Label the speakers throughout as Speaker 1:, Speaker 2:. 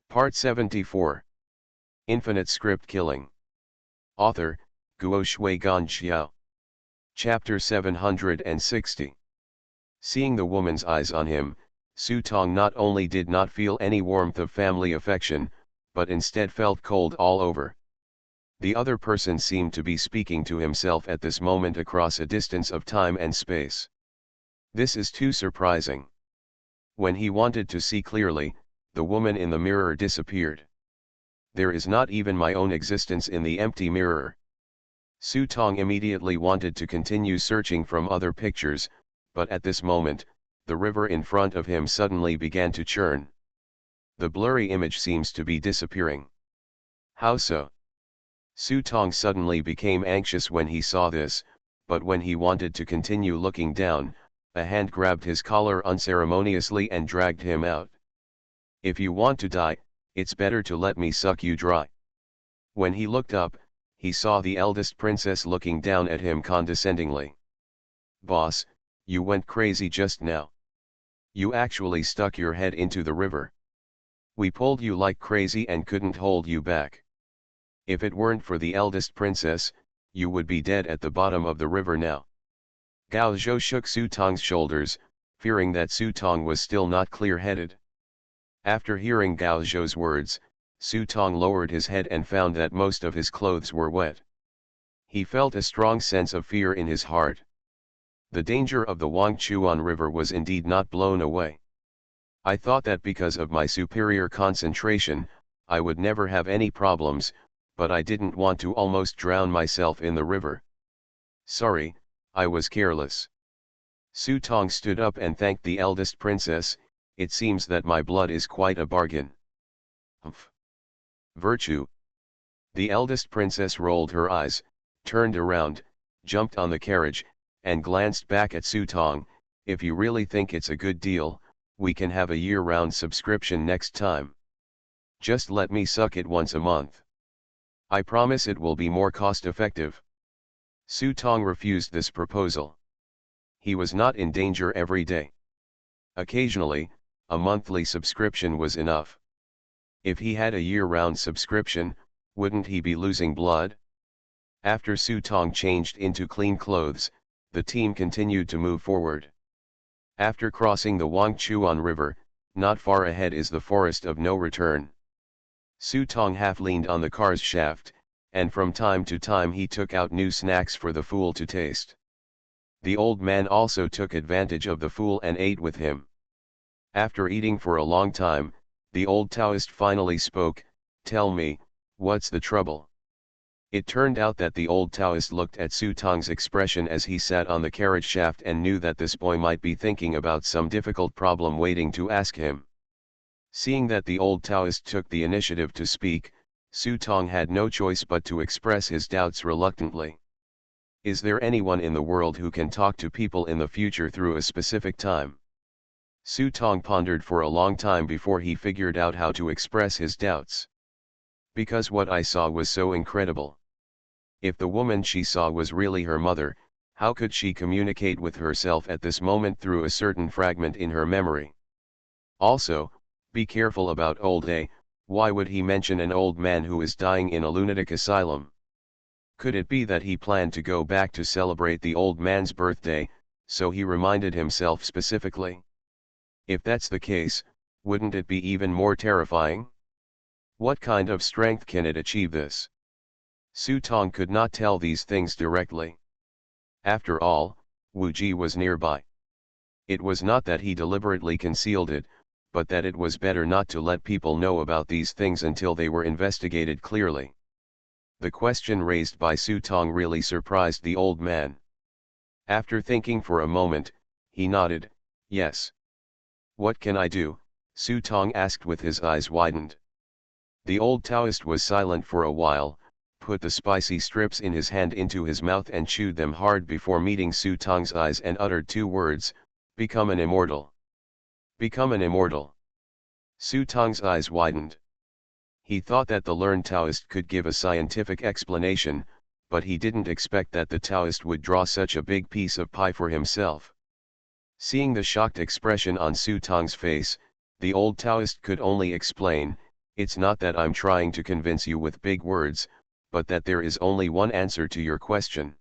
Speaker 1: Part 74. Infinite Script Killing. Author, Guo Shui Xiao. Chapter 760. Seeing the woman's eyes on him, Su Tong not only did not feel any warmth of family affection, but instead felt cold all over. The other person seemed to be speaking to himself at this moment across a distance of time and space. This is too surprising. When he wanted to see clearly, the woman in the mirror disappeared. There is not even my own existence in the empty mirror. Su Tong immediately wanted to continue searching from other pictures, but at this moment, the river in front of him suddenly began to churn. The blurry image seems to be disappearing. How so? Su Tong suddenly became anxious when he saw this, but when he wanted to continue looking down, a hand grabbed his collar unceremoniously and dragged him out. If you want to die, it's better to let me suck you dry. When he looked up, he saw the eldest princess looking down at him condescendingly. Boss, you went crazy just now. You actually stuck your head into the river. We pulled you like crazy and couldn't hold you back. If it weren't for the eldest princess, you would be dead at the bottom of the river now. Gao Zhou shook Su Tong's shoulders, fearing that Su Tong was still not clear-headed. After hearing Gao Zhou's words, Su Tong lowered his head and found that most of his clothes were wet. He felt a strong sense of fear in his heart. The danger of the Wangchuan River was indeed not blown away. I thought that because of my superior concentration, I would never have any problems, but I didn't want to almost drown myself in the river. Sorry, I was careless. Su Tong stood up and thanked the eldest princess. It seems that my blood is quite a bargain. Humph. Virtue. The eldest princess rolled her eyes, turned around, jumped on the carriage, and glanced back at Su Tong. If you really think it's a good deal, we can have a year-round subscription next time. Just let me suck it once a month. I promise it will be more cost-effective. Su Tong refused this proposal. He was not in danger every day. Occasionally, a monthly subscription was enough. If he had a year-round subscription, wouldn't he be losing blood? After Su Tong changed into clean clothes, the team continued to move forward. After crossing the Wangchuan River, not far ahead is the forest of no return. Su Tong half leaned on the car's shaft, and from time to time he took out new snacks for the fool to taste. The old man also took advantage of the fool and ate with him. After eating for a long time, the old Taoist finally spoke. Tell me, what's the trouble? It turned out that the old Taoist looked at Su Tong's expression as he sat on the carriage shaft and knew that this boy might be thinking about some difficult problem waiting to ask him. Seeing that the old Taoist took the initiative to speak, Su Tong had no choice but to express his doubts reluctantly. Is there anyone in the world who can talk to people in the future through a specific time? Su Tong pondered for a long time before he figured out how to express his doubts. Because what I saw was so incredible. If the woman she saw was really her mother, how could she communicate with herself at this moment through a certain fragment in her memory? Also, be careful about old age. Why would he mention an old man who is dying in a lunatic asylum? Could it be that he planned to go back to celebrate the old man's birthday, so he reminded himself specifically? If that's the case, wouldn't it be even more terrifying? What kind of strength can it achieve this? Su Tong could not tell these things directly. After all, Wu Ji was nearby. It was not that he deliberately concealed it, but that it was better not to let people know about these things until they were investigated clearly. The question raised by Su Tong really surprised the old man. After thinking for a moment, he nodded, yes. What can I do? Su Tong asked with his eyes widened. The old Taoist was silent for a while, put the spicy strips in his hand into his mouth and chewed them hard before meeting Su Tong's eyes and uttered two words, become an immortal. Become an immortal. Su Tong's eyes widened. He thought that the learned Taoist could give a scientific explanation, but he didn't expect that the Taoist would draw such a big piece of pie for himself. Seeing the shocked expression on Su Tong's face, the old Taoist could only explain, It's not that I'm trying to convince you with big words, but that there is only one answer to your question.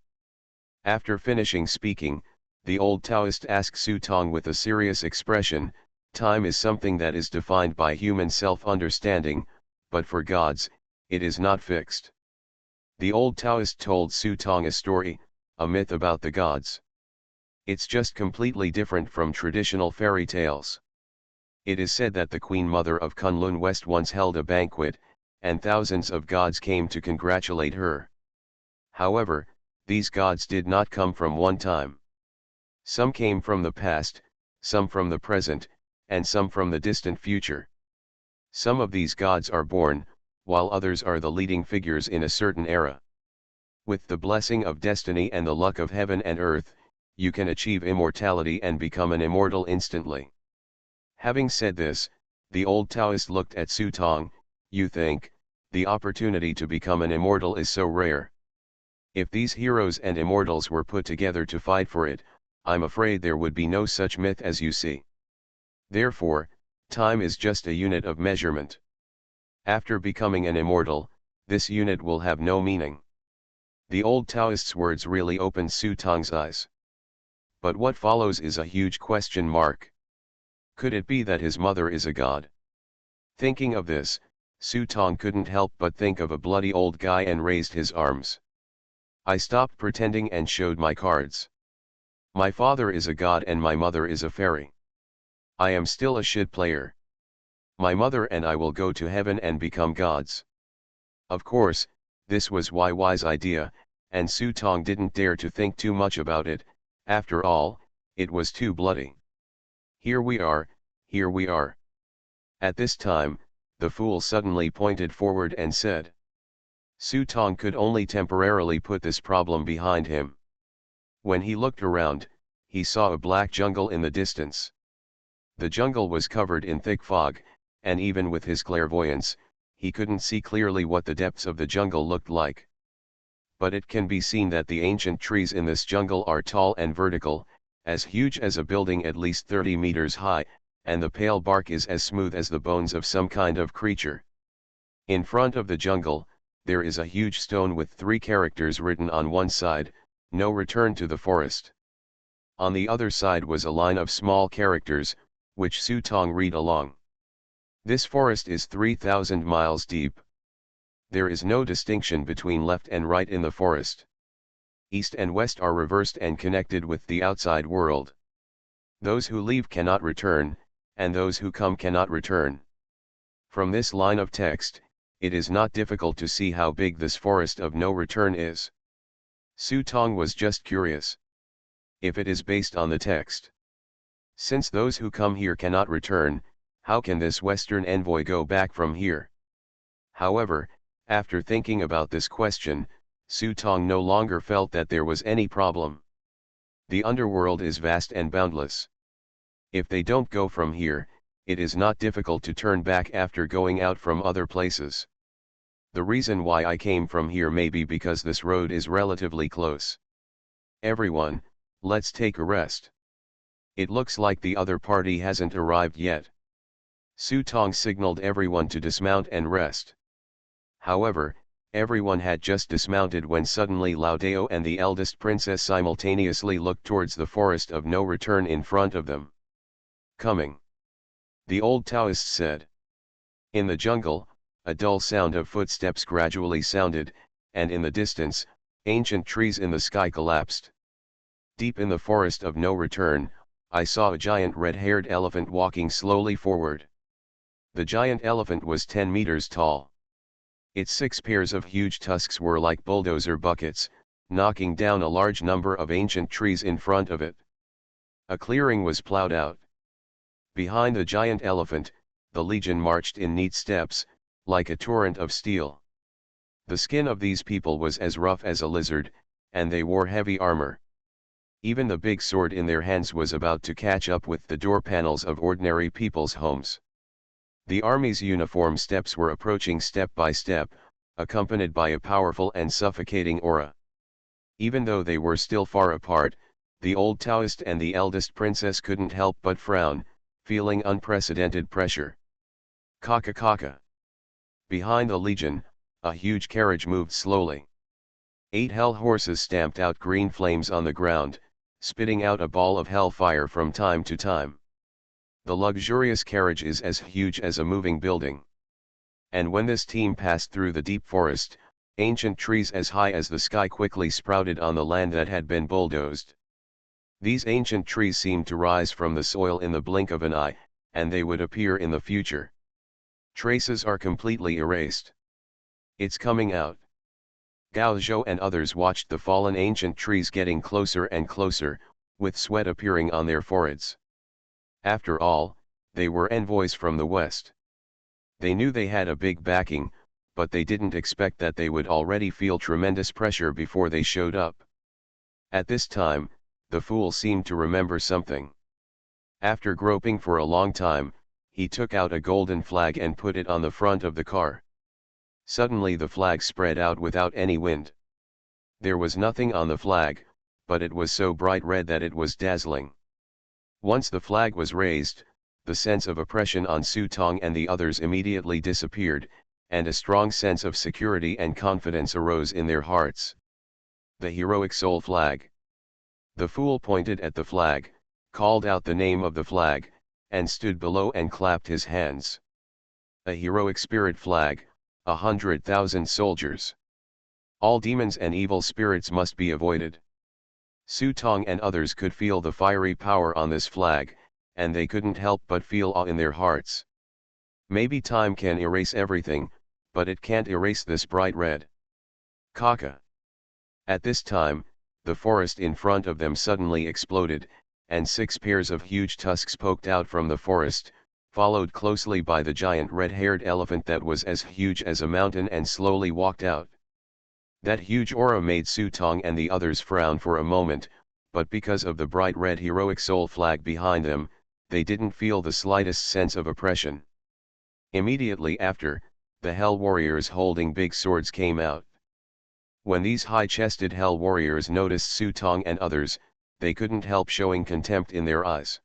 Speaker 1: After finishing speaking, the old Taoist asked Su Tong with a serious expression, time is something that is defined by human self-understanding, but for gods, it is not fixed. The old Taoist told Su Tong a story, a myth about the gods. It's just completely different from traditional fairy tales. It is said that the Queen Mother of Kunlun West once held a banquet, and thousands of gods came to congratulate her. However, these gods did not come from one time. Some came from the past, some from the present, and some from the distant future. Some of these gods are born, while others are the leading figures in a certain era. With the blessing of destiny and the luck of heaven and earth, you can achieve immortality and become an immortal instantly. Having said this, the old Taoist looked at Su Tong. You think, the opportunity to become an immortal is so rare. If these heroes and immortals were put together to fight for it, I'm afraid there would be no such myth as you see. Therefore, time is just a unit of measurement. After becoming an immortal, this unit will have no meaning. The old Taoist's words really opened Su Tong's eyes. But what follows is a huge question mark. Could it be that his mother is a god? Thinking of this, Su Tong couldn't help but think of a bloody old guy and raised his arms. I stopped pretending and showed my cards. My father is a god and my mother is a fairy. I am still a shit player. My mother and I will go to heaven and become gods. Of course, this was Y's idea, and Su Tong didn't dare to think too much about it. After all, it was too bloody. Here we are, here we are. At this time, the fool suddenly pointed forward and said. Su Tong could only temporarily put this problem behind him. When he looked around, he saw a black jungle in the distance. The jungle was covered in thick fog, and even with his clairvoyance, he couldn't see clearly what the depths of the jungle looked like. But it can be seen that the ancient trees in this jungle are tall and vertical, as huge as a building at least 30 meters high, and the pale bark is as smooth as the bones of some kind of creature. In front of the jungle, there is a huge stone with 3 characters written on one side, "No return to the forest." On the other side was a line of small characters, which Su Tong read along. This forest is 3,000 miles deep. There is no distinction between left and right in the forest. East and west are reversed and connected with the outside world. Those who leave cannot return, and those who come cannot return. From this line of text, it is not difficult to see how big this forest of no return is. Su Tong was just curious. If it is based on the text. Since those who come here cannot return, how can this Western envoy go back from here? However, after thinking about this question, Su Tong no longer felt that there was any problem. The underworld is vast and boundless. If they don't go from here, it is not difficult to turn back after going out from other places. The reason why I came from here may be because this road is relatively close. Everyone, let's take a rest. It looks like the other party hasn't arrived yet. Su Tong signaled everyone to dismount and rest. However, everyone had just dismounted when suddenly Lao Dao and the eldest princess simultaneously looked towards the forest of no return in front of them. Coming. The old Taoist said. In the jungle, a dull sound of footsteps gradually sounded, and in the distance, ancient trees in the sky collapsed. Deep in the forest of no return, I saw a giant red-haired elephant walking slowly forward. The giant elephant was 10 meters tall. Its 6 pairs of huge tusks were like bulldozer buckets, knocking down a large number of ancient trees in front of it. A clearing was plowed out. Behind the giant elephant, the legion marched in neat steps, like a torrent of steel. The skin of these people was as rough as a lizard, and they wore heavy armor. Even the big sword in their hands was about to catch up with the door panels of ordinary people's homes. The army's uniform steps were approaching step by step, accompanied by a powerful and suffocating aura. Even though they were still far apart, the old Taoist and the eldest princess couldn't help but frown, feeling unprecedented pressure. Kaka kaka. Behind the legion, a huge carriage moved slowly. 8 hell horses stamped out green flames on the ground, spitting out a ball of hellfire from time to time. The luxurious carriage is as huge as a moving building. And when this team passed through the deep forest, ancient trees as high as the sky quickly sprouted on the land that had been bulldozed. These ancient trees seemed to rise from the soil in the blink of an eye, and they would appear in the future. Traces are completely erased. It's coming out. Gao Zhou and others watched the fallen ancient trees getting closer and closer, with sweat appearing on their foreheads. After all, they were envoys from the west. They knew they had a big backing, but they didn't expect that they would already feel tremendous pressure before they showed up. At this time, the fool seemed to remember something. After groping for a long time, he took out a golden flag and put it on the front of the car. Suddenly the flag spread out without any wind. There was nothing on the flag, but it was so bright red that it was dazzling. Once the flag was raised, the sense of oppression on Su Tong and the others immediately disappeared, and a strong sense of security and confidence arose in their hearts. The heroic soul flag. The fool pointed at the flag, called out the name of the flag, and stood below and clapped his hands. A heroic spirit flag, 100,000 soldiers. All demons and evil spirits must be avoided. Su Tong and others could feel the fiery power on this flag, and they couldn't help but feel awe in their hearts. Maybe time can erase everything, but it can't erase this bright red. Kaka. At this time, the forest in front of them suddenly exploded, and 6 pairs of huge tusks poked out from the forest, followed closely by the giant red-haired elephant that was as huge as a mountain and slowly walked out. That huge aura made Su Tong and the others frown for a moment, but because of the bright red heroic soul flag behind them, they didn't feel the slightest sense of oppression. Immediately after, the Hell Warriors holding big swords came out. When these high-chested Hell Warriors noticed Su Tong and others, they couldn't help showing contempt in their eyes.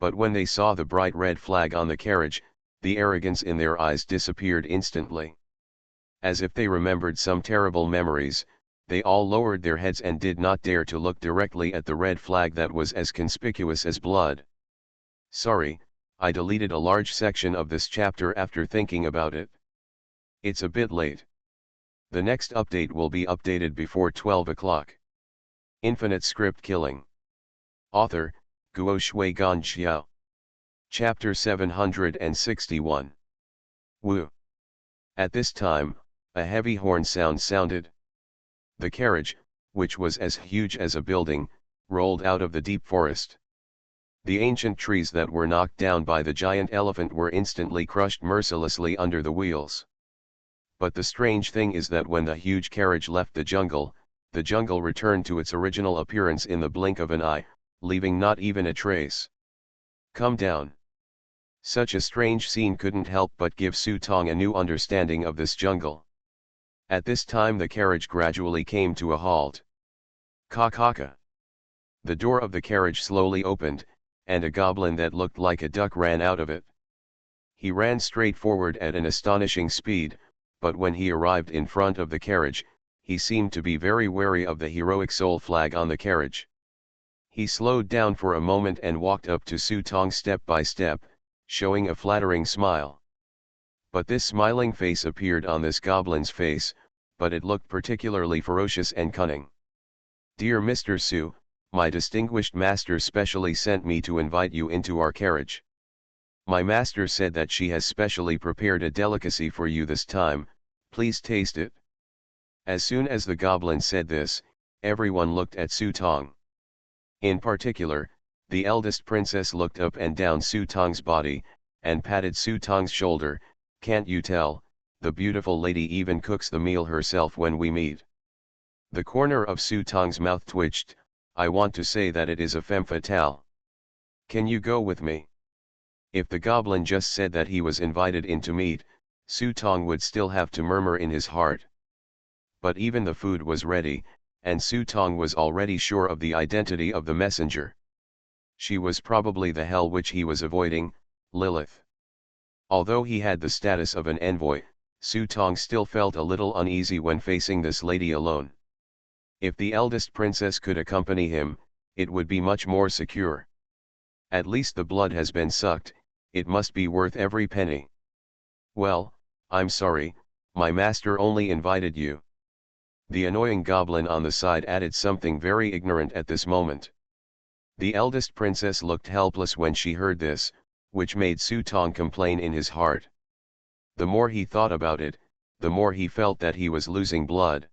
Speaker 1: But when they saw the bright red flag on the carriage, the arrogance in their eyes disappeared instantly. As if they remembered some terrible memories, they all lowered their heads and did not dare to look directly at the red flag that was as conspicuous as blood. Sorry, I deleted a large section of this chapter after thinking about it. It's a bit late. The next update will be updated before 12 o'clock. Infinite Script Killing. Author, Guo Shui Gan Xiao. Chapter 761. Wu. At this time, a heavy horn sound sounded. The carriage, which was as huge as a building, rolled out of the deep forest. The ancient trees that were knocked down by the giant elephant were instantly crushed mercilessly under the wheels. But the strange thing is that when the huge carriage left the jungle returned to its original appearance in the blink of an eye, leaving not even a trace. Come down. Such a strange scene couldn't help but give Su Tong a new understanding of this jungle. At this time the carriage gradually came to a halt. Ka-ka-ka. The door of the carriage slowly opened, and a goblin that looked like a duck ran out of it. He ran straight forward at an astonishing speed, but when he arrived in front of the carriage, he seemed to be very wary of the heroic soul flag on the carriage. He slowed down for a moment and walked up to Su Tong step by step, showing a flattering smile. But this smiling face appeared on this goblin's face, but it looked particularly ferocious and cunning. Dear Mr. Su, my distinguished master specially sent me to invite you into our carriage. My master said that she has specially prepared a delicacy for you this time, please taste it. As soon as the goblin said this, everyone looked at Su Tong. In particular, the eldest princess looked up and down Su Tong's body, and patted Su Tong's shoulder. Can't you tell, the beautiful lady even cooks the meal herself when we meet. The corner of Su Tong's mouth twitched. I want to say that it is a femme fatale. Can you go with me? If the goblin just said that he was invited in to meet, Su Tong would still have to murmur in his heart. But even the food was ready, and Su Tong was already sure of the identity of the messenger. She was probably the hell which he was avoiding, Lilith. Although he had the status of an envoy, Su Tong still felt a little uneasy when facing this lady alone. If the eldest princess could accompany him, it would be much more secure. At least the blood has been sucked, it must be worth every penny. Well, I'm sorry, my master only invited you. The annoying goblin on the side added something very ignorant at this moment. The eldest princess looked helpless when she heard this, which made Su Tong complain in his heart. The more he thought about it, the more he felt that he was losing blood.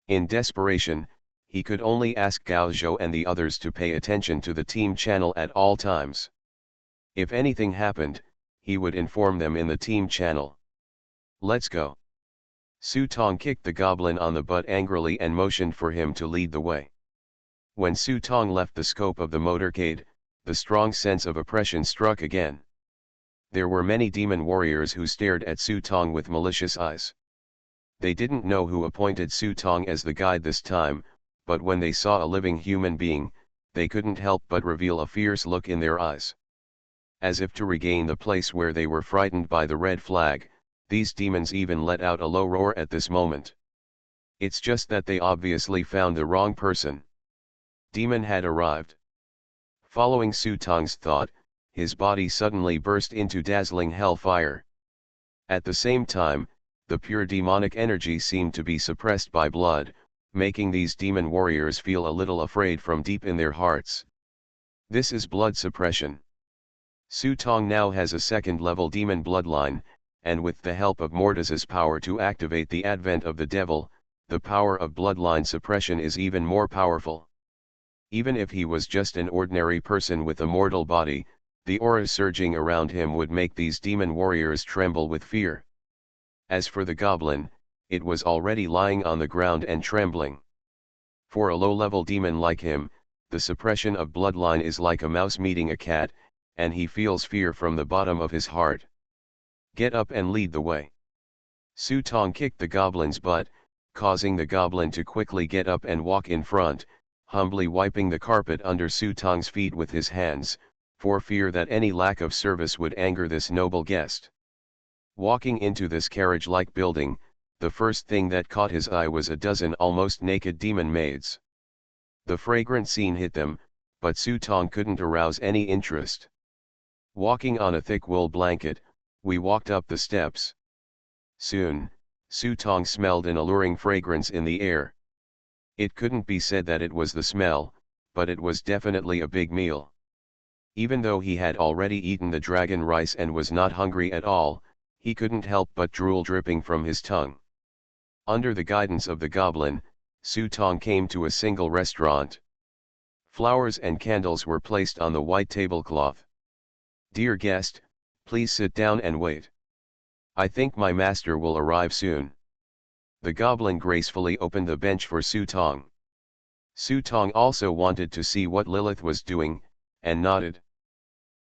Speaker 1: In desperation, he could only ask Gao Zhou and the others to pay attention to the team channel at all times. If anything happened, he would inform them in the team channel. Let's go. Su Tong kicked the goblin on the butt angrily and motioned for him to lead the way. When Su Tong left the scope of the motorcade, the strong sense of oppression struck again. There were many demon warriors who stared at Su Tong with malicious eyes. They didn't know who appointed Su Tong as the guide this time, but when they saw a living human being, they couldn't help but reveal a fierce look in their eyes. As if to regain the place where they were frightened by the red flag, these demons even let out a low roar at this moment. It's just that they obviously found the wrong person. Demon had arrived. Following Su Tong's thought, his body suddenly burst into dazzling hellfire. At the same time, the pure demonic energy seemed to be suppressed by blood, making these demon warriors feel a little afraid from deep in their hearts. This is blood suppression. Su Tong now has a second-level demon bloodline, and with the help of Mortis's power to activate the advent of the devil, the power of bloodline suppression is even more powerful. Even if he was just an ordinary person with a mortal body, the aura surging around him would make these demon warriors tremble with fear. As for the goblin, it was already lying on the ground and trembling. For a low-level demon like him, the suppression of bloodline is like a mouse meeting a cat, and he feels fear from the bottom of his heart. Get up and lead the way. Su Tong kicked the goblin's butt, causing the goblin to quickly get up and walk in front, humbly wiping the carpet under Su Tong's feet with his hands, for fear that any lack of service would anger this noble guest. Walking into this carriage-like building, the first thing that caught his eye was a dozen almost naked demon maids. The fragrant scene hit them, but Su Tong couldn't arouse any interest. Walking on a thick wool blanket, we walked up the steps. Soon, Su Tong smelled an alluring fragrance in the air. It couldn't be said that it was the smell, but it was definitely a big meal. Even though he had already eaten the dragon rice and was not hungry at all, he couldn't help but drool dripping from his tongue. Under the guidance of the goblin, Su Tong came to a single restaurant. Flowers and candles were placed on the white tablecloth. "Dear guest, please sit down and wait. I think my master will arrive soon." The goblin gracefully opened the bench for Su Tong. Su Tong also wanted to see what Lilith was doing, and nodded.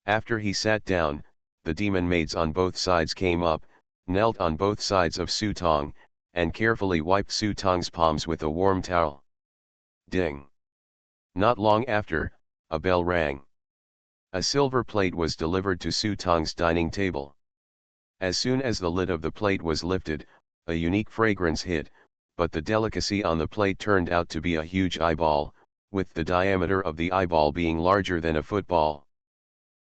Speaker 1: After he sat down, the demon maids on both sides came up, knelt on both sides of Su Tong, and carefully wiped Su Tong's palms with a warm towel. Ding! Not long after, a bell rang. A silver plate was delivered to Su Tong's dining table. As soon as the lid of the plate was lifted, a unique fragrance hit, but the delicacy on the plate turned out to be a huge eyeball, with the diameter of the eyeball being larger than a football.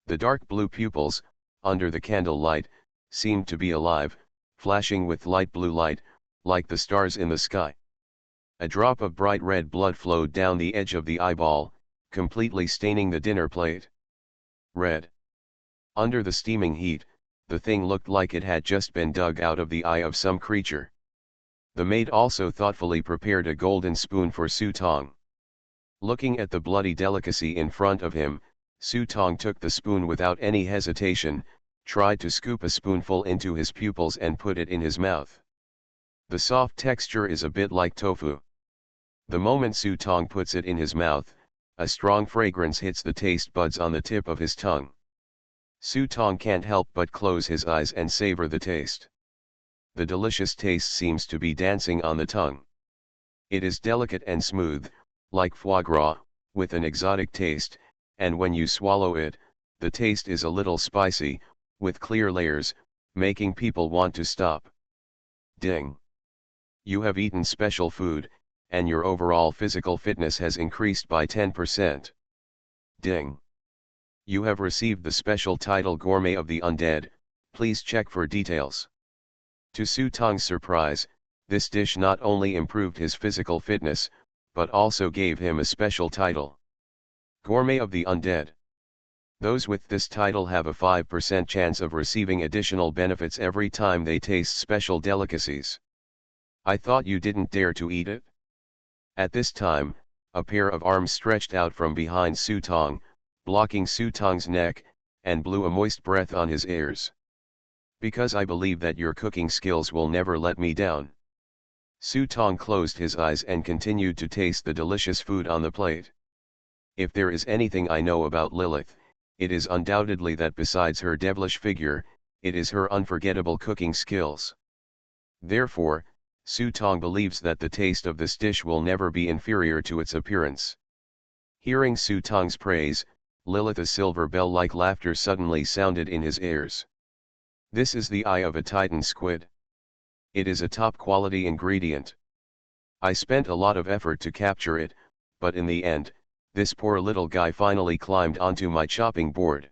Speaker 1: The dark blue pupils, under the candle light, seemed to be alive, flashing with light blue light, like the stars in the sky. A drop of bright red blood flowed down the edge of the eyeball, completely staining the dinner plate. Red. Under the steaming heat, the thing looked like it had just been dug out of the eye of some creature. The maid also thoughtfully prepared a golden spoon for Su Tong. Looking at the bloody delicacy in front of him, Su Tong took the spoon without any hesitation, tried to scoop a spoonful into his pupils and put it in his mouth. The soft texture is a bit like tofu. The moment Su Tong puts it in his mouth, a strong fragrance hits the taste buds on the tip of his tongue. Su Tong can't help but close his eyes and savor the taste. The delicious taste seems to be dancing on the tongue. It is delicate and smooth, like foie gras, with an exotic taste, and when you swallow it, the taste is a little spicy, with clear layers, making people want to stop. Ding. You have eaten special food, and your overall physical fitness has increased by 10%. Ding. You have received the special title Gourmet of the Undead, please check for details. To Su Tong's surprise, this dish not only improved his physical fitness, but also gave him a special title. Gourmet of the Undead. Those with this title have a 5% chance of receiving additional benefits every time they taste special delicacies. I thought you didn't dare to eat it? At this time, a pair of arms stretched out from behind Su Tong, blocking Su Tong's neck, and blew a moist breath on his ears. Because I believe that your cooking skills will never let me down. Su Tong closed his eyes and continued to taste the delicious food on the plate. If there is anything I know about Lilith, it is undoubtedly that besides her devilish figure, it is her unforgettable cooking skills. Therefore, Su Tong believes that the taste of this dish will never be inferior to its appearance. Hearing Su Tong's praise, Lilith's silver bell-like laughter suddenly sounded in his ears. This is the eye of a Titan squid. It is a top-quality ingredient. I spent a lot of effort to capture it, but in the end, this poor little guy finally climbed onto my chopping board.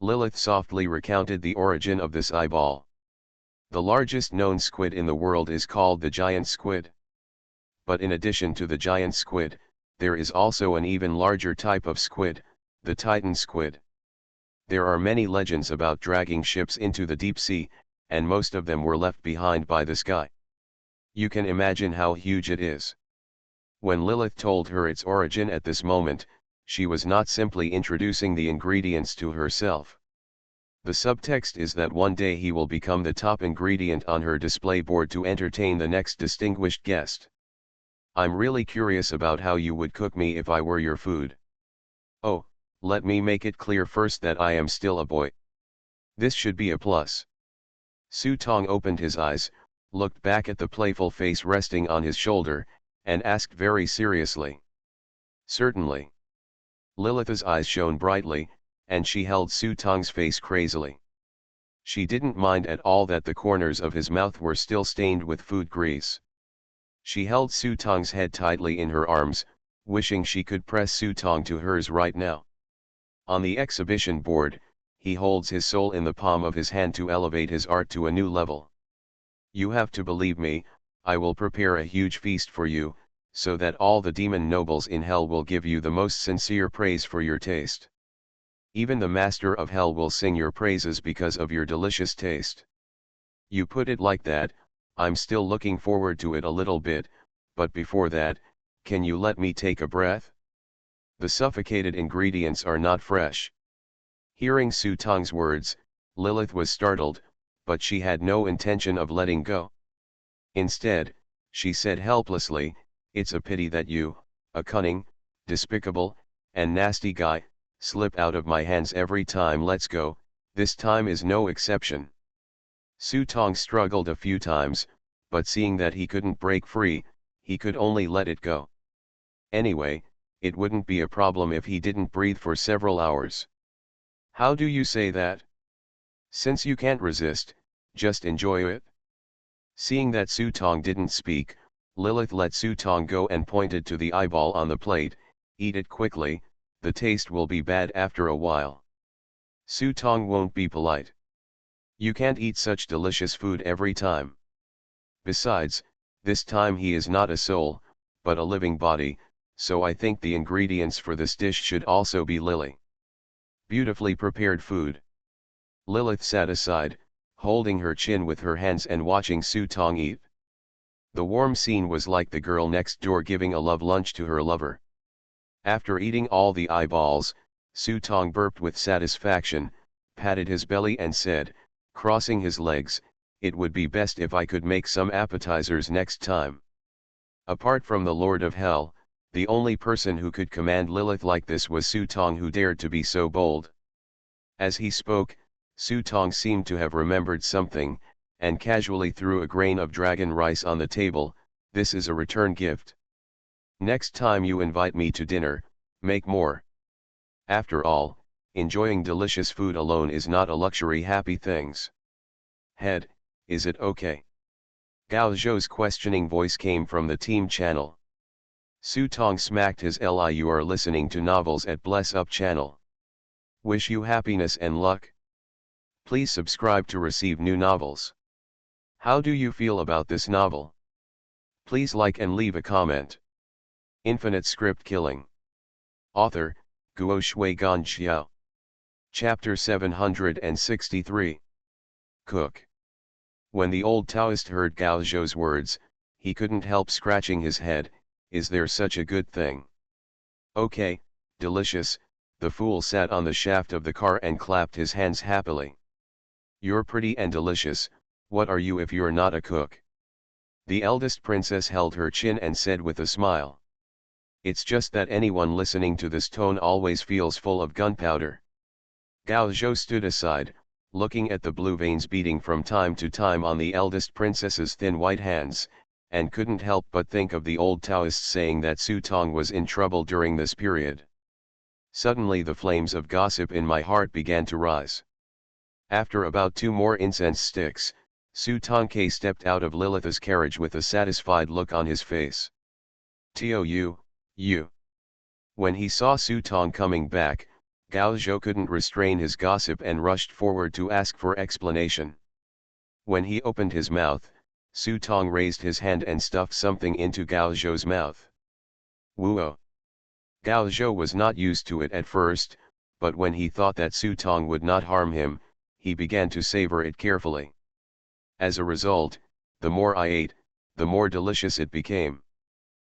Speaker 1: Lilith softly recounted the origin of this eyeball. The largest known squid in the world is called the giant squid. But in addition to the giant squid, there is also an even larger type of squid, the Titan squid. There are many legends about dragging ships into the deep sea, and most of them were left behind by the sky. You can imagine how huge it is. When Lilith told her its origin at this moment, she was not simply introducing the ingredients to herself. The subtext is that one day he will become the top ingredient on her display board to entertain the next distinguished guest. I'm really curious about how you would cook me if I were your food. Oh, let me make it clear first that I am still a boy. This should be a plus. Su Tong opened his eyes, looked back at the playful face resting on his shoulder, and asked very seriously. Certainly. Lilith's eyes shone brightly, and she held Su Tong's face crazily. She didn't mind at all that the corners of his mouth were still stained with food grease. She held Su Tong's head tightly in her arms, wishing she could press Su Tong to hers right now. On the exhibition board, he holds his soul in the palm of his hand to elevate his art to a new level. You have to believe me, I will prepare a huge feast for you, so that all the demon nobles in hell will give you the most sincere praise for your taste. Even the master of hell will sing your praises because of your delicious taste. You put it like that, I'm still looking forward to it a little bit, but before that, can you let me take a breath? The suffocated ingredients are not fresh. Hearing Su Tong's words, Lilith was startled, but she had no intention of letting go. Instead, she said helplessly, it's a pity that you, a cunning, despicable, and nasty guy, slip out of my hands every time. Let's go, this time is no exception. Su Tong struggled a few times, but seeing that he couldn't break free, he could only let it go. Anyway, it wouldn't be a problem if he didn't breathe for several hours. How do you say that? Since you can't resist, just enjoy it. Seeing that Su Tong didn't speak, Lilith let Su Tong go and pointed to the eyeball on the plate, eat it quickly, the taste will be bad after a while. Su Tong won't be polite. You can't eat such delicious food every time. Besides, this time he is not a soul, but a living body, so I think the ingredients for this dish should also be lily. Beautifully prepared food. Lilith sat aside, holding her chin with her hands and watching Su Tong eat. The warm scene was like the girl next door giving a love lunch to her lover. After eating all the eyeballs, Su Tong burped with satisfaction, patted his belly and said, crossing his legs, it would be best if I could make some appetizers next time. Apart from the Lord of Hell, the only person who could command Lilith like this was Su Tong, who dared to be so bold. As he spoke, Su Tong seemed to have remembered something, and casually threw a grain of dragon rice on the table. This is a return gift. Next time you invite me to dinner, make more. After all, enjoying delicious food alone is not a luxury. Happy things. Head, is it okay? Gao Zhou's questioning voice came from the team channel. Su Tong smacked his li. You are listening to novels at Bless Up channel. Wish you happiness and luck. Please subscribe to receive new novels. How do you feel about this novel? Please like and leave a comment. Infinite Script Killing. Author, Guo Shui Gan Xiao. Chapter 763. Cook. When the old Taoist heard Gao Zhou's words, he couldn't help scratching his head. Is there such a good thing? Okay, delicious. The fool sat on the shaft of the car and clapped his hands happily. You're pretty and delicious, what are you if you're not a cook? The eldest princess held her chin and said with a smile. It's just that anyone listening to this tone always feels full of gunpowder. Gao Zhou stood aside, looking at the blue veins beating from time to time on the eldest princess's thin white hands, and couldn't help but think of the old Taoist saying that Su Tong was in trouble during this period. Suddenly the flames of gossip in my heart began to rise. After about 2 more incense sticks, Su Tongke stepped out of Lilith's carriage with a satisfied look on his face. "Tou, you." When he saw Su Tong coming back, Gao Zhou couldn't restrain his gossip and rushed forward to ask for explanation. When he opened his mouth, Su Tong raised his hand and stuffed something into Gao Zhou's mouth. Whoa! Gao Zhou was not used to it at first, but when he thought that Su Tong would not harm him, he began to savor it carefully. As a result, the more I ate, the more delicious it became.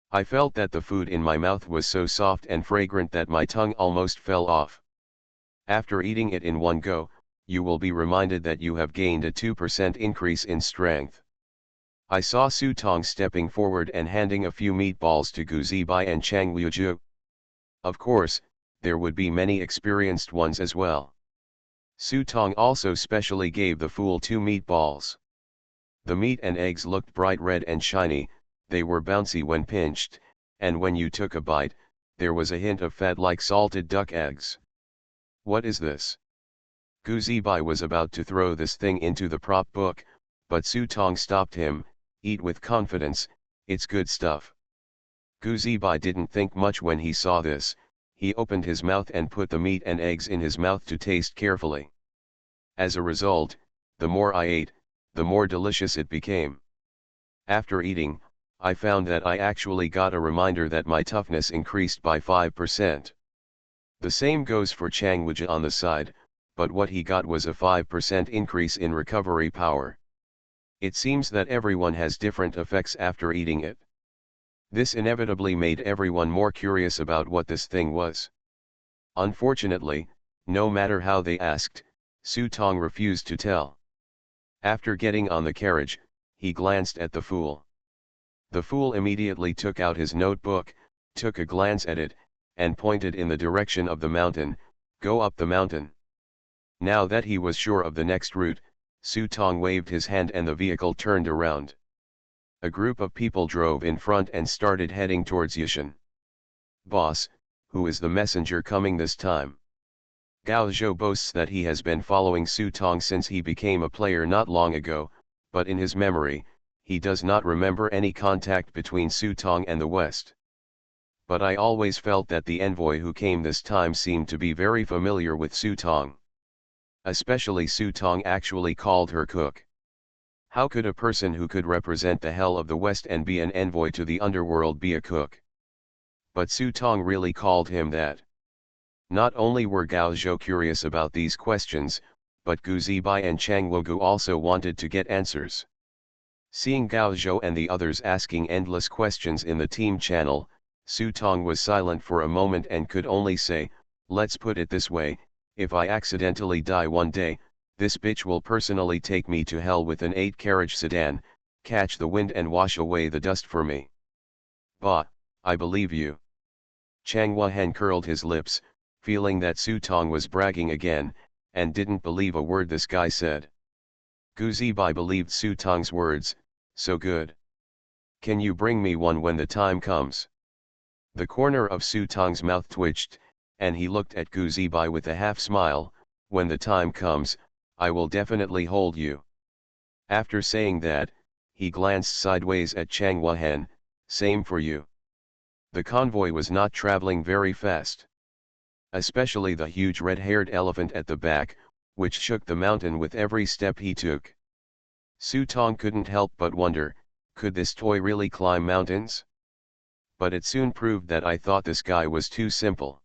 Speaker 1: I felt that the food in my mouth was so soft and fragrant that my tongue almost fell off. After eating it in one go, you will be reminded that you have gained a 2% increase in strength. I saw Su Tong stepping forward and handing a few meatballs to Gu Zibai and Chang Liuzhu. Of course, there would be many experienced ones as well. Su Tong also specially gave the fool 2 meatballs. The meat and eggs looked bright red and shiny, they were bouncy when pinched, and when you took a bite, there was a hint of fat like salted duck eggs. What is this? Gu Zibai was about to throw this thing into the prop book, but Su Tong stopped him. Eat with confidence, it's good stuff. Gu Zibai didn't think much when he saw this. He opened his mouth and put the meat and eggs in his mouth to taste carefully. As a result, the more I ate, the more delicious it became. After eating, I found that I actually got a reminder that my toughness increased by 5%. The same goes for Chang Wuja on the side, but what he got was a 5% increase in recovery power. It seems that everyone has different effects after eating it. This inevitably made everyone more curious about what this thing was. Unfortunately, no matter how they asked, Su Tong refused to tell. After getting on the carriage, he glanced at the fool. The fool immediately took out his notebook, took a glance at it, and pointed in the direction of the mountain. Go up the mountain. Now that he was sure of the next route, Su Tong waved his hand and the vehicle turned around. A group of people drove in front and started heading towards Yushan. Boss, who is the messenger coming this time? Gao Zhou boasts that he has been following Su Tong since he became a player not long ago, but in his memory, he does not remember any contact between Su Tong and the West. But I always felt that the envoy who came this time seemed to be very familiar with Su Tong. Especially Su Tong actually called her cook. How could a person who could represent the hell of the West and be an envoy to the underworld be a cook? But Su Tong really called him that. Not only were Gao Zhou curious about these questions, but Gu Zibai and Chang Wogu also wanted to get answers. Seeing Gao Zhou and the others asking endless questions in the team channel, Su Tong was silent for a moment and could only say, let's put it this way, if I accidentally die one day, this bitch will personally take me to hell with an 8-carriage sedan, catch the wind and wash away the dust for me. Bah, I believe you. Chang Wahen curled his lips, feeling that Su Tong was bragging again, and didn't believe a word this guy said. Gu Zibai believed Su Tong's words, so good. Can you bring me one when the time comes? The corner of Su Tong's mouth twitched, and he looked at Gu Zibai with a half smile. When the time comes, I will definitely hold you. After saying that, he glanced sideways at Changwahan, same for you. The convoy was not traveling very fast. Especially the huge red-haired elephant at the back, which shook the mountain with every step he took. Su Tong couldn't help but wonder, could this toy really climb mountains? But it soon proved that I thought this guy was too simple.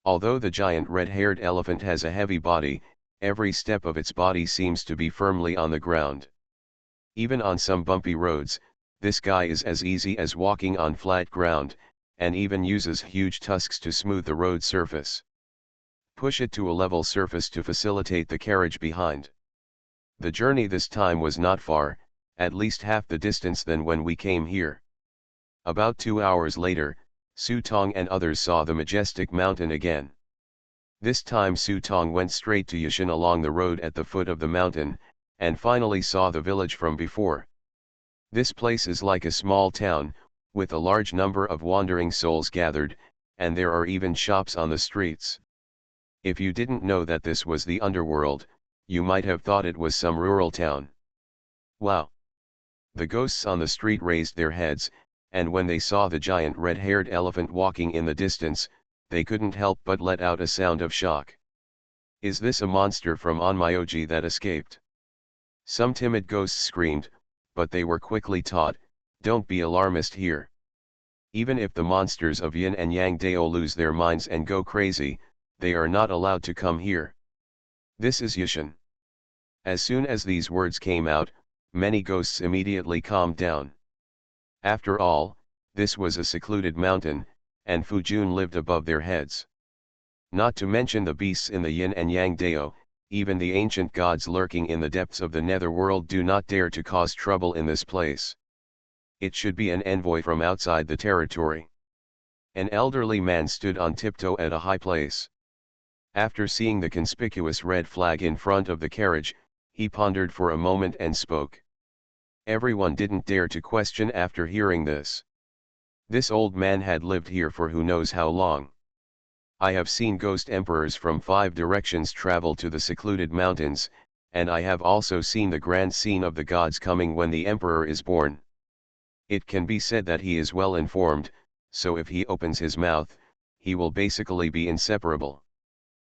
Speaker 1: Although the giant red-haired elephant has a heavy body, every step of its body seems to be firmly on the ground. Even on some bumpy roads, this guy is as easy as walking on flat ground, and even uses huge tusks to smooth the road surface. Push it to a level surface to facilitate the carriage behind. The journey this time was not far, at least half the distance than when we came here. About 2 hours later, Su Tong and others saw the majestic mountain again. This time Su Tong went straight to Yushan along the road at the foot of the mountain, and finally saw the village from before. This place is like a small town, with a large number of wandering souls gathered, and there are even shops on the streets. If you didn't know that this was the underworld, you might have thought it was some rural town. Wow! The ghosts on the street raised their heads, and when they saw the giant red-haired elephant walking in the distance, they couldn't help but let out a sound of shock. Is this a monster from Onmyoji that escaped? Some timid ghosts screamed, but they were quickly taught, don't be alarmist here. Even if the monsters of Yin and Yang Dao lose their minds and go crazy, they are not allowed to come here. This is Yushan. As soon as these words came out, many ghosts immediately calmed down. After all, this was a secluded mountain, and Fujun lived above their heads. Not to mention the beasts in the Yin and Yang Dao, even the ancient gods lurking in the depths of the netherworld do not dare to cause trouble in this place. It should be an envoy from outside the territory. An elderly man stood on tiptoe at a high place. After seeing the conspicuous red flag in front of the carriage, he pondered for a moment and spoke. Everyone didn't dare to question after hearing this. This old man had lived here for who knows how long. I have seen ghost emperors from 5 directions travel to the secluded mountains, and I have also seen the grand scene of the gods coming when the emperor is born. It can be said that he is well informed, so if he opens his mouth, he will basically be inseparable.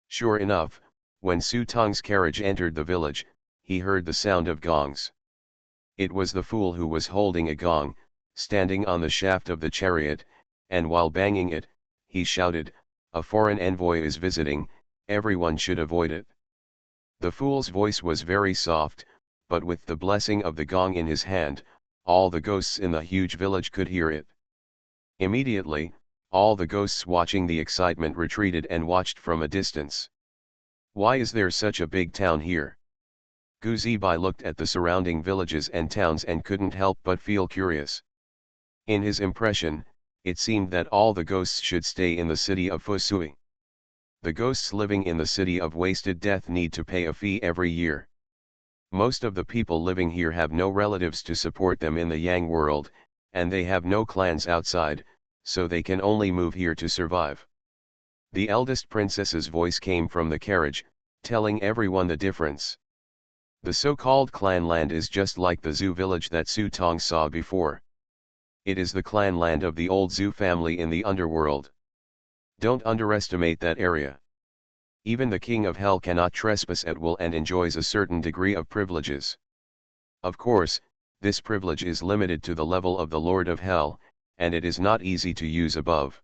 Speaker 1: Sure enough, when Su Tong's carriage entered the village, he heard the sound of gongs. It was the fool who was holding a gong, standing on the shaft of the chariot, and while banging it, he shouted, "A foreign envoy is visiting, everyone should avoid it." The fool's voice was very soft, but with the blessing of the gong in his hand, all the ghosts in the huge village could hear it. Immediately, all the ghosts watching the excitement retreated and watched from a distance. Why is there such a big town here? Gu Zibai looked at the surrounding villages and towns and couldn't help but feel curious. In his impression, it seemed that all the ghosts should stay in the city of Fusui. The ghosts living in the city of Wasted Death need to pay a fee every year. Most of the people living here have no relatives to support them in the Yang world, and they have no clans outside, so they can only move here to survive. The eldest princess's voice came from the carriage, telling everyone the difference. The so-called clan land is just like the Zhu village that Su Tong saw before. It is the clan land of the old Zhu family in the underworld. Don't underestimate that area. Even the king of hell cannot trespass at will and enjoys a certain degree of privileges. Of course, this privilege is limited to the level of the Lord of Hell, and it is not easy to use above.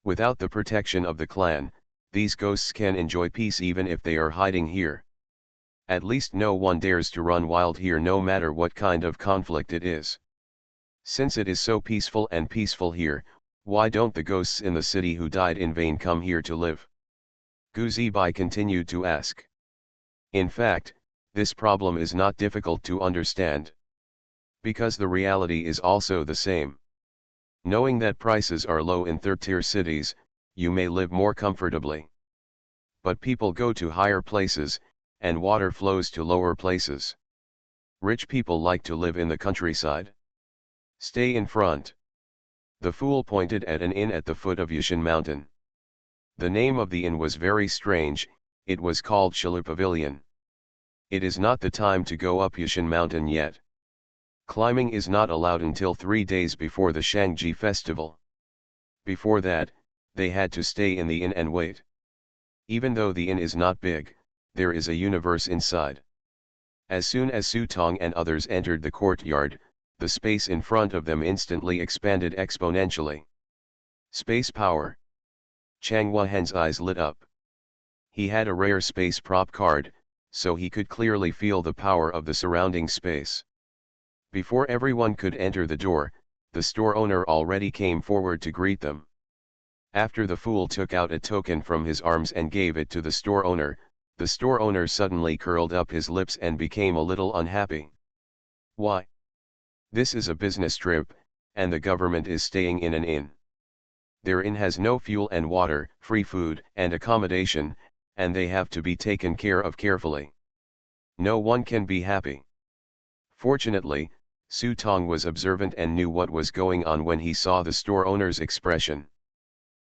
Speaker 1: Without the protection of the clan, these ghosts can enjoy peace even if they are hiding here. At least no one dares to run wild here no matter what kind of conflict it is. Since it is so peaceful here, why don't the ghosts in the city who died in vain come here to live? Gu Zibai continued to ask. In fact, this problem is not difficult to understand. Because the reality is also the same. Knowing that prices are low in third-tier cities, you may live more comfortably. But people go to higher places, and water flows to lower places. Rich people like to live in the countryside. Stay in front. The fool pointed at an inn at the foot of Yushan Mountain. The name of the inn was very strange, it was called Shalu Pavilion. It is not the time to go up Yushan Mountain yet. Climbing is not allowed until 3 days before the Shangji festival. Before that, they had to stay in the inn and wait. Even though the inn is not big, there is a universe inside. As soon as Su Tong and others entered the courtyard, the space in front of them instantly expanded exponentially. Space power. Chang Wahen's eyes lit up. He had a rare space prop card, so he could clearly feel the power of the surrounding space. Before everyone could enter the door, the store owner already came forward to greet them. After the fool took out a token from his arms and gave it to the store owner suddenly curled up his lips and became a little unhappy. Why? This is a business trip, and the government is staying in an inn. Their inn has no fuel and water, free food and accommodation, and they have to be taken care of carefully. No one can be happy. Fortunately, Su Tong was observant and knew what was going on when he saw the store owner's expression.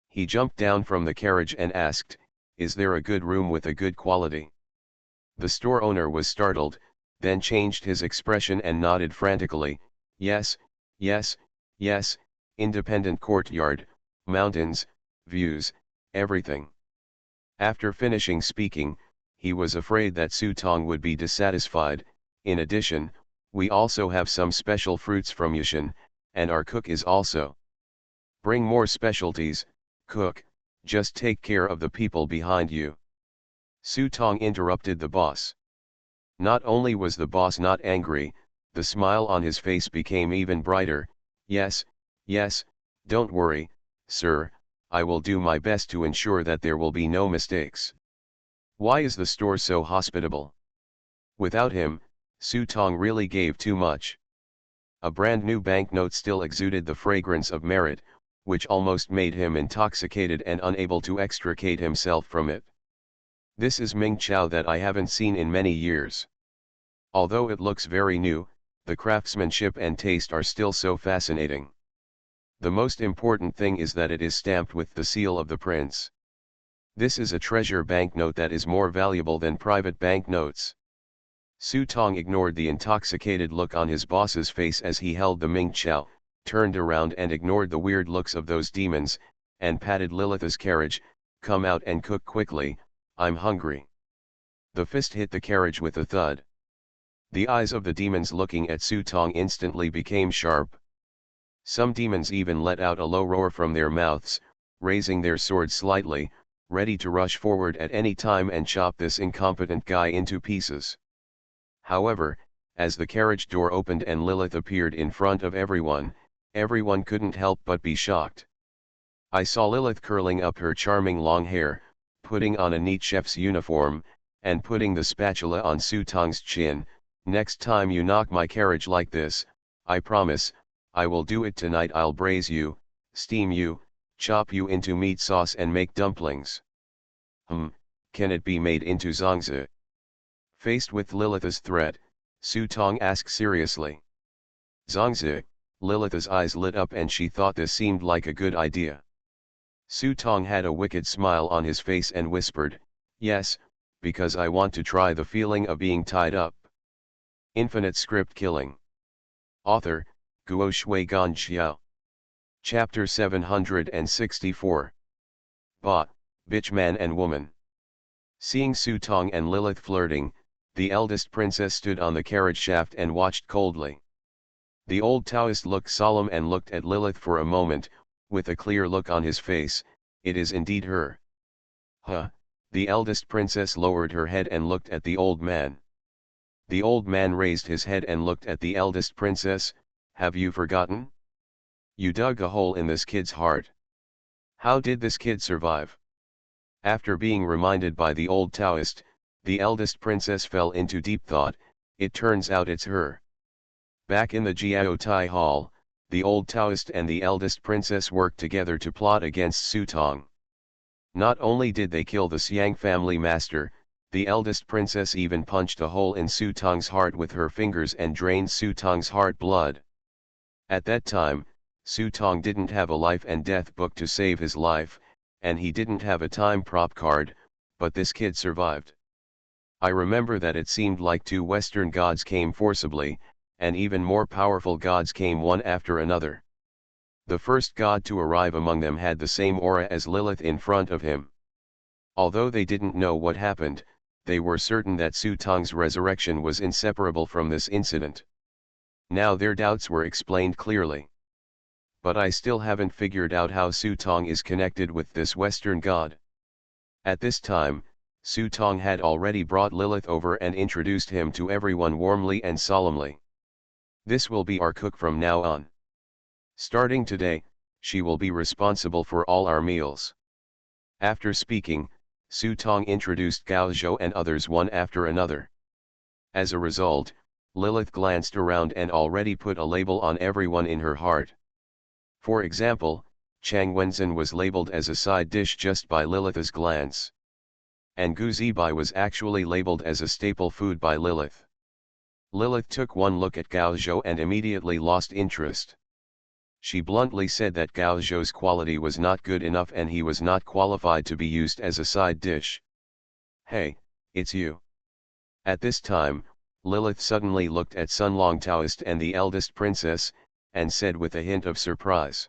Speaker 1: He jumped down from the carriage and asked, "Is there a good room with a good quality?" The store owner was startled, then changed his expression and nodded frantically, "Yes, yes, yes, independent courtyard, mountains, views, everything." After finishing speaking, he was afraid that Su Tong would be dissatisfied. "In addition, we also have some special fruits from Yushan, and our cook is also. Bring more specialties, cook, just take care of the people behind you." Su Tong interrupted the boss. Not only was the boss not angry, the smile on his face became even brighter. "Yes, yes, don't worry, sir, I will do my best to ensure that there will be no mistakes." Why is the store so hospitable? Without him, Su Tong really gave too much. A brand new banknote still exuded the fragrance of merit, which almost made him intoxicated and unable to extricate himself from it. This is Ming Chow that I haven't seen in many years. Although it looks very new, the craftsmanship and taste are still so fascinating. The most important thing is that it is stamped with the seal of the prince. This is a treasure banknote that is more valuable than private banknotes. Su Tong ignored the intoxicated look on his boss's face as he held the Ming Chow, turned around and ignored the weird looks of those demons, and patted Lilith's carriage. "Come out and cook quickly, I'm hungry." The fist hit the carriage with a thud. The eyes of the demons looking at Su Tong instantly became sharp. Some demons even let out a low roar from their mouths, raising their swords slightly, ready to rush forward at any time and chop this incompetent guy into pieces. However, as the carriage door opened and Lilith appeared in front of everyone couldn't help but be shocked. I saw Lilith curling up her charming long hair, putting on a neat chef's uniform, and putting the spatula on Su Tong's chin. "Next time you knock my carriage like this, I promise, I will do it tonight. I'll braise you, steam you, chop you into meat sauce and make dumplings." Can it be made into zongzi? Faced with Lilith's threat, Su Tong asked seriously. "Zongzi?" Lilith's eyes lit up and she thought this seemed like a good idea. Su Tong had a wicked smile on his face and whispered, "Yes, because I want to try the feeling of being tied up." Infinite Script Killing. Author, Guo Shui Gan Xiao. Chapter 764. Ba, Bitch Man and Woman. Seeing Su Tong and Lilith flirting, the eldest princess stood on the carriage shaft and watched coldly. The old Taoist looked solemn and looked at Lilith for a moment, with a clear look on his face. "It is indeed her." "Huh." The eldest princess lowered her head and looked at the old man. The old man raised his head and looked at the eldest princess. "Have you forgotten? You dug a hole in this kid's heart. How did this kid survive?" After being reminded by the old Taoist, the eldest princess fell into deep thought. It turns out it's her. Back in the Jiao Tai Hall, the old Taoist and the eldest princess worked together to plot against Su Tong. Not only did they kill the Xiang family master, the eldest princess even punched a hole in Su Tong's heart with her fingers and drained Su Tong's heart blood. At that time, Su Tong didn't have a life and death book to save his life, and he didn't have a time prop card, but this kid survived. I remember that it seemed like two Western gods came forcibly, and even more powerful gods came one after another. The first god to arrive among them had the same aura as Lilith in front of him. Although they didn't know what happened, they were certain that Su Tong's resurrection was inseparable from this incident. Now their doubts were explained clearly. But I still haven't figured out how Su Tong is connected with this Western god. At this time, Su Tong had already brought Lilith over and introduced him to everyone warmly and solemnly. This will be our cook from now on. Starting today, she will be responsible for all our meals. After speaking, Su Tong introduced Gao Zhou and others one after another. As a result, Lilith glanced around and already put a label on everyone in her heart. For example, Chang Wenzhen was labeled as a side dish just by Lilith's glance. And Gu Zibai was actually labeled as a staple food by Lilith. Lilith took one look at Gao Zhou and immediately lost interest. She bluntly said that Gao Zhou's quality was not good enough and he was not qualified to be used as a side dish. Hey, it's you. At this time, Lilith suddenly looked at Sunlong Taoist and the eldest princess, and said with a hint of surprise.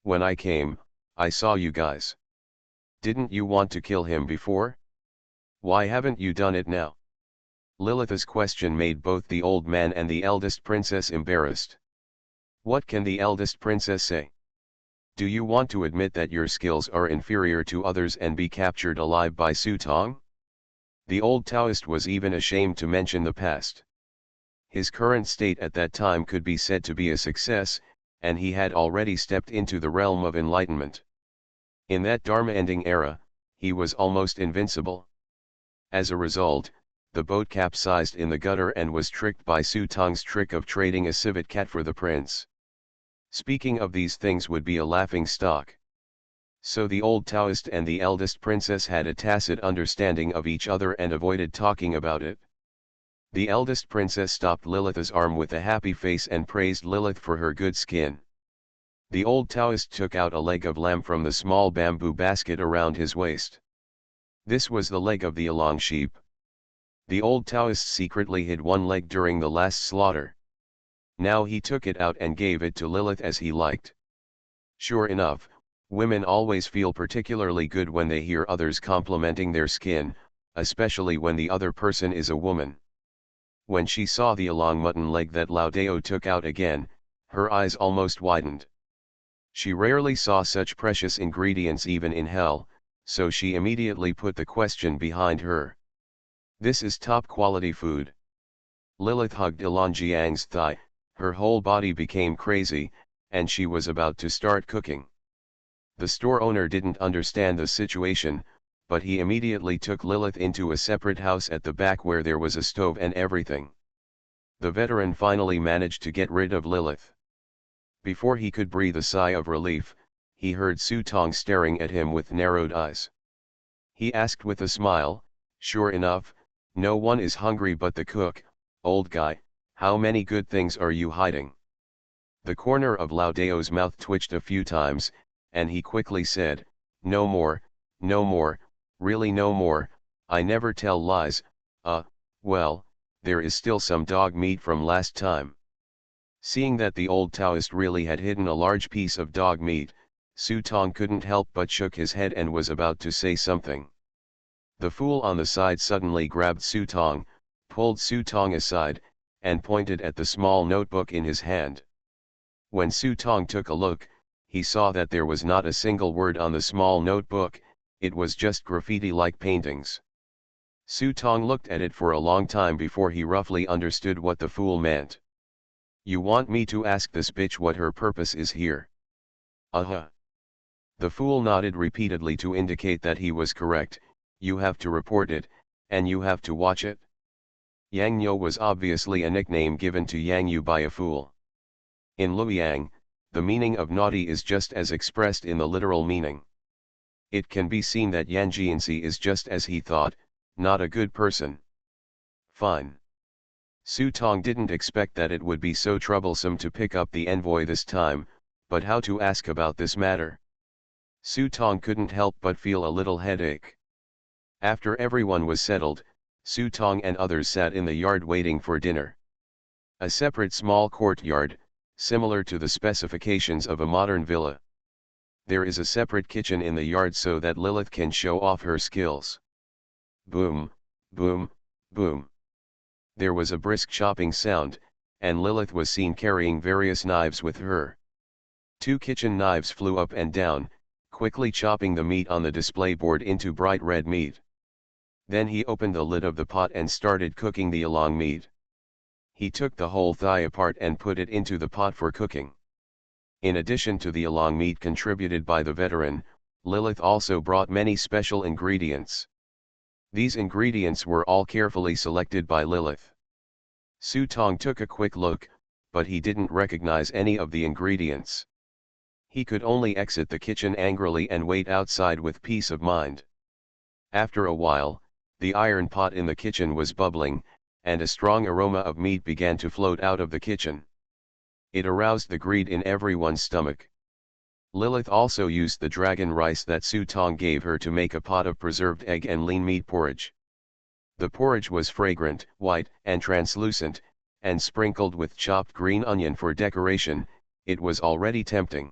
Speaker 1: When I came, I saw you guys. Didn't you want to kill him before? Why haven't you done it now? Lilith's question made both the old man and the eldest princess embarrassed. What can the eldest princess say? Do you want to admit that your skills are inferior to others and be captured alive by Su Tong? The old Taoist was even ashamed to mention the past. His current state at that time could be said to be a success, and he had already stepped into the realm of enlightenment. In that Dharma-ending era, he was almost invincible. As a result, the boat capsized in the gutter and was tricked by Su Tong's trick of trading a civet cat for the prince. Speaking of these things would be a laughing stock. So the old Taoist and the eldest princess had a tacit understanding of each other and avoided talking about it. The eldest princess stopped Lilith's arm with a happy face and praised Lilith for her good skin. The old Taoist took out a leg of lamb from the small bamboo basket around his waist. This was the leg of the Elang sheep. The old Taoist secretly hid one leg during the last slaughter. Now he took it out and gave it to Lilith as he liked. Sure enough, women always feel particularly good when they hear others complimenting their skin, especially when the other person is a woman. When she saw the Elang mutton leg that Lao Dao took out again, her eyes almost widened. She rarely saw such precious ingredients even in hell, so she immediately put the question behind her. This is top quality food. Lilith hugged Elang Jiang's thigh, her whole body became crazy, and she was about to start cooking. The store owner didn't understand the situation, but he immediately took Lilith into a separate house at the back where there was a stove and everything. The veteran finally managed to get rid of Lilith. Before he could breathe a sigh of relief, he heard Su Tong staring at him with narrowed eyes. He asked with a smile, "Sure enough, no one is hungry but the cook, old guy, how many good things are you hiding?" The corner of Lao Dao's mouth twitched a few times, and he quickly said, no more, really no more, I never tell lies, well, there is still some dog meat from last time." Seeing that the old Taoist really had hidden a large piece of dog meat, Su Tong couldn't help but shook his head and was about to say something. The fool on the side suddenly grabbed Su Tong, pulled Su Tong aside, and pointed at the small notebook in his hand. When Su Tong took a look, he saw that there was not a single word on the small notebook, it was just graffiti-like paintings. Su Tong looked at it for a long time before he roughly understood what the fool meant. "You want me to ask this bitch what her purpose is here?" The fool nodded repeatedly to indicate that he was correct. "You have to report it, and you have to watch it." Yang Yo was obviously a nickname given to Yang Yu by a fool. In Luoyang, the meaning of naughty is just as expressed in the literal meaning. It can be seen that Yan Jianxi is just as he thought, not a good person. Fine. Su Tong didn't expect that it would be so troublesome to pick up the envoy this time, but how to ask about this matter? Su Tong couldn't help but feel a little headache. After everyone was settled, Su Tong and others sat in the yard waiting for dinner. A separate small courtyard, similar to the specifications of a modern villa. There is a separate kitchen in the yard so that Lilith can show off her skills. Boom, boom, boom. There was a brisk chopping sound, and Lilith was seen carrying various knives with her. 2 kitchen knives flew up and down, quickly chopping the meat on the display board into bright red meat. Then he opened the lid of the pot and started cooking the along meat. He took the whole thigh apart and put it into the pot for cooking. In addition to the along meat contributed by the veteran, Lilith also brought many special ingredients. These ingredients were all carefully selected by Lilith. Su Tong took a quick look, but he didn't recognize any of the ingredients. He could only exit the kitchen angrily and wait outside with peace of mind. After a while, the iron pot in the kitchen was bubbling, and a strong aroma of meat began to float out of the kitchen. It aroused the greed in everyone's stomach. Lilith also used the dragon rice that Su Tong gave her to make a pot of preserved egg and lean meat porridge. The porridge was fragrant, white, and translucent, and sprinkled with chopped green onion for decoration. It was already tempting.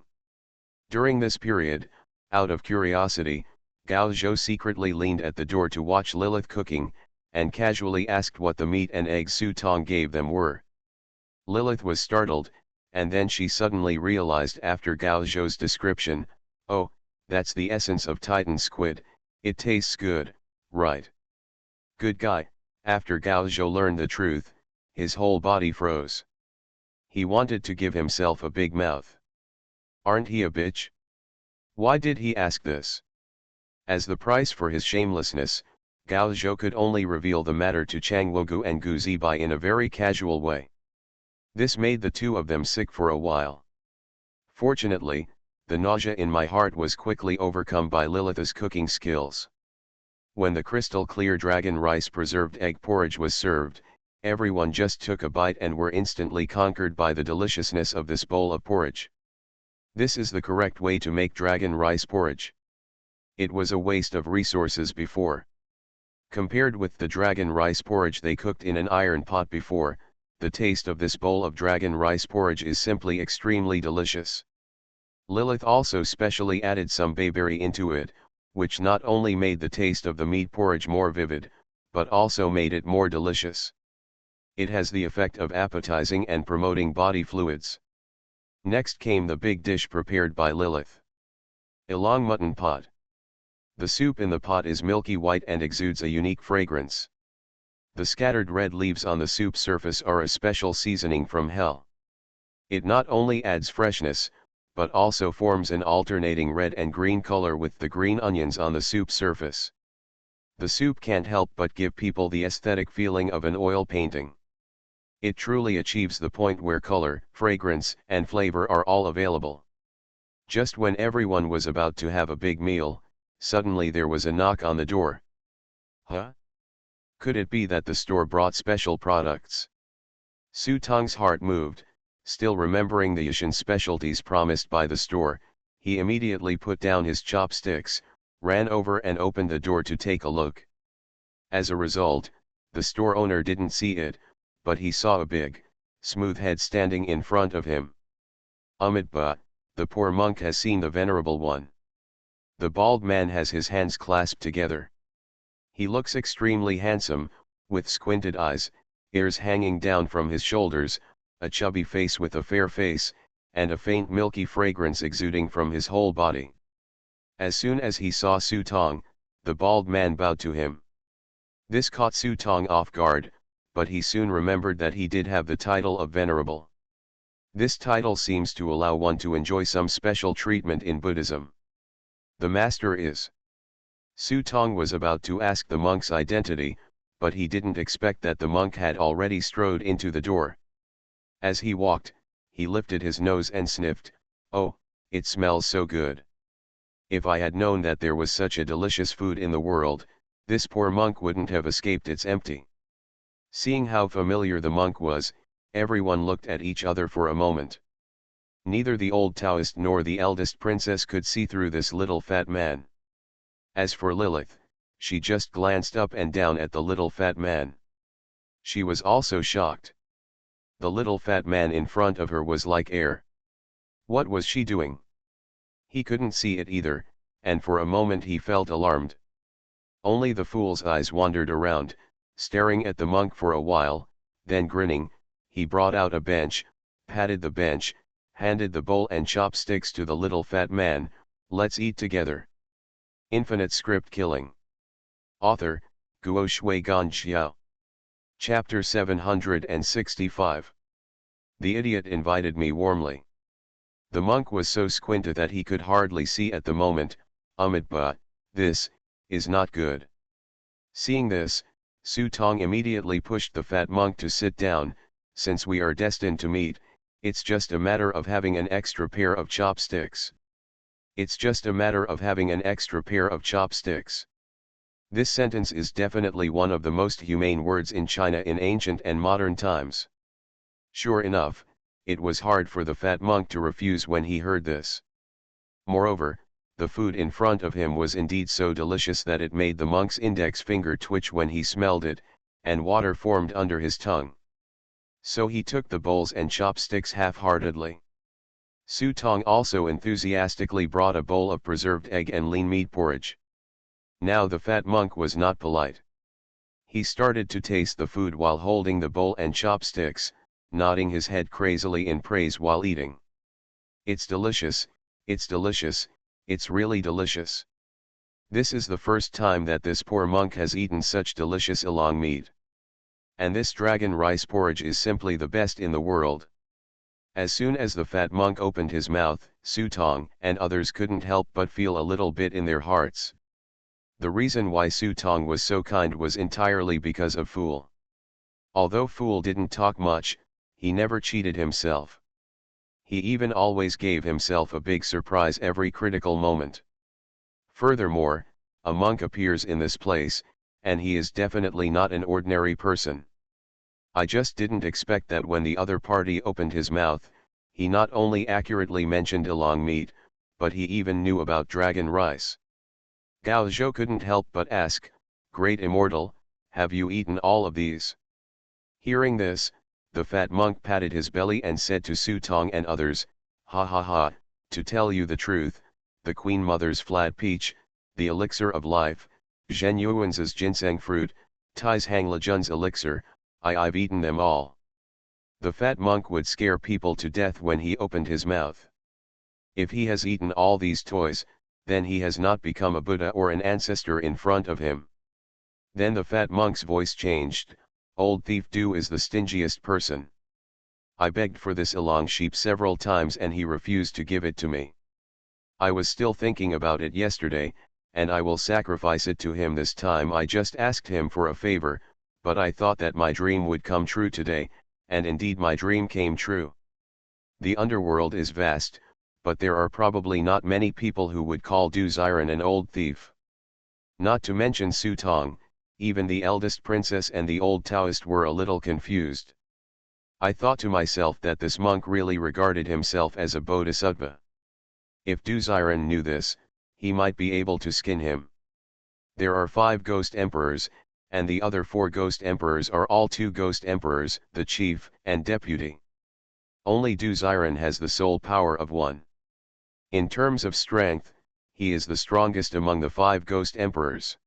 Speaker 1: During this period, out of curiosity, Gao Zhou secretly leaned at the door to watch Lilith cooking, and casually asked what the meat and eggs Su Tong gave them were. Lilith was startled, and then she suddenly realized after Gao Zhou's description, oh, that's the essence of Titan squid, it tastes good, right? Good guy. After Gao Zhou learned the truth, his whole body froze. He wanted to give himself a big mouth. Aren't he a bitch? Why did he ask this? As the price for his shamelessness, Gao Zhou could only reveal the matter to Chang Wogu and Gu Zibai in a very casual way. This made the two of them sick for a while. Fortunately, the nausea in my heart was quickly overcome by Lilith's cooking skills. When the crystal-clear dragon rice preserved egg porridge was served, everyone just took a bite and were instantly conquered by the deliciousness of this bowl of porridge. This is the correct way to make dragon rice porridge. It was a waste of resources before. Compared with the dragon rice porridge they cooked in an iron pot before, the taste of this bowl of dragon rice porridge is simply extremely delicious. Lilith also specially added some bayberry into it, which not only made the taste of the meat porridge more vivid, but also made it more delicious. It has the effect of appetizing and promoting body fluids. Next came the big dish prepared by Lilith. Ilong mutton pot. The soup in the pot is milky white and exudes a unique fragrance. The scattered red leaves on the soup surface are a special seasoning from hell. It not only adds freshness, but also forms an alternating red and green color with the green onions on the soup surface. The soup can't help but give people the aesthetic feeling of an oil painting. It truly achieves the point where color, fragrance, and flavor are all available. Just when everyone was about to have a big meal, suddenly there was a knock on the door. Huh? Could it be that the store brought special products? Su Tong's heart moved. Still remembering the Yishan specialties promised by the store, he immediately put down his chopsticks, ran over and opened the door to take a look. As a result, the store owner didn't see it, but he saw a big, smooth head standing in front of him. Amitabha, the poor monk has seen the venerable one. The bald man has his hands clasped together. He looks extremely handsome, with squinted eyes, ears hanging down from his shoulders, a chubby face with a fair face, and a faint milky fragrance exuding from his whole body. As soon as he saw Su Tong, the bald man bowed to him. This caught Su Tong off guard, but he soon remembered that he did have the title of Venerable. This title seems to allow one to enjoy some special treatment in Buddhism. The master is. Su Tong was about to ask the monk's identity, but he didn't expect that the monk had already strode into the door. As he walked, he lifted his nose and sniffed. Oh, it smells so good. If I had known that there was such a delicious food in the world, this poor monk wouldn't have escaped its empty. Seeing how familiar the monk was, everyone looked at each other for a moment. Neither the old Taoist nor the eldest princess could see through this little fat man. As for Lilith, she just glanced up and down at the little fat man. She was also shocked. The little fat man in front of her was like air. What was she doing? He couldn't see it either, and for a moment he felt alarmed. Only the fool's eyes wandered around, staring at the monk for a while, then grinning, he brought out a bench, patted the bench, handed the bowl and chopsticks to the little fat man. Let's eat together. Infinite script killing. Author, Guo Shui Gan Xiao. Chapter 765. The idiot invited me warmly. The monk was so squinted that he could hardly see at the moment. But this is not good. Seeing this, Su Tong immediately pushed the fat monk to sit down. Since we are destined to meet, it's just a matter of having an extra pair of chopsticks. It's just a matter of having an extra pair of chopsticks. This sentence is definitely one of the most humane words in China in ancient and modern times. Sure enough, it was hard for the fat monk to refuse when he heard this. Moreover, the food in front of him was indeed so delicious that it made the monk's index finger twitch when he smelled it, and water formed under his tongue. So he took the bowls and chopsticks half-heartedly. Su Tong also enthusiastically brought a bowl of preserved egg and lean meat porridge. Now the fat monk was not polite. He started to taste the food while holding the bowl and chopsticks, nodding his head crazily in praise while eating. It's delicious, it's delicious, it's really delicious. This is the first time that this poor monk has eaten such delicious elong meat. And this dragon rice porridge is simply the best in the world. As soon as the fat monk opened his mouth, Su Tong and others couldn't help but feel a little bit in their hearts. The reason why Su Tong was so kind was entirely because of Fool. Although Fool didn't talk much, he never cheated himself. He even always gave himself a big surprise every critical moment. Furthermore, a monk appears in this place, and he is definitely not an ordinary person. I just didn't expect that when the other party opened his mouth, he not only accurately mentioned elong meat, but he even knew about dragon rice. Gao Zhou couldn't help but ask, "Great Immortal, have you eaten all of these?" Hearing this, the fat monk patted his belly and said to Su Tong and others, "Ha ha ha, to tell you the truth, the Queen Mother's flat peach, the elixir of life, Zhen Yuan's ginseng fruit, Tai's Hang Lejun's elixir, I've eaten them all." The fat monk would scare people to death when he opened his mouth. If he has eaten all these toys, then he has not become a Buddha or an ancestor in front of him. Then the fat monk's voice changed. "Old thief Du is the stingiest person. I begged for this elong sheep several times and he refused to give it to me. I was still thinking about it yesterday, and I will sacrifice it to him this time. I just asked him for a favor, but I thought that my dream would come true today, and indeed my dream came true. The underworld is vast, but there are probably not many people who would call Du Ziren an old thief. Not to mention Su Tong, even the eldest princess and the old Taoist were a little confused. I thought to myself that this monk really regarded himself as a bodhisattva. If Du Ziren knew this, he might be able to skin him. There are 5 ghost emperors, and the other 4 ghost emperors are all 2 ghost emperors, the chief and deputy. Only Du Ziren has the sole power of 1. In terms of strength, he is the strongest among the 5 ghost emperors.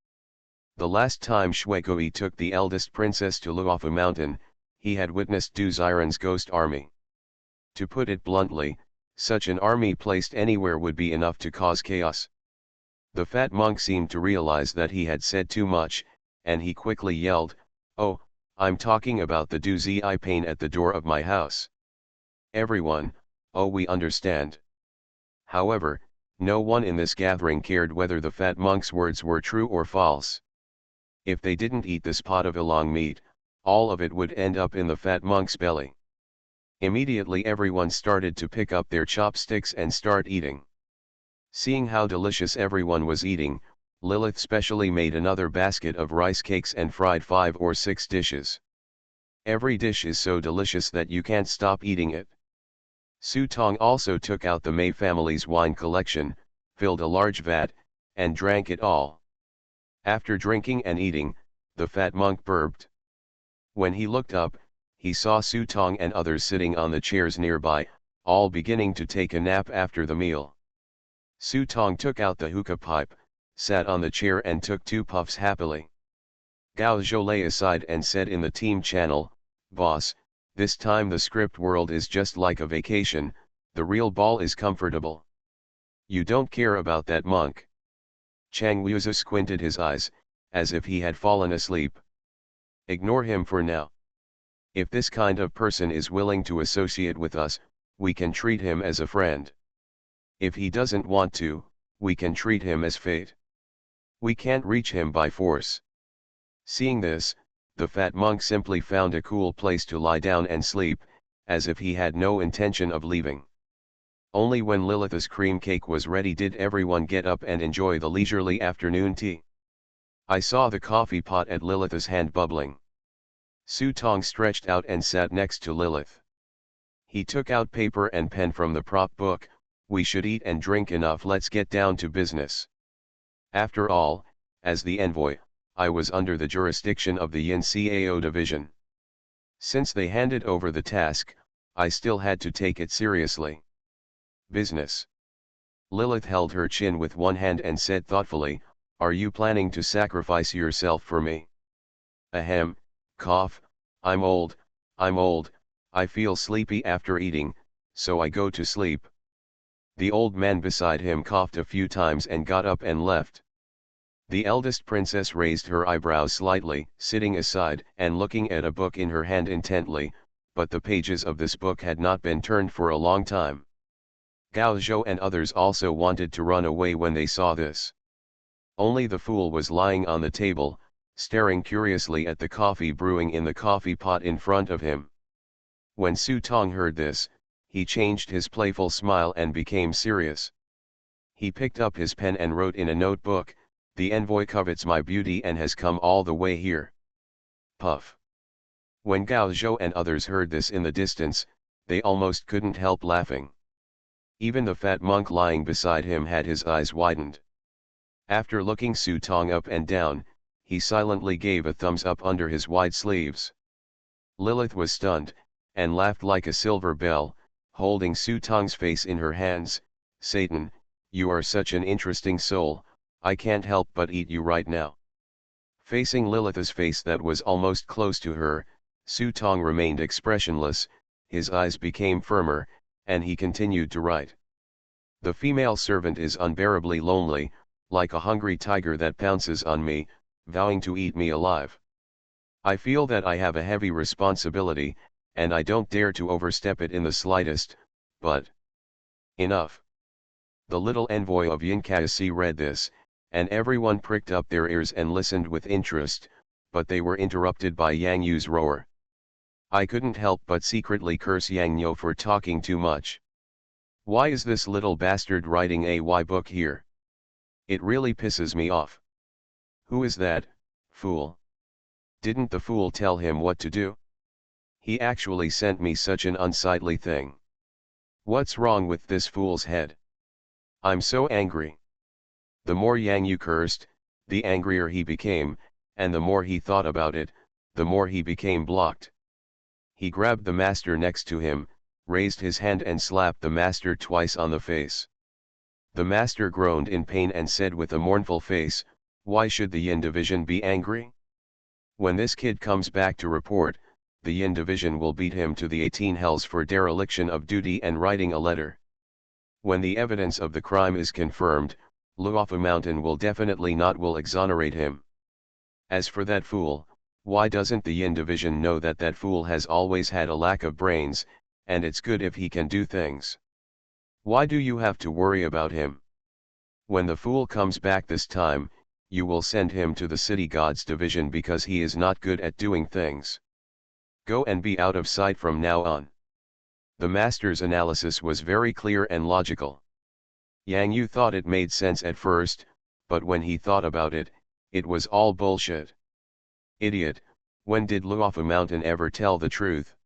Speaker 1: The last time Shuekui took the eldest princess to Luofu Mountain, he had witnessed Du Ziren's ghost army. To put it bluntly, such an army placed anywhere would be enough to cause chaos. The fat monk seemed to realize that he had said too much, and he quickly yelled, "Oh, I'm talking about the Du Zi pain at the door of my house." Everyone, "Oh, we understand." However, no one in this gathering cared whether the fat monk's words were true or false. If they didn't eat this pot of elong meat, all of it would end up in the fat monk's belly. Immediately everyone started to pick up their chopsticks and start eating. Seeing how delicious everyone was eating, Lilith specially made another basket of rice cakes and fried 5 or 6 dishes. Every dish is so delicious that you can't stop eating it. Su Tong also took out the Mei family's wine collection, filled a large vat, and drank it all. After drinking and eating, the fat monk burped. When he looked up, he saw Su Tong and others sitting on the chairs nearby, all beginning to take a nap after the meal. Su Tong took out the hookah pipe, sat on the chair and took 2 puffs happily. Gao Zhou lay aside and said in the team channel, "Boss, this time the script world is just like a vacation, the real ball is comfortable. You don't care about that monk." Chang Liuzi squinted his eyes, as if he had fallen asleep. "Ignore him for now. If this kind of person is willing to associate with us, we can treat him as a friend. If he doesn't want to, we can treat him as fate. We can't reach him by force." Seeing this, the fat monk simply found a cool place to lie down and sleep, as if he had no intention of leaving. Only when Lilith's cream cake was ready did everyone get up and enjoy the leisurely afternoon tea. I saw the coffee pot at Lilith's hand bubbling. Su Tong stretched out and sat next to Lilith. He took out paper and pen from the prop book. "We should eat and drink enough, let's get down to business. After all, as the envoy, I was under the jurisdiction of the Yin Cao division. Since they handed over the task, I still had to take it seriously. Business." Lilith held her chin with one hand and said thoughtfully, "Are you planning to sacrifice yourself for me?" Ahem, cough, I'm old, I feel sleepy after eating, so I go to sleep." The old man beside him coughed a few times and got up and left. The eldest princess raised her eyebrows slightly, sitting aside and looking at a book in her hand intently, but the pages of this book had not been turned for a long time. Gao Zhou and others also wanted to run away when they saw this. Only the fool was lying on the table, staring curiously at the coffee brewing in the coffee pot in front of him. When Su Tong heard this, he changed his playful smile and became serious. He picked up his pen and wrote in a notebook, "The envoy covets my beauty and has come all the way here." Puff. When Gao Zhou and others heard this in the distance, they almost couldn't help laughing. Even the fat monk lying beside him had his eyes widened. After looking Su Tong up and down, he silently gave a thumbs up under his wide sleeves. Lilith was stunned, and laughed like a silver bell, holding Su Tong's face in her hands. "Satan, you are such an interesting soul, I can't help but eat you right now." Facing Lilith's face that was almost close to her, Su Tong remained expressionless, his eyes became firmer, and he continued to write. "The female servant is unbearably lonely, like a hungry tiger that pounces on me, vowing to eat me alive. I feel that I have a heavy responsibility, and I don't dare to overstep it in the slightest, but enough." The little envoy of Yin Cao read this, and everyone pricked up their ears and listened with interest, but they were interrupted by Yang Yu's roar. I couldn't help but secretly curse Yang Yu for talking too much. Why is this little bastard writing a book here? It really pisses me off. Who is that fool? Didn't the fool tell him what to do? He actually sent me such an unsightly thing. What's wrong with this fool's head? I'm so angry. The more Yang Yu cursed, the angrier he became, and the more he thought about it, the more he became blocked. He grabbed the master next to him, raised his hand and slapped the master twice on the face. The master groaned in pain and said with a mournful face, "Why should the Yin division be angry? When this kid comes back to report, the Yin division will beat him to the 18 hells for dereliction of duty and writing a letter. When the evidence of the crime is confirmed, Luofu Mountain will definitely not will exonerate him. As for that fool, why doesn't the Yin division know that that fool has always had a lack of brains, and it's good if he can do things? Why do you have to worry about him? When the fool comes back this time, you will send him to the City Gods division because he is not good at doing things. Go and be out of sight from now on." The master's analysis was very clear and logical. Yang Yu thought it made sense at first, but when he thought about it, it was all bullshit. Idiot, when did Luofu Mountain ever tell the truth?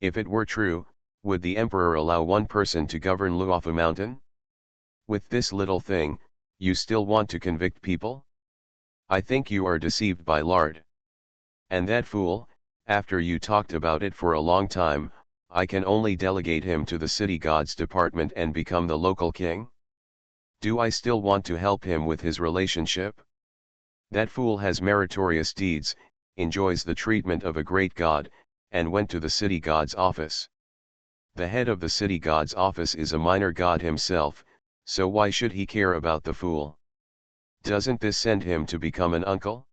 Speaker 1: If it were true, would the emperor allow one person to govern Luofu Mountain? With this little thing, you still want to convict people? I think you are deceived by lard. And that fool, After you talked about it for a long time, I can only delegate him to the city gods department and become the local king? Do I still want to help him with his relationship? That fool has meritorious deeds, enjoys the treatment of a great god, and went to the city god's office. The head of the city god's office is a minor god himself, so why should he care about the fool? Doesn't this send him to become an uncle?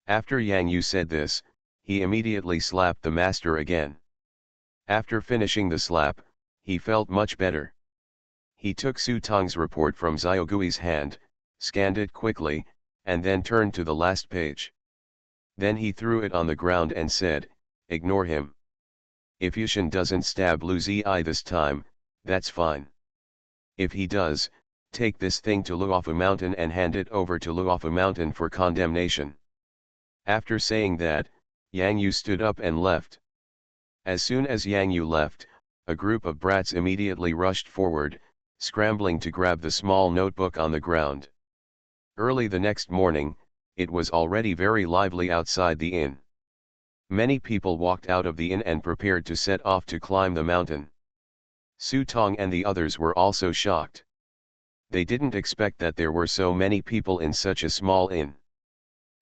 Speaker 1: After Yang Yu said this, he immediately slapped the master again. After finishing the slap, he felt much better. He took Su Tong's report from Xiaogui's hand, scanned it quickly, and then turned to the last page. Then he threw it on the ground and said, "Ignore him. If Yushin doesn't stab Lu Zi this time, that's fine. If he does, take this thing to Luofu Mountain and hand it over to Luofu Mountain for condemnation." After saying that, Yang Yu stood up and left. As soon as Yang Yu left, a group of brats immediately rushed forward, scrambling to grab the small notebook on the ground. Early the next morning, it was already very lively outside the inn. Many people walked out of the inn and prepared to set off to climb the mountain. Su Tong and the others were also shocked. They didn't expect that there were so many people in such a small inn.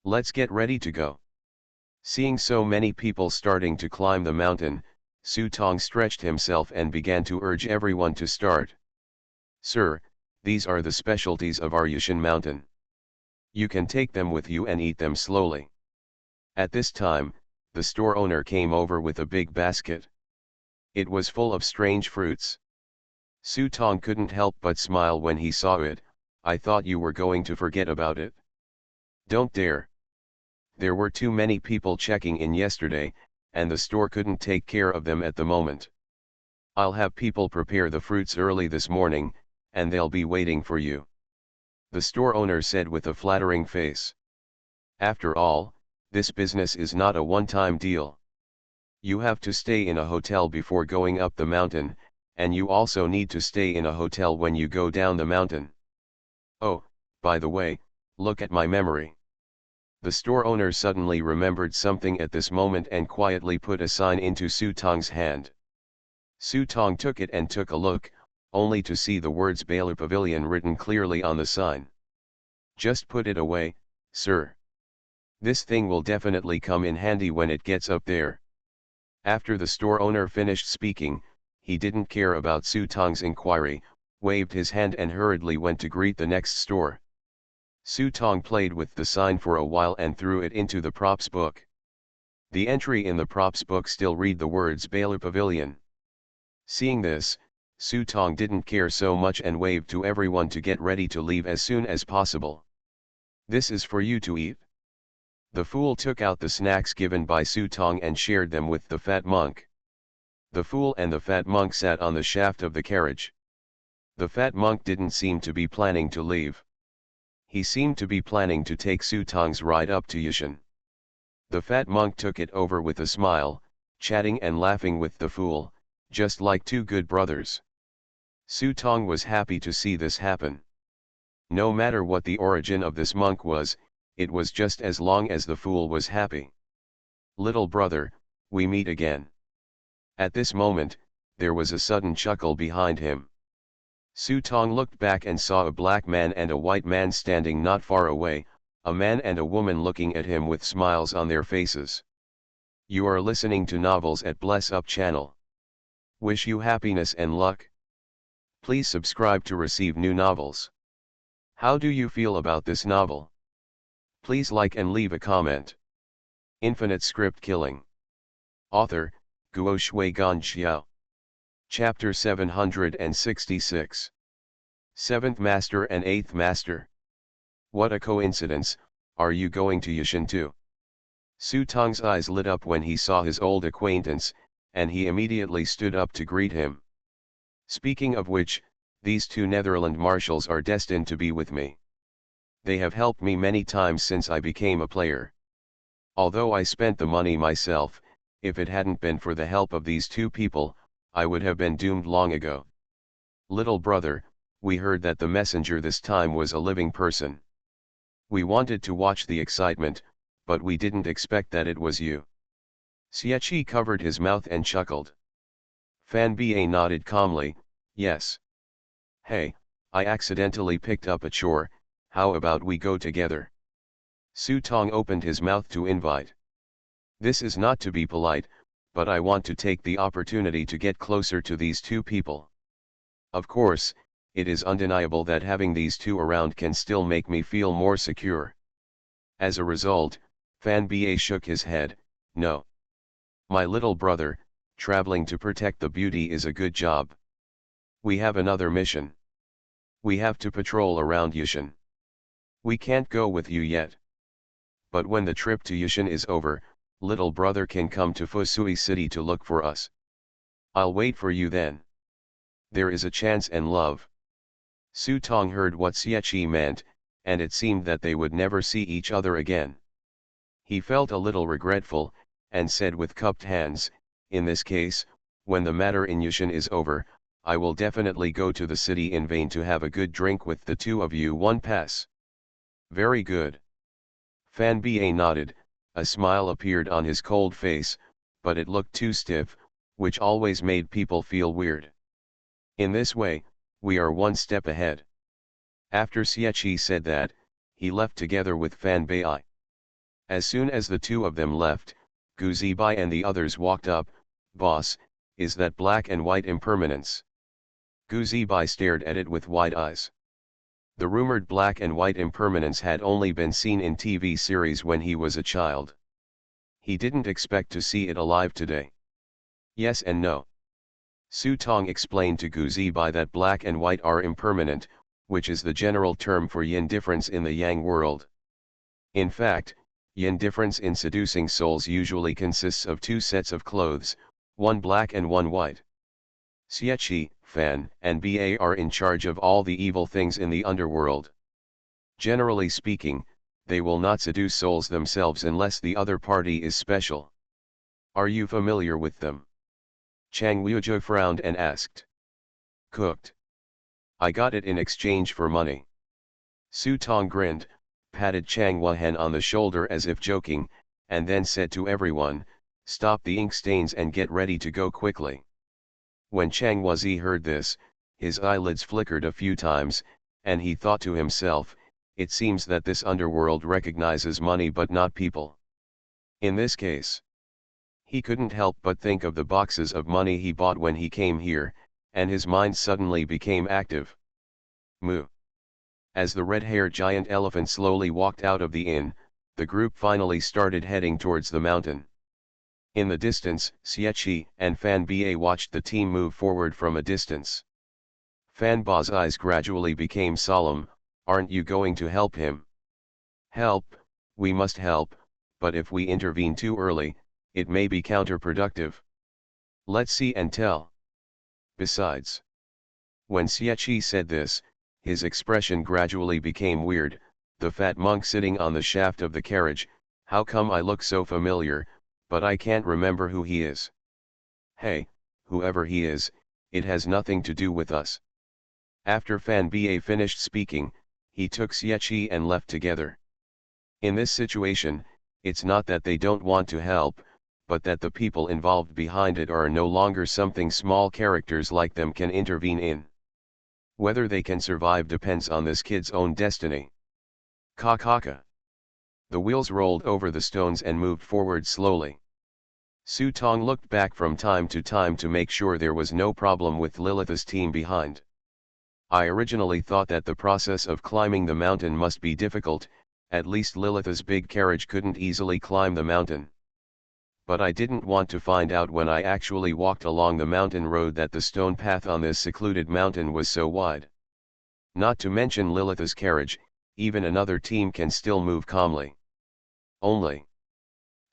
Speaker 1: "Let's get ready to go." Seeing so many people starting to climb the mountain, Su Tong stretched himself and began to urge everyone to start. "Sir, these are the specialties of our Yushin mountain. You can take them with you and eat them slowly." At this time, the store owner came over with a big basket. It was full of strange fruits. Su Tong couldn't help but smile when he saw it. "I thought you were going to forget about it." "Don't dare. There were too many people checking in yesterday, and the store couldn't take care of them at the moment. I'll have people prepare the fruits early this morning, and they'll be waiting for you," the store owner said with a flattering face. "After all, this business is not a one-time deal. You have to stay in a hotel before going up the mountain, and you also need to stay in a hotel when you go down the mountain. Oh, by the way, look at my memory." The store owner suddenly remembered something at this moment and quietly put a sign into Su Tong's hand. Su Tong took it and took a look, only to see the words Baler Pavilion written clearly on the sign. "Just put it away, sir. This thing will definitely come in handy when it gets up there." After the store owner finished speaking, he didn't care about Su Tong's inquiry, waved his hand and hurriedly went to greet the next store. Su Tong played with the sign for a while and threw it into the props book. The entry in the props book still read the words Baler Pavilion. Seeing this, Su Tong didn't care so much and waved to everyone to get ready to leave as soon as possible. "This is for you to eat." The fool took out the snacks given by Su Tong and shared them with the fat monk. The fool and the fat monk sat on the shaft of the carriage. The fat monk didn't seem to be planning to leave. He seemed to be planning to take Su Tong's ride up to Yushin. The fat monk took it over with a smile, chatting and laughing with the fool, just like two good brothers. Su Tong was happy to see this happen. No matter what the origin of this monk was, it was just as long as the fool was happy. "Little brother, we meet again." At this moment, there was a sudden chuckle behind him. Su Tong looked back and saw a black man and a white man standing not far away, a man and a woman looking at him with smiles on their faces. You are listening to Novels at Bless Up channel. Wish you happiness and luck. Please subscribe to receive new novels. How do you feel about this novel? Please like and leave a comment. Infinite Script Killing. Author, Guo Shui Gan Xiao. Chapter 766. Seventh Master and Eighth Master. What a coincidence, are you going to Yushin too? Su Tong's eyes lit up when he saw his old acquaintance, and he immediately stood up to greet him. Speaking of which, these two Netherland marshals are destined to be with me. They have helped me many times since I became a player. Although I spent the money myself, if it hadn't been for the help of these two people, I would have been doomed long ago. Little brother, we heard that the messenger this time was a living person. We wanted to watch the excitement, but we didn't expect that it was you. Xiachi covered his mouth and chuckled. Fan Ba nodded calmly, yes. Hey, I accidentally picked up a chore, how about we go together? Su Tong opened his mouth to invite. This is not to be polite, but I want to take the opportunity to get closer to these two people. Of course, it is undeniable that having these two around can still make me feel more secure. As a result, Fan Ba shook his head, no. My little brother, traveling to protect the beauty is a good job. We have another mission. We have to patrol around Yushan. We can't go with you yet. But when the trip to Yushan is over, little brother can come to Fusui City to look for us. I'll wait for you then. There is a chance and love. Su Tong heard what Xiachi meant, and it seemed that they would never see each other again. He felt a little regretful, and said with cupped hands, in this case, when the matter in Yushan is over, I will definitely go to the city in vain to have a good drink with the two of you. One pass. Very good. Fan Ba nodded, a smile appeared on his cold face, but it looked too stiff, which always made people feel weird. In this way, we are one step ahead. After Xiachi said that, he left together with Fan Ba. As soon as the two of them left, Gu Zibai and the others walked up. Boss, is that black and white impermanence? Gu Zibai stared at it with wide eyes. The rumored black and white impermanence had only been seen in TV series when he was a child. He didn't expect to see it alive today. Yes and no. Su Tong explained to Gu Zibai that black and white are impermanent, which is the general term for yin difference in the yang world. In fact, yin difference in seducing souls usually consists of two sets of clothes, one black and one white. Xiachi, Fan, and Ba are in charge of all the evil things in the underworld. Generally speaking, they will not seduce souls themselves unless the other party is special. Are you familiar with them? Chang Liuzhou frowned and asked. Cooked. I got it in exchange for money. Su Tong grinned, patted Chang Wuhen on the shoulder as if joking, and then said to everyone, stop the ink stains and get ready to go quickly. When Chang Wuzi heard this, his eyelids flickered a few times, and he thought to himself, it seems that this underworld recognizes money but not people. In this case, he couldn't help but think of the boxes of money he bought when he came here, and his mind suddenly became active. Moo. As the red-haired giant elephant slowly walked out of the inn, the group finally started heading towards the mountain. In the distance, Xiachi and Fan Ba watched the team move forward from a distance. Fan Ba's eyes gradually became solemn. Aren't you going to help him? Help, we must help, but if we intervene too early, it may be counterproductive. Let's see and tell. Besides, when Xiachi said this, his expression gradually became weird. The fat monk sitting on the shaft of the carriage, how come I look so familiar, but I can't remember who he is. Hey, whoever he is, it has nothing to do with us. After Fan Ba finished speaking, he took Xiachi and left together. In this situation, it's not that they don't want to help, but that the people involved behind it are no longer something small characters like them can intervene in. Whether they can survive depends on this kid's own destiny. Ka. The wheels rolled over the stones and moved forward slowly. Su Tong looked back from time to time to make sure there was no problem with Lilith's team behind. I originally thought that the process of climbing the mountain must be difficult, at least Lilith's big carriage couldn't easily climb the mountain. But I didn't want to find out when I actually walked along the mountain road that the stone path on this secluded mountain was so wide. Not to mention Lilith's carriage, even another team can still move calmly. Only.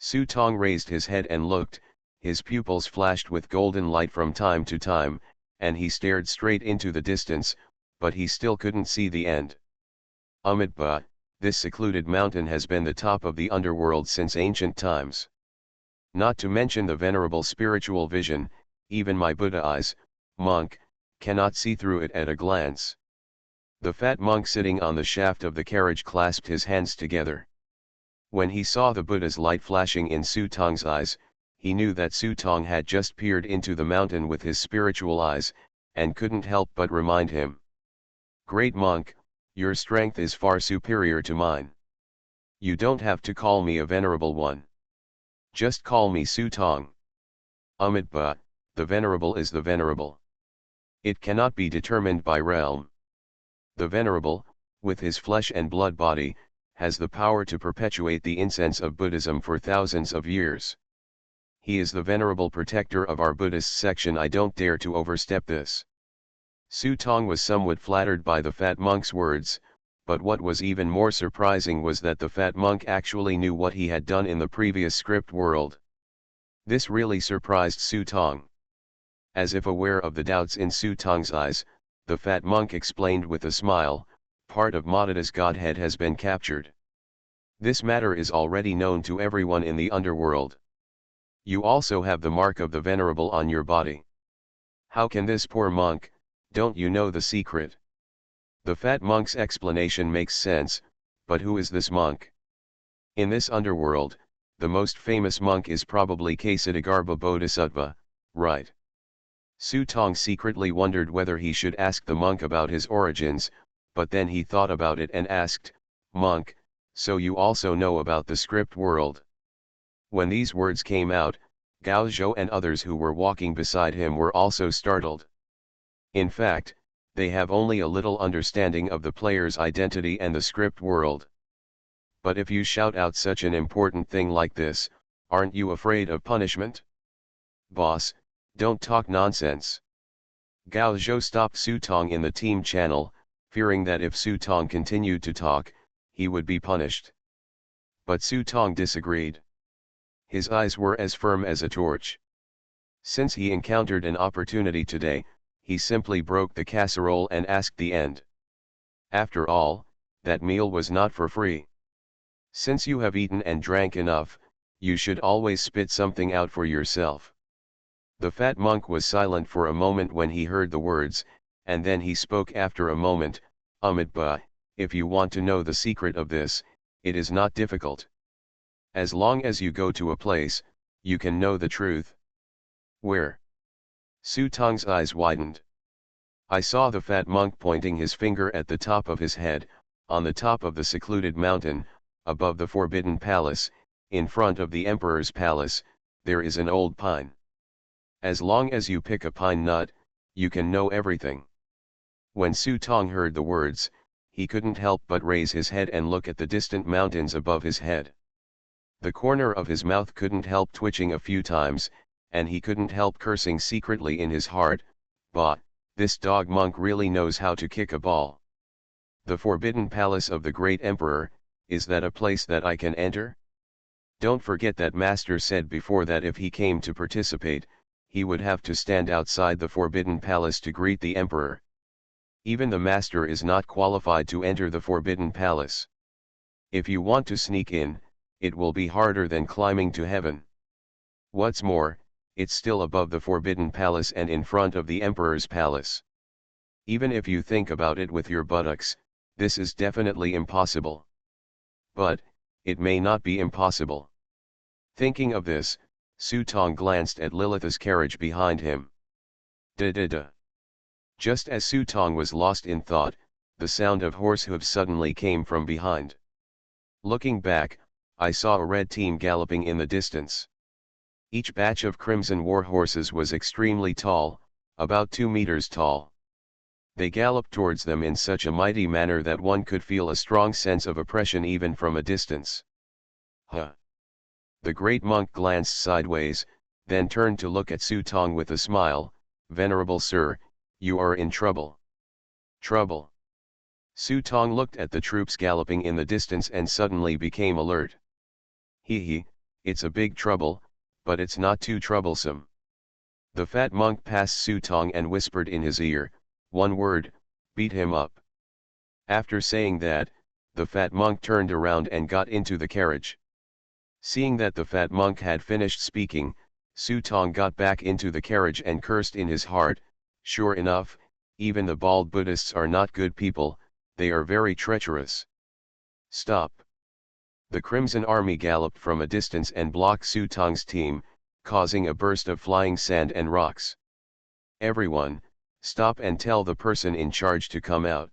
Speaker 1: Su Tong raised his head and looked, his pupils flashed with golden light from time to time, and he stared straight into the distance, but he still couldn't see the end. But, this secluded mountain has been the top of the underworld since ancient times. Not to mention the venerable spiritual vision, even my Buddha eyes, monk, cannot see through it at a glance. The fat monk sitting on the shaft of the carriage clasped his hands together. When he saw the Buddha's light flashing in Su Tong's eyes, he knew that Su Tong had just peered into the mountain with his spiritual eyes, and couldn't help but remind him. "Great monk, your strength is far superior to mine. You don't have to call me a venerable one. Just call me Su Tong. But the venerable is the venerable. It cannot be determined by realm. The venerable, with his flesh and blood body, has the power to perpetuate the incense of Buddhism for thousands of years. He is the venerable protector of our Buddhist section. I don't dare to overstep this." Su Tong was somewhat flattered by the fat monk's words, but what was even more surprising was that the fat monk actually knew what he had done in the previous script world. This really surprised Su Tong. As if aware of the doubts in Su Tong's eyes, the fat monk explained with a smile, "Part of Madada's godhead has been captured. This matter is already known to everyone in the underworld. You also have the mark of the venerable on your body. How can this poor monk, don't you know the secret?" The fat monk's explanation makes sense, but who is this monk? In this underworld, the most famous monk is probably Ksatagarbha Bodhisattva, right? Su Tong secretly wondered whether he should ask the monk about his origins, but then he thought about it and asked, "Monk, so you also know about the script world?" When these words came out, Gao Zhou and others who were walking beside him were also startled. In fact, they have only a little understanding of the player's identity and the script world. But if you shout out such an important thing like this, aren't you afraid of punishment? "Boss, don't talk nonsense." Gao Zhou stopped Su Tong in the team channel, fearing that if Su Tong continued to talk, he would be punished. But Su Tong disagreed. His eyes were as firm as a torch. Since he encountered an opportunity today, he simply broke the casserole and asked the end. After all, that meal was not for free. Since you have eaten and drank enough, you should always spit something out for yourself. The fat monk was silent for a moment when he heard the words, and then he spoke after a moment, "But, if you want to know the secret of this, it is not difficult. As long as you go to a place, you can know the truth." "Where?" Su Tong's eyes widened. "I saw the fat monk pointing his finger at the top of his head, on the top of the secluded mountain, above the Forbidden Palace, in front of the Emperor's palace, there is an old pine. As long as you pick a pine nut, you can know everything." When Su Tong heard the words, he couldn't help but raise his head and look at the distant mountains above his head. The corner of his mouth couldn't help twitching a few times, and he couldn't help cursing secretly in his heart, "Bah, this dog monk really knows how to kick a ball." "The Forbidden Palace of the Great Emperor, is that a place that I can enter? Don't forget that Master said before that if he came to participate, he would have to stand outside the Forbidden Palace to greet the Emperor. Even the Master is not qualified to enter the Forbidden Palace. If you want to sneak in, it will be harder than climbing to heaven. What's more, it's still above the Forbidden Palace and in front of the Emperor's palace. Even if you think about it with your buttocks, this is definitely impossible. But, it may not be impossible." Thinking of this, Su Tong glanced at Lilith's carriage behind him. Da-da-da. Just as Su Tong was lost in thought, the sound of horse hooves suddenly came from behind. Looking back, I saw a red team galloping in the distance. Each batch of crimson war horses was extremely tall, about 2 meters tall. They galloped towards them in such a mighty manner that one could feel a strong sense of oppression even from a distance. "Huh." The great monk glanced sideways, then turned to look at Su Tong with a smile, "Venerable sir, you are in trouble." "Trouble?" Su Tong looked at the troops galloping in the distance and suddenly became alert. He, it's a big trouble, but it's not too troublesome." The fat monk passed Su Tong and whispered in his ear, "One word, beat him up." After saying that, the fat monk turned around and got into the carriage. Seeing that the fat monk had finished speaking, Su Tong got back into the carriage and cursed in his heart, "Sure enough, even the bald Buddhists are not good people, they are very treacherous." "Stop." The Crimson Army galloped from a distance and blocked Su Tong's team, causing a burst of flying sand and rocks. Everyone, stop and tell the person in charge to come out.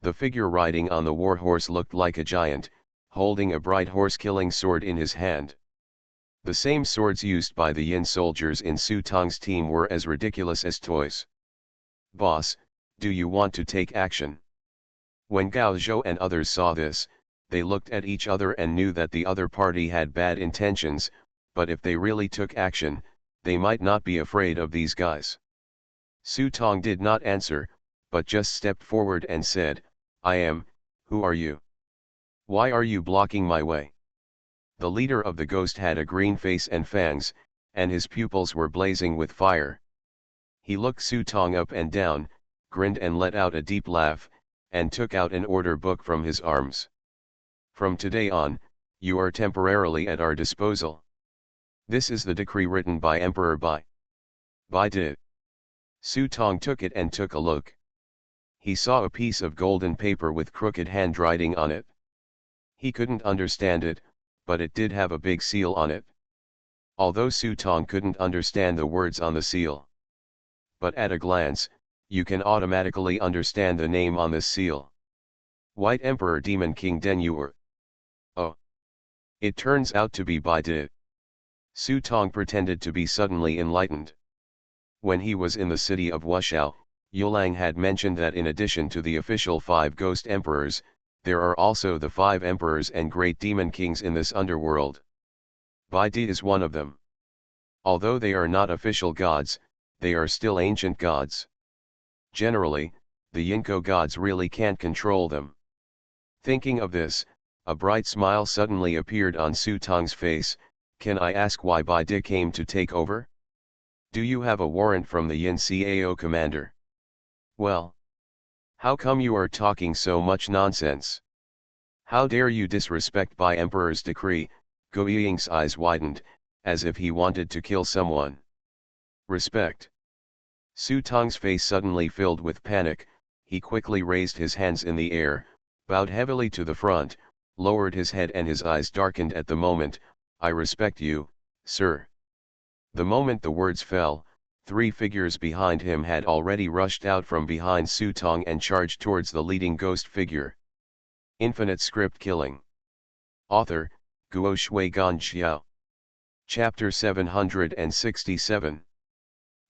Speaker 1: The figure riding on the war horse looked like a giant, holding a bright horse-killing sword in his hand. The same swords used by the Yin soldiers in Su Tong's team were as ridiculous as toys. "Boss, do you want to take action?" When Gao Zhou and others saw this, they looked at each other and knew that the other party had bad intentions, but if they really took action, they might not be afraid of these guys. Su Tong did not answer, but just stepped forward and said, "I am, who are you? Why are you blocking my way?" The leader of the ghost had a green face and fangs, and his pupils were blazing with fire. He looked Su Tong up and down, grinned and let out a deep laugh, and took out an order book from his arms. "From today on, you are temporarily at our disposal. This is the decree written by Emperor Bai Di." Su Tong took it and took a look. He saw a piece of golden paper with crooked handwriting on it. He couldn't understand it, but it did have a big seal on it. Although Su Tong couldn't understand the words on the seal, but at a glance, you can automatically understand the name on this seal. White Emperor Demon King Den Yuer. Oh. It turns out to be Bai Di. Su Tong pretended to be suddenly enlightened. When he was in the city of Wushao, Yulang had mentioned that in addition to the official 5 ghost emperors, there are also the 5 emperors and great demon kings in this underworld. Bai Di is one of them. Although they are not official gods, they are still ancient gods. Generally, the Yinko gods really can't control them. Thinking of this, a bright smile suddenly appeared on Su Tong's face. "Can I ask why Bai Di came to take over? Do you have a warrant from the Yin Cao commander?" "Well, how come you are talking so much nonsense? How dare you disrespect Bai Emperor's decree?" Go Ying's eyes widened, as if he wanted to kill someone. "Respect." Su Tong's face suddenly filled with panic. He quickly raised his hands in the air, bowed heavily to the front, lowered his head and his eyes darkened at the moment. "I respect you, sir." The moment the words fell, 3 figures behind him had already rushed out from behind Su Tong and charged towards the leading ghost figure. Infinite script killing. Author, Guo Shui Gan Xiao. Chapter 767.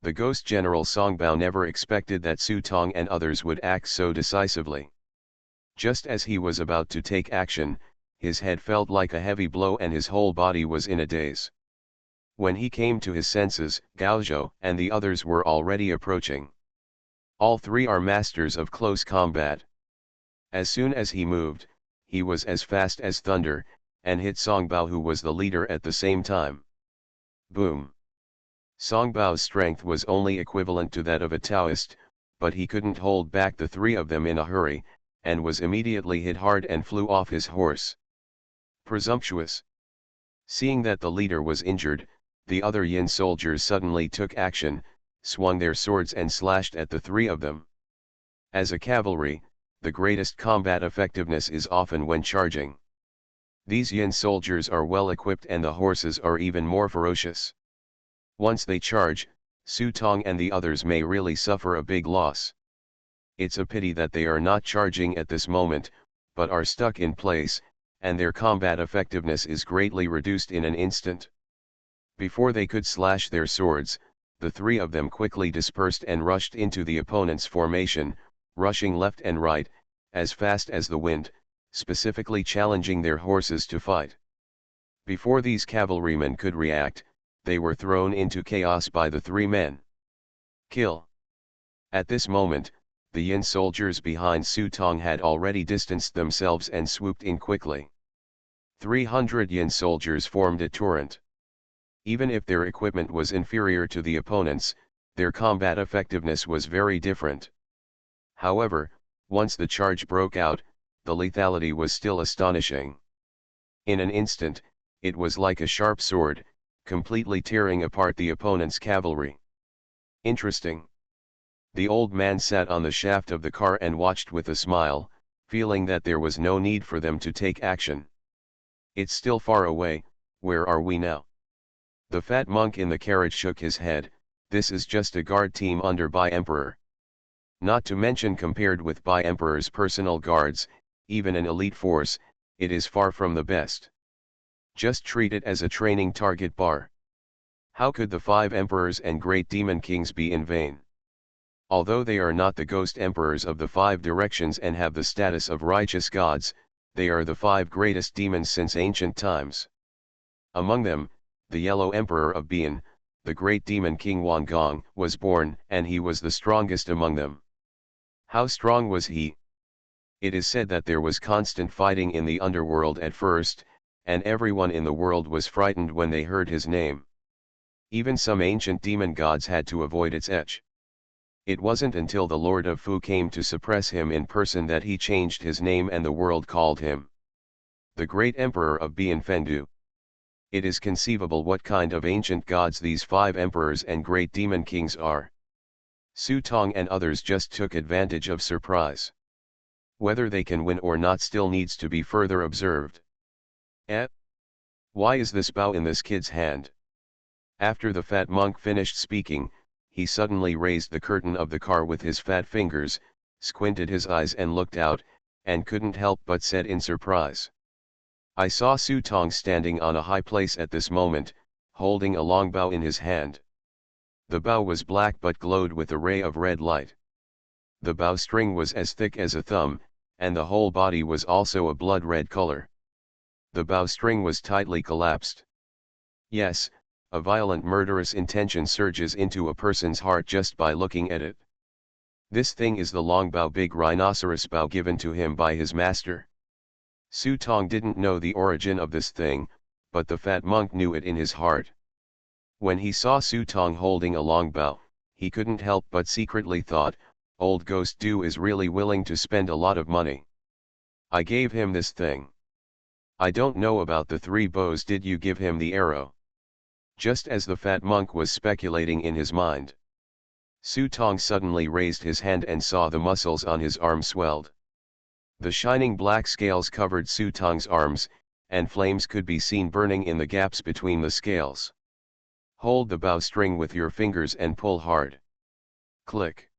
Speaker 1: The ghost general Songbao never expected that Su Tong and others would act so decisively. Just as he was about to take action, his head felt like a heavy blow and his whole body was in a daze. When he came to his senses, Gaozhou and the others were already approaching. All 3 are masters of close combat. As soon as he moved, he was as fast as thunder, and hit Songbao, who was the leader, at the same time. Boom! Songbao's strength was only equivalent to that of a Taoist, but he couldn't hold back the 3 of them in a hurry, and was immediately hit hard and flew off his horse. Presumptuous! Seeing that the leader was injured, the other Yin soldiers suddenly took action, swung their swords and slashed at the 3 of them. As a cavalry, the greatest combat effectiveness is often when charging. These Yin soldiers are well equipped and the horses are even more ferocious. Once they charge, Su Tong and the others may really suffer a big loss. It's a pity that they are not charging at this moment, but are stuck in place, and their combat effectiveness is greatly reduced in an instant. Before they could slash their swords, the 3 of them quickly dispersed and rushed into the opponent's formation, rushing left and right, as fast as the wind, specifically challenging their horses to fight. Before these cavalrymen could react, they were thrown into chaos by the 3 men. Kill! At this moment, the Yin soldiers behind Su Tong had already distanced themselves and swooped in quickly. 300 Yin soldiers formed a torrent. Even if their equipment was inferior to the opponents, their combat effectiveness was very different. However, once the charge broke out, the lethality was still astonishing. In an instant, it was like a sharp sword, completely tearing apart the opponent's cavalry. Interesting. The old man sat on the shaft of the car and watched with a smile, feeling that there was no need for them to take action. "It's still far away. Where are we now?" The fat monk in the carriage shook his head. This is just a guard team under Bai Emperor. Not to mention compared with Bai Emperor's personal guards, even an elite force, it is far from the best. Just treat it as a training target bar. How could the 5 emperors and great demon kings be in vain? Although they are not the ghost emperors of the 5 directions and have the status of righteous gods, they are the 5 greatest demons since ancient times. Among them, the Yellow Emperor of Bian, the great demon king Wang Gong, was born, and he was the strongest among them. How strong was he? It is said that there was constant fighting in the underworld at first, and everyone in the world was frightened when they heard his name. Even some ancient demon gods had to avoid its edge. It wasn't until the Lord of Fu came to suppress him in person that he changed his name and the world called him the Great Emperor of Bian Fengdu. It is conceivable what kind of ancient gods these 5 emperors and great demon kings are. Su Tong and others just took advantage of surprise. Whether they can win or not still needs to be further observed. Why is this bow in this kid's hand? After the fat monk finished speaking, he suddenly raised the curtain of the car with his fat fingers, squinted his eyes and looked out, and couldn't help but said in surprise. I saw Su Tong standing on a high place at this moment, holding a long bow in his hand. The bow was black but glowed with a ray of red light. The bow string was as thick as a thumb, and the whole body was also a blood-red color. The bow string was tightly collapsed. Yes, a violent murderous intention surges into a person's heart just by looking at it. This thing is the long bow, big rhinoceros bow given to him by his master. Su Tong didn't know the origin of this thing, but the fat monk knew it in his heart. When he saw Su Tong holding a long bow, he couldn't help but secretly thought, old Ghost Du is really willing to spend a lot of money. I gave him this thing. I don't know about the 3 bows. Did you give him the arrow? Just as the fat monk was speculating in his mind, Su Tong suddenly raised his hand and saw the muscles on his arm swelled. The shining black scales covered Su Tong's arms, and flames could be seen burning in the gaps between the scales. Hold the bow string with your fingers and pull hard. Click.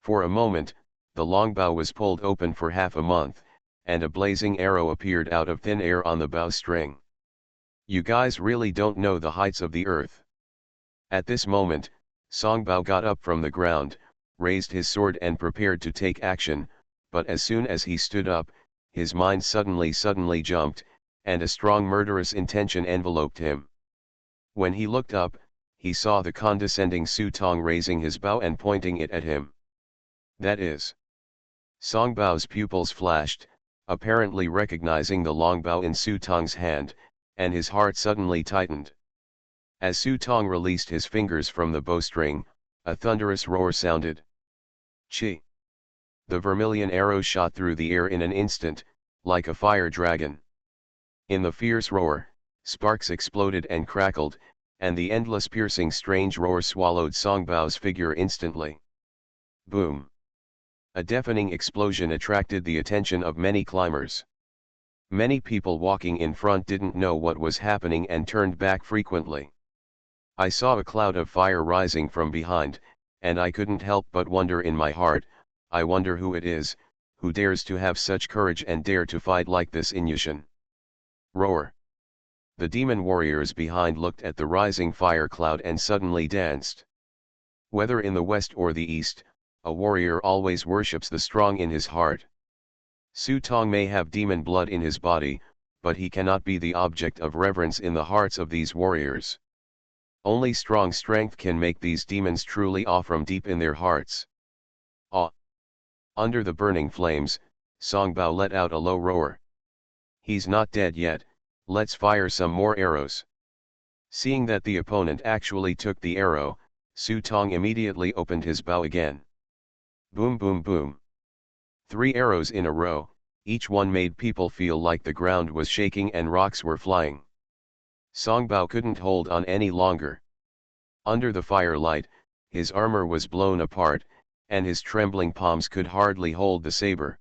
Speaker 1: For a moment, the long bow was pulled open for half a month, and a blazing arrow appeared out of thin air on the bow string. You guys really don't know the heights of the earth. At this moment, Song Bao got up from the ground, raised his sword and prepared to take action, but as soon as he stood up, his mind suddenly jumped, and a strong murderous intention enveloped him. When he looked up, he saw the condescending Su Tong raising his bow and pointing it at him. That is. Song Bao's pupils flashed, apparently recognizing the long bow in Su Tong's hand, and his heart suddenly tightened. As Su Tong released his fingers from the bowstring, a thunderous roar sounded. Chi! The vermilion arrow shot through the air in an instant, like a fire dragon. In the fierce roar, sparks exploded and crackled, and the endless piercing strange roar swallowed Song Bao's figure instantly. Boom! A deafening explosion attracted the attention of many climbers. Many people walking in front didn't know what was happening and turned back frequently. I saw a cloud of fire rising from behind, and I couldn't help but wonder in my heart, I wonder who it is, who dares to have such courage and dare to fight like this in Yushan. Roar! The demon warriors behind looked at the rising fire cloud and suddenly danced. Whether in the west or the east, a warrior always worships the strong in his heart. Su Tong may have demon blood in his body, but he cannot be the object of reverence in the hearts of these warriors. Only strong strength can make these demons truly awe from deep in their hearts. Awe! Under the burning flames, Song Bao let out a low roar. He's not dead yet, let's fire some more arrows. Seeing that the opponent actually took the arrow, Su Tong immediately opened his bow again. Boom boom boom. 3 arrows in a row, each one made people feel like the ground was shaking and rocks were flying. Song Bao couldn't hold on any longer. Under the firelight, his armor was blown apart, and his trembling palms could hardly hold the saber.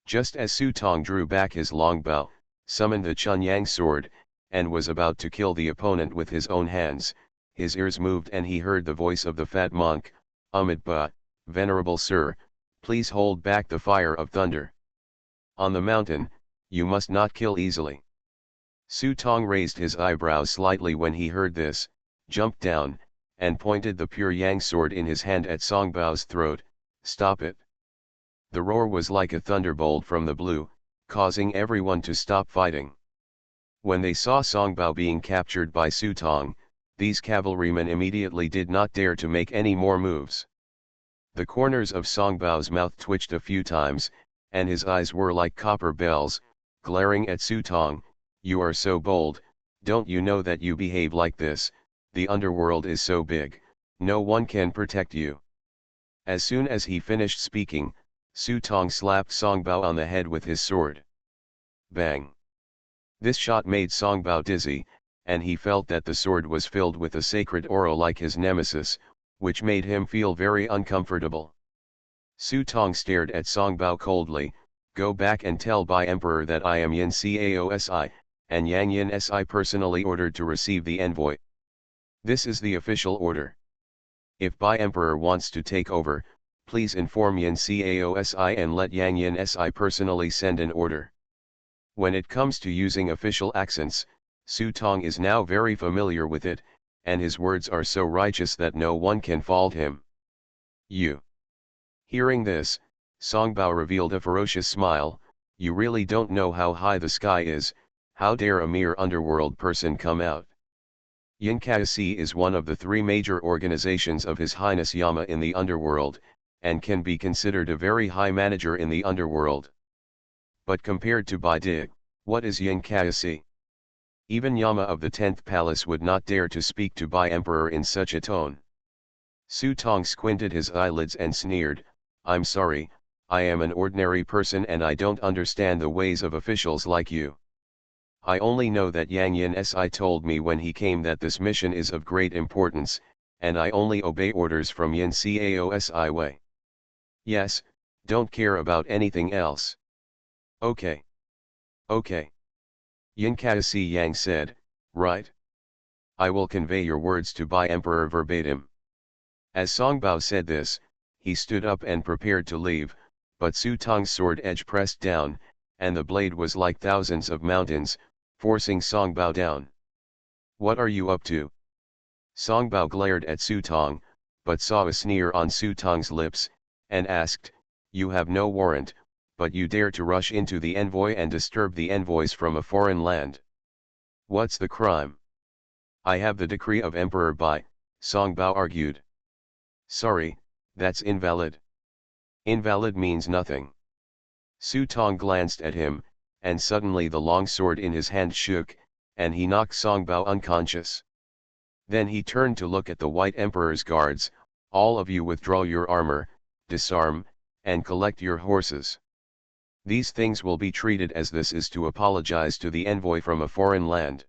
Speaker 1: Just as Su Tong drew back his long bow, summoned the Chunyang sword, and was about to kill the opponent with his own hands, his ears moved and he heard the voice of the fat monk, Amitabha, "Venerable sir, please hold back the fire of thunder. On the mountain, you must not kill easily." Su Tong raised his eyebrows slightly when he heard this, jumped down, and pointed the pure yang sword in his hand at Song Bao's throat. "Stop it." The roar was like a thunderbolt from the blue, causing everyone to stop fighting. When they saw Song Bao being captured by Su Tong, these cavalrymen immediately did not dare to make any more moves. The corners of Song Bao's mouth twitched a few times, and his eyes were like copper bells, glaring at Su Tong. "You are so bold, don't you know that you behave like this? The underworld is so big, no one can protect you." As soon as he finished speaking, Su Tong slapped Song Bao on the head with his sword. Bang! This shot made Song Bao dizzy, and he felt that the sword was filled with a sacred aura like his nemesis, which made him feel very uncomfortable. Su Tong stared at Song Bao coldly. "Go back and tell Bai Emperor that I am Yin Caosi, and Yang Yin Si personally ordered to receive the envoy. This is the official order. If Bai Emperor wants to take over, please inform Yin Caosi and let Yang Yin Si personally send an order." When it comes to using official accents, Su Tong is now very familiar with it, and his words are so righteous that no one can fault him. "You." Hearing this, Song Bao revealed a ferocious smile. "You really don't know how high the sky is, how dare a mere underworld person come out?" Yin Caosi is one of the three major organizations of His Highness Yama in the underworld, and can be considered a very high manager in the underworld. But compared to Bai Di, what is Yin Caosi? Even Yama of the 10th Palace would not dare to speak to Bai Emperor in such a tone. Su Tong squinted his eyelids and sneered, "I'm sorry, I am an ordinary person and I don't understand the ways of officials like you. I only know that Yang Yin Si told me when he came that this mission is of great importance, and I only obey orders from Yin Caosi Wei. Yes, don't care about anything else." "Okay. Okay." Yin Caosi Yang said, "Right. I will convey your words to Bai Emperor verbatim." As Song Bao said this, he stood up and prepared to leave, but Su Tong's sword edge pressed down, and the blade was like thousands of mountains, forcing Song Bao down. "What are you up to?" Song Bao glared at Su Tong, but saw a sneer on Su Tong's lips, and asked, "You have no warrant, but you dare to rush into the envoy and disturb the envoys from a foreign land. What's the crime?" "I have the decree of Emperor Bai," Song Bao argued. "Sorry, that's invalid." "Invalid means nothing." Su Tong glanced at him, and suddenly the long sword in his hand shook, and he knocked Song Bao unconscious. Then he turned to look at the White Emperor's guards. "All of you withdraw your armor, disarm, and collect your horses. These things will be treated as this is to apologize to the envoy from a foreign land."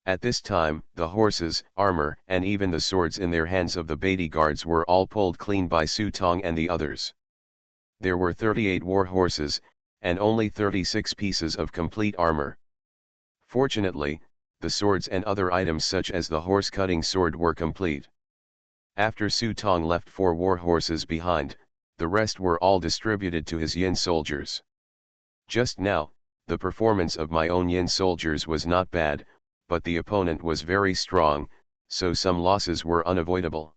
Speaker 1: At this time, the horses, armor, and even the swords in their hands of the Beatty guards were all pulled clean by Su Tong and the others. There were 38 war horses, and only 36 pieces of complete armor. Fortunately, the swords and other items such as the horse-cutting sword were complete. After Su Tong left 4 war horses behind, the rest were all distributed to his Yin soldiers. Just now, the performance of my own Yin soldiers was not bad, but the opponent was very strong, so some losses were unavoidable.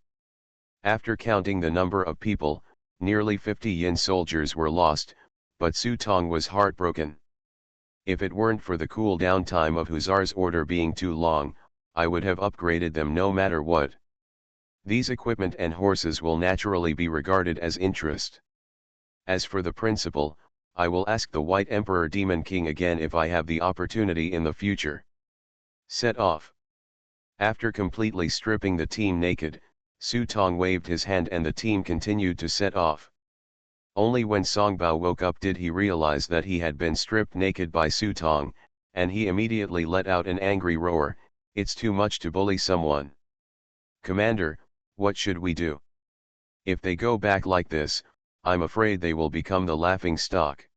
Speaker 1: After counting the number of people, nearly 50 Yin soldiers were lost, but Su Tong was heartbroken. "If it weren't for the cool-down time of Hussar's order being too long, I would have upgraded them no matter what. These equipment and horses will naturally be regarded as interest. As for the principal, I will ask the White Emperor Demon King again if I have the opportunity in the future." Set off. After completely stripping the team naked, Su Tong waved his hand and the team continued to set off. Only when Song Bao woke up did he realize that he had been stripped naked by Su Tong, and he immediately let out an angry roar. "It's too much to bully someone. Commander, what should we do? If they go back like this, I'm afraid they will become the laughing stock.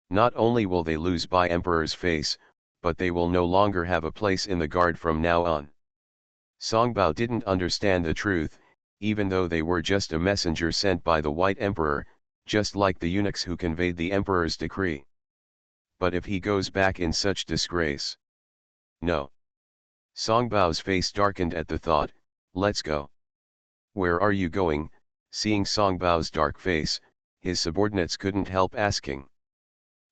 Speaker 1: Not only will they lose Bai Emperor's face, but they will no longer have a place in the guard from now on. Songbao didn't understand the truth, even though they were just a messenger sent by the White Emperor, just like the eunuchs who conveyed the emperor's decree. But if he goes back in such disgrace? No. Songbao's face darkened at the thought. Let's go. Where are you going? Seeing Songbao's dark face, his subordinates couldn't help asking.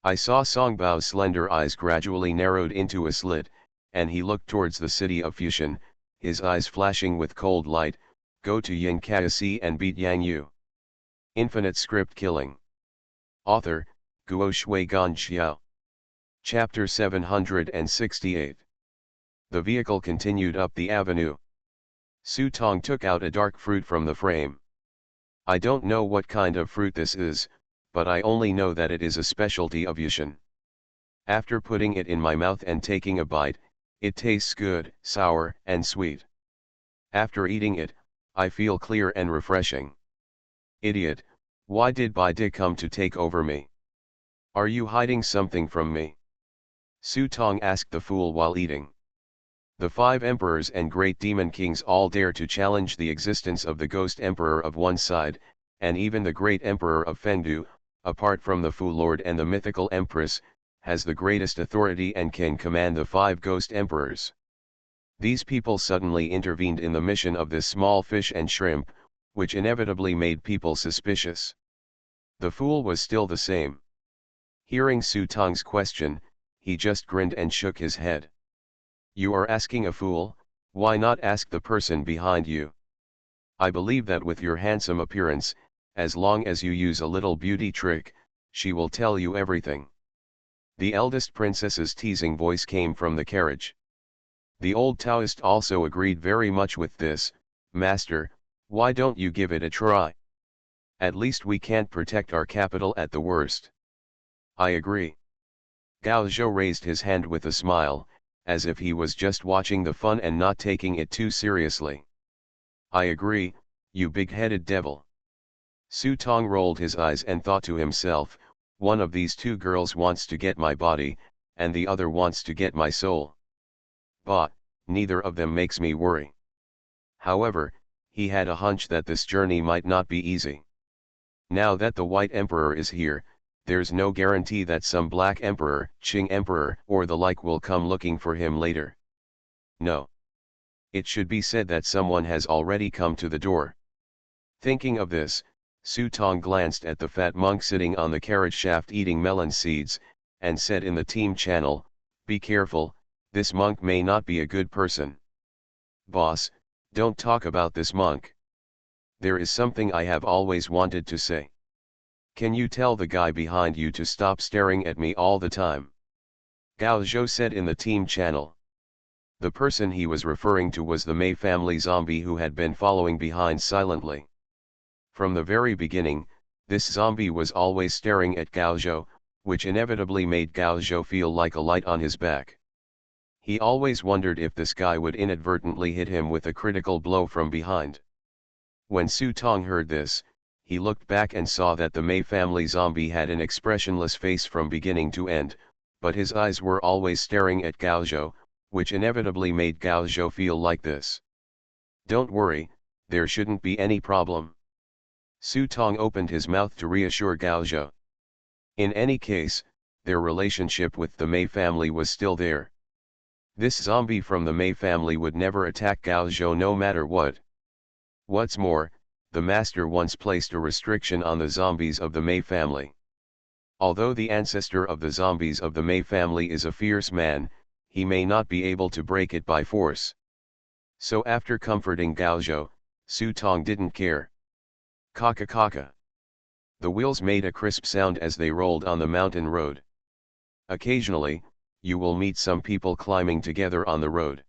Speaker 1: I saw Songbao's slender eyes gradually narrowed into a slit, and he looked towards the city of Fusion, his eyes flashing with cold light. Go to Yingkai and beat Yang Yu. Infinite Script Killing. Author, Guo Shui Gan Xiao. Chapter 768. The vehicle continued up the avenue. Su Tong took out a dark fruit from the frame. I don't know what kind of fruit this is, but I only know that it is a specialty of Yushan. After putting it in my mouth and taking a bite, it tastes good, sour, and sweet. After eating it, I feel clear and refreshing. Idiot, why did Bai Di come to take over me? Are you hiding something from me? Su Tong asked the fool while eating. The 5 emperors and great demon kings all dare to challenge the existence of the ghost emperor of one side, and even the great emperor of Fengdu, apart from the Fu Lord and the mythical empress, has the greatest authority and can command the 5 ghost emperors. These people suddenly intervened in the mission of this small fish and shrimp, which inevitably made people suspicious. The fool was still the same. Hearing Su Tong's question, he just grinned and shook his head. You are asking a fool, why not ask the person behind you? I believe that with your handsome appearance, as long as you use a little beauty trick, she will tell you everything. The eldest princess's teasing voice came from the carriage. The old Taoist also agreed very much with this. Master, why don't you give it a try? At least we can't protect our capital at the worst. I agree. Gao Zhou raised his hand with a smile, as if he was just watching the fun and not taking it too seriously. I agree, you big-headed devil. Su Tong rolled his eyes and thought to himself, one of these 2 girls wants to get my body, and the other wants to get my soul. But, neither of them makes me worry. However, he had a hunch that this journey might not be easy. Now that the White Emperor is here, there's no guarantee that some Black Emperor, Qing Emperor, or the like will come looking for him later. No. It should be said that someone has already come to the door. Thinking of this, Su Tong glanced at the fat monk sitting on the carriage shaft eating melon seeds, and said in the team channel, be careful, this monk may not be a good person. Boss, don't talk about this monk. There is something I have always wanted to say. Can you tell the guy behind you to stop staring at me all the time? Gao Zhou said in the team channel. The person he was referring to was the Mei family zombie who had been following behind silently. From the very beginning, this zombie was always staring at Gao Zhou, which inevitably made Gao Zhou feel like a light on his back. He always wondered if this guy would inadvertently hit him with a critical blow from behind. When Su Tong heard this, he looked back and saw that the Mei family zombie had an expressionless face from beginning to end, but his eyes were always staring at Gao Zhou, which inevitably made Gao Zhou feel like this. Don't worry, there shouldn't be any problem. Su Tong opened his mouth to reassure Gao Zhou. In any case, their relationship with the Mei family was still there. This zombie from the Mei family would never attack Gao Zhou no matter what. What's more, the master once placed a restriction on the zombies of the Mei family. Although the ancestor of the zombies of the Mei family is a fierce man, he may not be able to break it by force. So after comforting Gao Zhou, Su Tong didn't care. Kaka kaka. The wheels made a crisp sound as they rolled on the mountain road. Occasionally, you will meet some people climbing together on the road.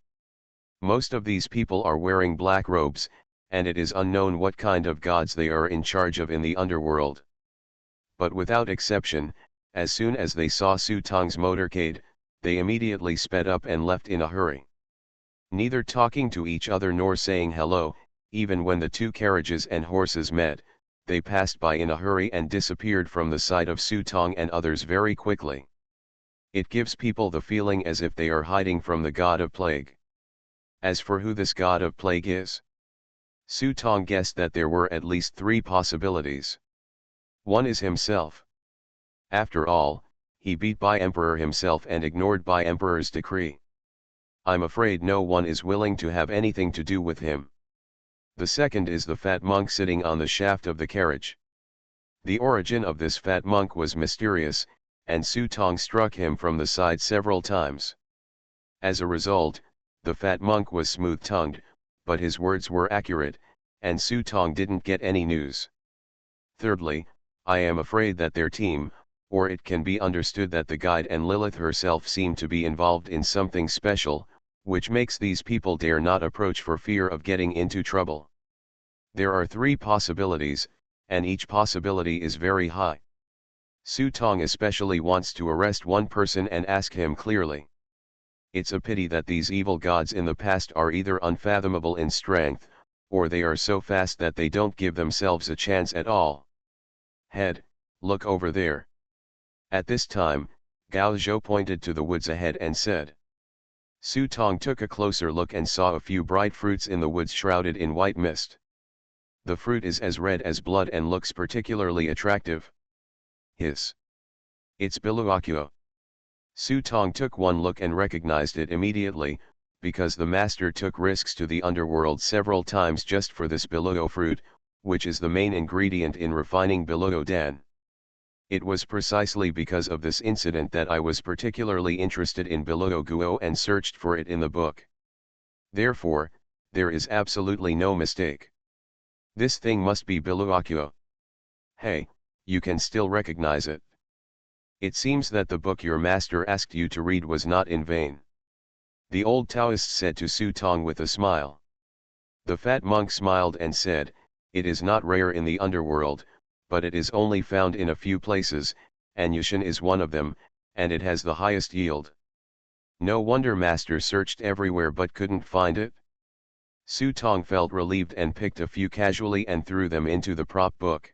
Speaker 1: Most of these people are wearing black robes, and it is unknown what kind of gods they are in charge of in the underworld. But without exception, as soon as they saw Su Tong's motorcade, they immediately sped up and left in a hurry. Neither talking to each other nor saying hello, even when the 2 carriages and horses met, they passed by in a hurry and disappeared from the sight of Su Tong and others very quickly. It gives people the feeling as if they are hiding from the god of plague. As for who this god of plague is, Su Tong guessed that there were at least 3 possibilities. One is himself. After all, he beat by Emperor himself and ignored by Emperor's decree. I'm afraid no one is willing to have anything to do with him. The second is the fat monk sitting on the shaft of the carriage. The origin of this fat monk was mysterious, and Su Tong struck him from the side several times. As a result, the fat monk was smooth-tongued, but his words were accurate, and Su Tong didn't get any news. Thirdly, I am afraid that their team, or it can be understood that the guide and Lilith herself seem to be involved in something special, which makes these people dare not approach for fear of getting into trouble. There are 3 possibilities, and each possibility is very high. Su Tong especially wants to arrest one person and ask him clearly. It's a pity that these evil gods in the past are either unfathomable in strength, or they are so fast that they don't give themselves a chance at all. Head, look over there. At this time, Gao Zhou pointed to the woods ahead and said. Su Tong took a closer look and saw a few bright fruits in the woods shrouded in white mist. The fruit is as red as blood and looks particularly attractive. Hiss. It's Biluakuo. Su Tong took one look and recognized it immediately, because the master took risks to the underworld several times just for this Biluo fruit, which is the main ingredient in refining Biluo Dan. It was precisely because of this incident that I was particularly interested in Biluo Guo and searched for it in the book. Therefore, there is absolutely no mistake. This thing must be Biluakuo. Hey, you can still recognize it. It seems that the book your master asked you to read was not in vain. The old Taoist said to Su Tong with a smile. The fat monk smiled and said, it is not rare in the underworld, but it is only found in a few places, and Yushin is one of them, and it has the highest yield. No wonder master searched everywhere but couldn't find it. Su Tong felt relieved and picked a few casually and threw them into the prop book.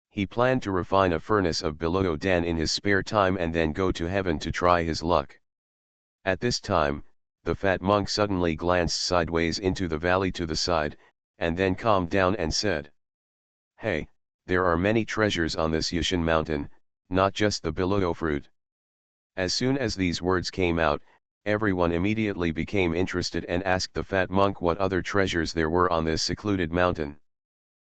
Speaker 1: He planned to refine a furnace of Biluo Dan in his spare time and then go to heaven to try his luck. At this time, the fat monk suddenly glanced sideways into the valley to the side, and then calmed down and said. Hey, there are many treasures on this Yushin mountain, not just the Biluo fruit. As soon as these words came out, everyone immediately became interested and asked the fat monk what other treasures there were on this secluded mountain.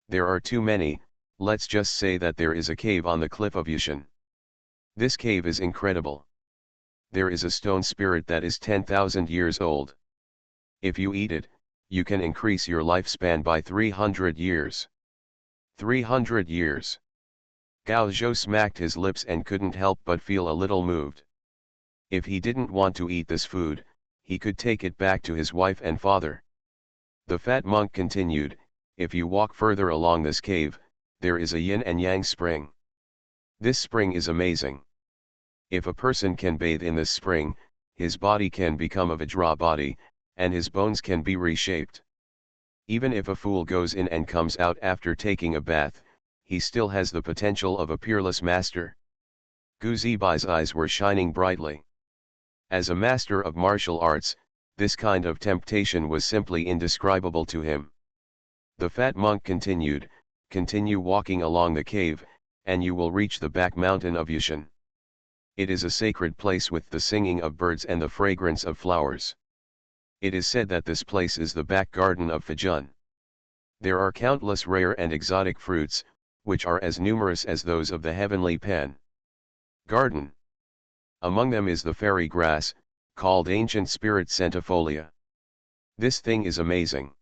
Speaker 1: There are too many. Let's just say that there is a cave on the cliff of Yushin. This cave is incredible. There is a stone spirit that is 10,000 years old. If you eat it, you can increase your lifespan by 300 years. 300 years. Gao Zhou smacked his lips and couldn't help but feel a little moved. If he didn't want to eat this food, he could take it back to his wife and father. The fat monk continued, if you walk further along this cave, there is a yin and yang spring. This spring is amazing. If a person can bathe in this spring, his body can become a Vajra body, and his bones can be reshaped. Even if a fool goes in and comes out after taking a bath, he still has the potential of a peerless master. Gu Zibai's eyes were shining brightly. As a master of martial arts, this kind of temptation was simply indescribable to him. The fat monk continued, continue walking along the cave, and you will reach the back mountain of Yushin. It is a sacred place with the singing of birds and the fragrance of flowers. It is said that this place is the back garden of Fajun. There are countless rare and exotic fruits, which are as numerous as those of the heavenly pen. Garden. Among them is the fairy grass, called ancient spirit centifolia. This thing is amazing.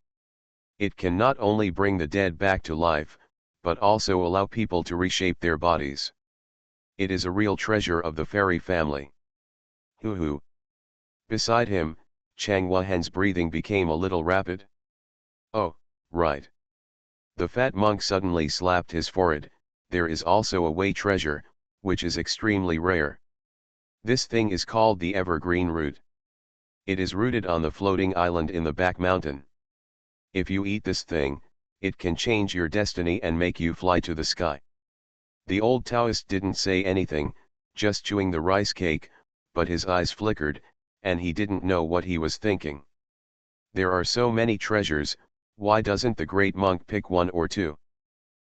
Speaker 1: It can not only bring the dead back to life, but also allow people to reshape their bodies. It is a real treasure of the fairy family. Hoo-hoo. Beside him, Chang Wahen's breathing became a little rapid. Oh, right. The fat monk suddenly slapped his forehead, there is also a Wei treasure, which is extremely rare. This thing is called the evergreen root. It is rooted on the floating island in the back mountain. If you eat this thing, it can change your destiny and make you fly to the sky. The old Taoist didn't say anything, just chewing the rice cake, but his eyes flickered, and he didn't know what he was thinking. There are so many treasures, why doesn't the great monk pick one or two?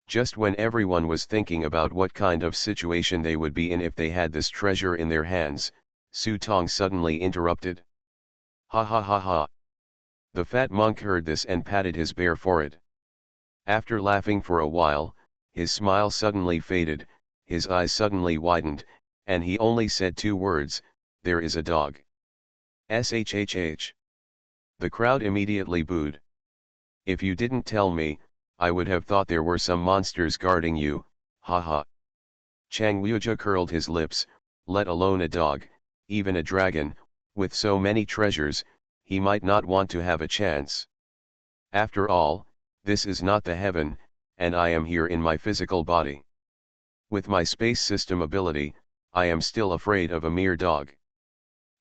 Speaker 1: Just when everyone was thinking about what kind of situation they would be in if they had this treasure in their hands, Su Tong suddenly interrupted. Ha ha ha ha. The fat monk heard this and patted his bare forehead. After laughing for a while, his smile suddenly faded, his eyes suddenly widened, and he only said two words, "There is a dog." Shhh. The crowd immediately booed. If you didn't tell me, I would have thought there were some monsters guarding you, ha ha. Chang Liuja curled his lips, let alone a dog, even a dragon, with so many treasures, he might not want to have a chance. After all, this is not the heaven, and I am here in my physical body. With my space system ability, I am still afraid of a mere dog.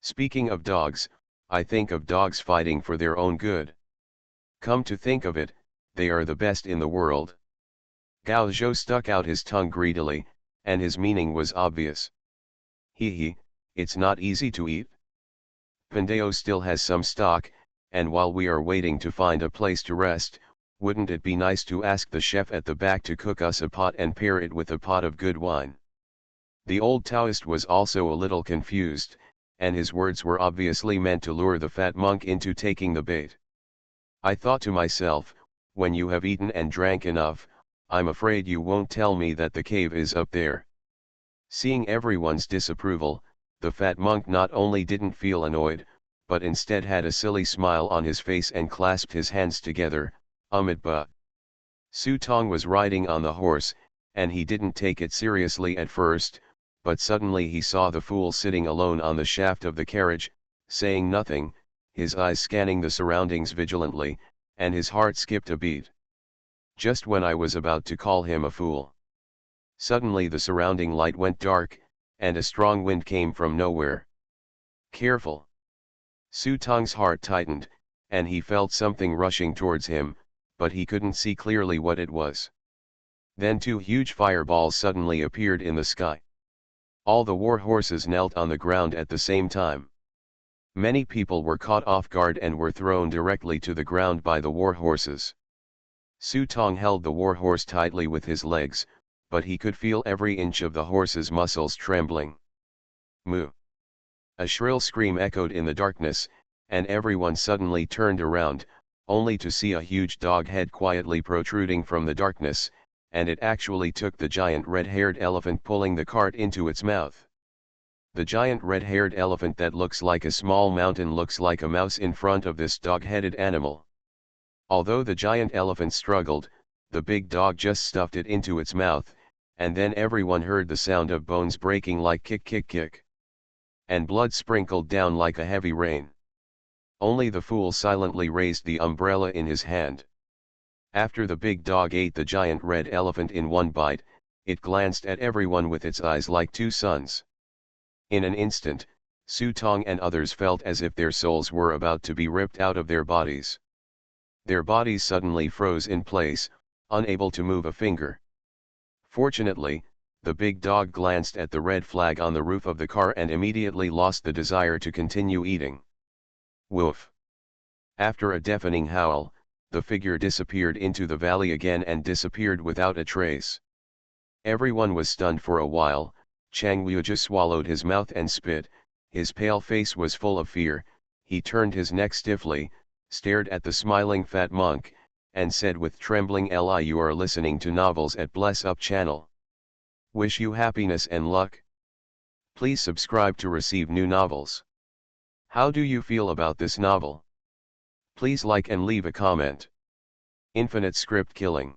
Speaker 1: Speaking of dogs, I think of dogs fighting for their own good. Come to think of it, they are the best in the world. Gao Zhou stuck out his tongue greedily, and his meaning was obvious. Hee, it's not easy to eat. Pandeo still has some stock, and while we are waiting to find a place to rest, wouldn't it be nice to ask the chef at the back to cook us a pot and pair it with a pot of good wine? The old Taoist was also a little confused, and his words were obviously meant to lure the fat monk into taking the bait. I thought to myself, when you have eaten and drank enough, I'm afraid you won't tell me that the cave is up there. Seeing everyone's disapproval, the fat monk not only didn't feel annoyed, but instead had a silly smile on his face and clasped his hands together, but. Su Tong was riding on the horse, and he didn't take it seriously at first, but suddenly he saw the fool sitting alone on the shaft of the carriage, saying nothing, his eyes scanning the surroundings vigilantly, and his heart skipped a beat. Just when I was about to call him a fool. Suddenly the surrounding light went dark, and a strong wind came from nowhere. Careful! Su Tong's heart tightened, and he felt something rushing towards him, but he couldn't see clearly what it was. Then two huge fireballs suddenly appeared in the sky. All the war horses knelt on the ground at the same time. Many people were caught off guard and were thrown directly to the ground by the war horses. Su Tong held the war horse tightly with his legs, but he could feel every inch of the horse's muscles trembling. Moo! A shrill scream echoed in the darkness, and everyone suddenly turned around, only to see a huge dog head quietly protruding from the darkness, and it actually took the giant red-haired elephant pulling the cart into its mouth. The giant red-haired elephant that looks like a small mountain looks like a mouse in front of this dog-headed animal. Although the giant elephant struggled, the big dog just stuffed it into its mouth, and then everyone heard the sound of bones breaking like kick kick kick. And blood sprinkled down like a heavy rain. Only the fool silently raised the umbrella in his hand. After the big dog ate the giant red elephant in one bite, it glanced at everyone with its eyes like two suns. In an instant, Su Tong and others felt as if their souls were about to be ripped out of their bodies. Their bodies suddenly froze in place, unable to move a finger. Fortunately, the big dog glanced at the red flag on the roof of the car and immediately lost the desire to continue eating. Woof! After a deafening howl, the figure disappeared into the valley again and disappeared without a trace. Everyone was stunned for a while. Chang Liuja swallowed his mouth and spit, his pale face was full of fear, he turned his neck stiffly, stared at the smiling fat monk, and said with trembling "Li, you are listening to novels at Bless Up channel. Wish you happiness and luck. Please subscribe to receive new novels. How do you feel about this novel? Please like and leave a comment. Infinite Script Killing.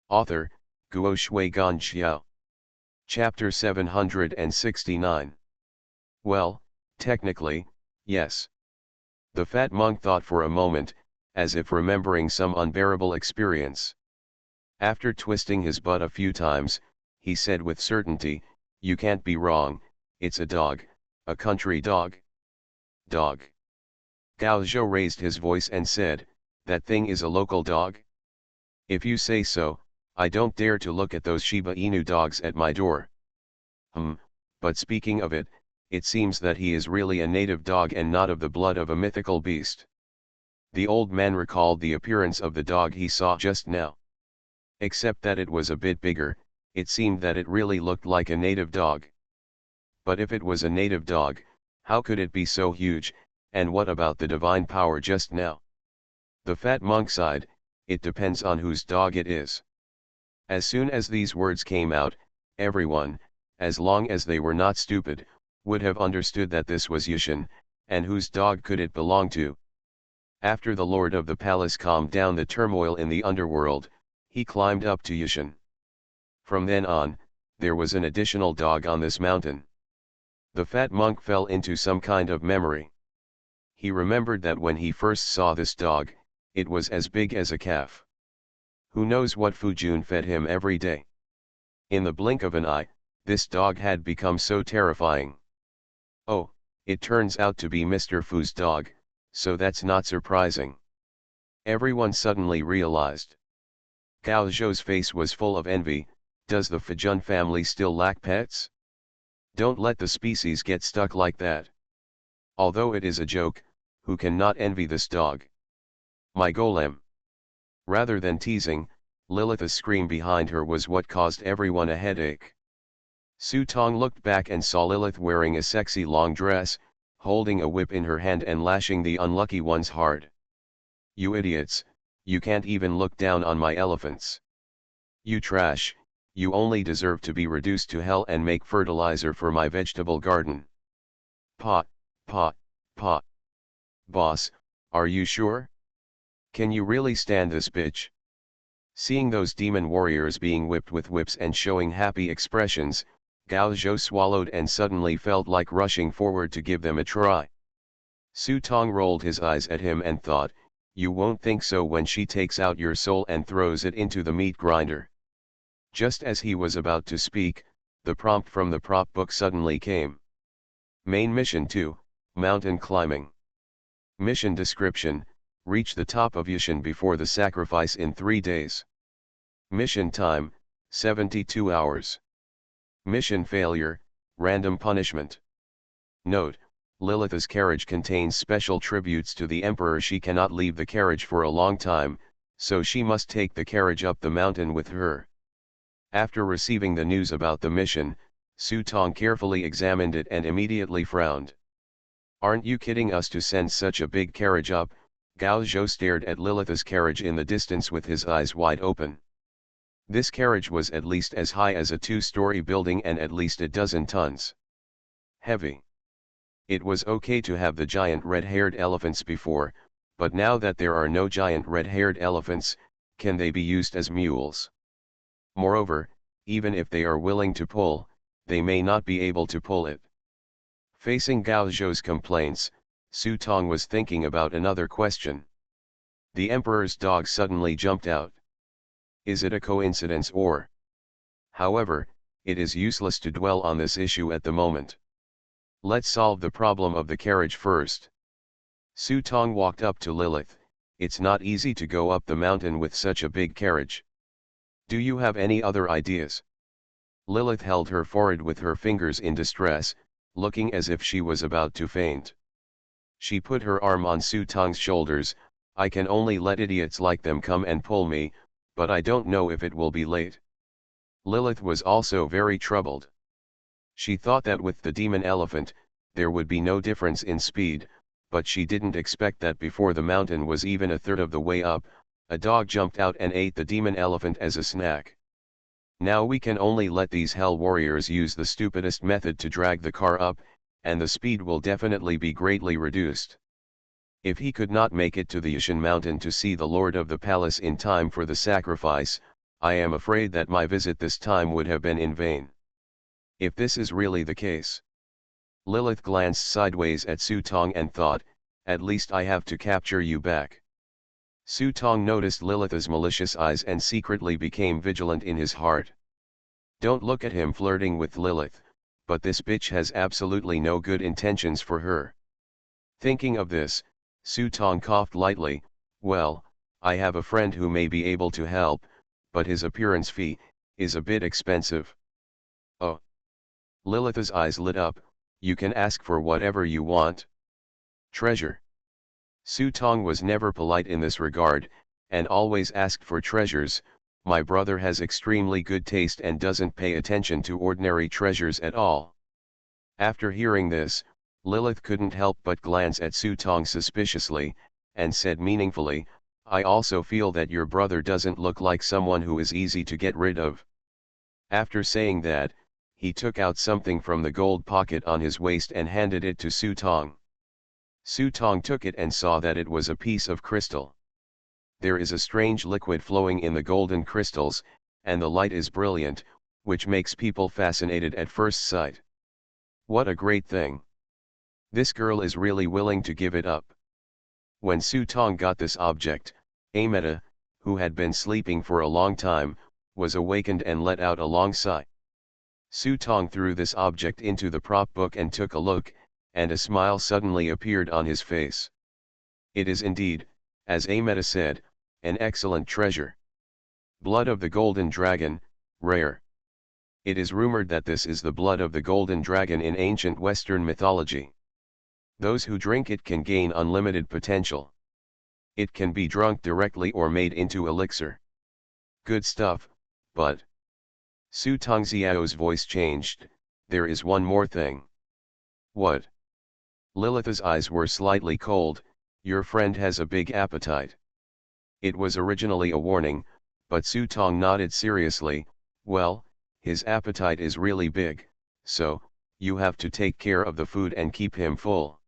Speaker 1: Author, Guo Shui Gan Xiao. Chapter 769. Well, technically, yes. The fat monk thought for a moment, as if remembering some unbearable experience. After twisting his butt a few times, he said with certainty, "You can't be wrong, it's a dog, a country dog." Dog. Gao Zhou raised his voice and said, "That thing is a local dog? If you say so, I don't dare to look at those Shiba Inu dogs at my door." But speaking of it, it seems that he is really a native dog and not of the blood of a mythical beast. The old man recalled the appearance of the dog he saw just now. Except that it was a bit bigger, it seemed that it really looked like a native dog. But if it was a native dog, how could it be so huge, and what about the divine power just now? The fat monk sighed, it depends on whose dog it is. As soon as these words came out, everyone, as long as they were not stupid, would have understood that this was Yushin, and whose dog could it belong to? After the lord of the palace calmed down the turmoil in the underworld, he climbed up to Yushin. From then on, there was an additional dog on this mountain. The fat monk fell into some kind of memory. He remembered that when he first saw this dog, it was as big as a calf. Who knows what Fujun fed him every day? In the blink of an eye, this dog had become so terrifying. Oh, it turns out to be Mr. Fu's dog, so that's not surprising. Everyone suddenly realized. Gao Zhou's face was full of envy. Does the Fujun family still lack pets? Don't let the species get stuck like that. Although it is a joke, who can not envy this dog? My golem. Rather than teasing, Lilith's scream behind her was what caused everyone a headache. Su Tong looked back and saw Lilith wearing a sexy long dress, holding a whip in her hand and lashing the unlucky ones hard. You idiots, you can't even look down on my elephants. You trash, you only deserve to be reduced to hell and make fertilizer for my vegetable garden. Pa, pa, pa. Boss, are you sure? Can you really stand this bitch? Seeing those demon warriors being whipped with whips and showing happy expressions, Gao Zhou swallowed and suddenly felt like rushing forward to give them a try. Su Tong rolled his eyes at him and thought, you won't think so when she takes out your soul and throws it into the meat grinder. Just as he was about to speak, the prompt from the prop book suddenly came. Main Mission 2, Mountain Climbing. Mission Description, reach the top of Yushin before the sacrifice in 3 days. Mission Time, 72 hours. Mission Failure, Random Punishment. Note, Lilith's carriage contains special tributes to the Emperor. She cannot leave the carriage for a long time, so she must take the carriage up the mountain with her. After receiving the news about the mission, Su Tong carefully examined it and immediately frowned. Aren't you kidding us to send such a big carriage up? Gao Zhou stared at Lilith's carriage in the distance with his eyes wide open. This carriage was at least as high as a 2-story building and at least a dozen tons. Heavy. It was okay to have the giant red-haired elephants before, but now that there are no giant red-haired elephants, can they be used as mules? Moreover, even if they are willing to pull, they may not be able to pull it. Facing Gao Zhou's complaints, Su Tong was thinking about another question. The Emperor's dog suddenly jumped out. Is it a coincidence or? However, it is useless to dwell on this issue at the moment. Let's solve the problem of the carriage first. Su Tong walked up to Lilith. It's not easy to go up the mountain with such a big carriage. Do you have any other ideas? Lilith held her forehead with her fingers in distress, looking as if she was about to faint. She put her arm on Su Tong's shoulders. I can only let idiots like them come and pull me, but I don't know if it will be late. Lilith was also very troubled. She thought that with the demon elephant, there would be no difference in speed, but she didn't expect that before the mountain was even a third of the way up, a dog jumped out and ate the demon elephant as a snack. Now we can only let these hell warriors use the stupidest method to drag the car up, and the speed will definitely be greatly reduced. If he could not make it to the Yushin mountain to see the lord of the palace in time for the sacrifice, I am afraid that my visit this time would have been in vain. If this is really the case. Lilith glanced sideways at Su Tong and thought, at least I have to capture you back. Su Tong noticed Lilith's malicious eyes and secretly became vigilant in his heart. Don't look at him flirting with Lilith, but this bitch has absolutely no good intentions for her. Thinking of this, Su Tong coughed lightly. Well, I have a friend who may be able to help, but his appearance fee is a bit expensive. Oh. Lilith's eyes lit up. You can ask for whatever you want. Treasure. Su Tong was never polite in this regard, and always asked for treasures. My brother has extremely good taste and doesn't pay attention to ordinary treasures at all. After hearing this, Lilith couldn't help but glance at Su Tong suspiciously, and said meaningfully, I also feel that your brother doesn't look like someone who is easy to get rid of. After saying that, he took out something from the gold pocket on his waist and handed it to Su Tong. Su Tong took it and saw that it was a piece of crystal. There is a strange liquid flowing in the golden crystals, and the light is brilliant, which makes people fascinated at first sight. What a great thing! This girl is really willing to give it up. When Su Tong got this object, Ameta, who had been sleeping for a long time, was awakened and let out a long sigh. Su Tong threw this object into the prop book and took a look, and a smile suddenly appeared on his face. It is indeed, as Ameta said, an excellent treasure. Blood of the Golden Dragon, rare. It is rumored that this is the blood of the Golden Dragon in ancient Western mythology. Those who drink it can gain unlimited potential. It can be drunk directly or made into elixir. Good stuff, but... Su Tong Xiao's voice changed, there is one more thing. What? Lilith's eyes were slightly cold, your friend has a big appetite. It was originally a warning, but Su Tong nodded seriously, well, his appetite is really big, so, you have to take care of the food and keep him full.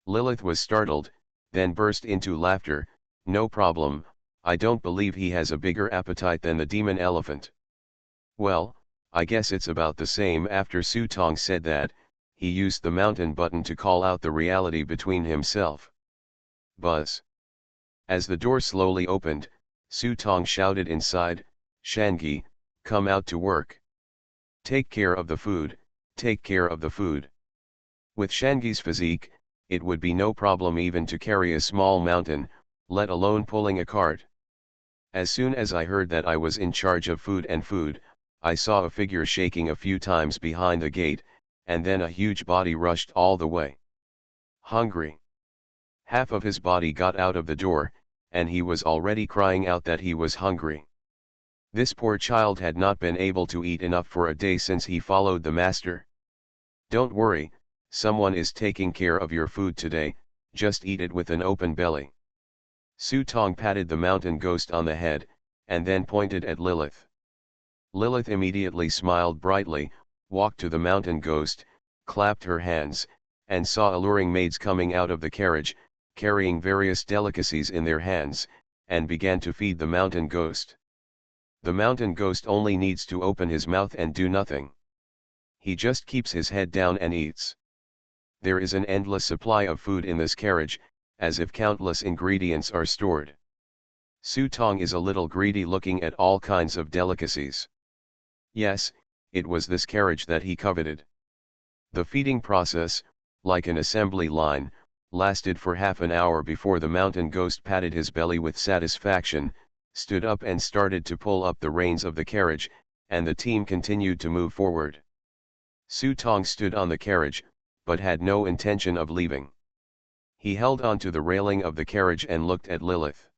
Speaker 1: Lilith was startled, then burst into laughter, no problem, I don't believe he has a bigger appetite than the demon elephant. Well, I guess it's about the same. After Su Tong said that, he used the mountain button to call out the reality between himself. Buzz. As the door slowly opened, Su Tong shouted inside, Shangi, come out to work. Take care of the food, take care of the food. With Shangi's physique, it would be no problem even to carry a small mountain, let alone pulling a cart. As soon as I heard that I was in charge of food, I saw a figure shaking a few times behind the gate, and then a huge body rushed all the way. Hungry. Half of his body got out of the door, and he was already crying out that he was hungry. This poor child had not been able to eat enough for a day since he followed the master. Don't worry, someone is taking care of your food today, just eat it with an open belly. Su Tong patted the mountain ghost on the head, and then pointed at Lilith. Lilith immediately smiled brightly, walked to the mountain ghost, clapped her hands, and saw alluring maids coming out of the carriage, carrying various delicacies in their hands, and began to feed the mountain ghost. The mountain ghost only needs to open his mouth and do nothing. He just keeps his head down and eats. There is an endless supply of food in this carriage, as if countless ingredients are stored. Su Tong is a little greedy looking at all kinds of delicacies. Yes, it was this carriage that he coveted. The feeding process, like an assembly line, lasted for half an hour before the mountain ghost patted his belly with satisfaction, stood up and started to pull up the reins of the carriage, and the team continued to move forward. Su Tong stood on the carriage, but had no intention of leaving. He held onto the railing of the carriage and looked at Lilith.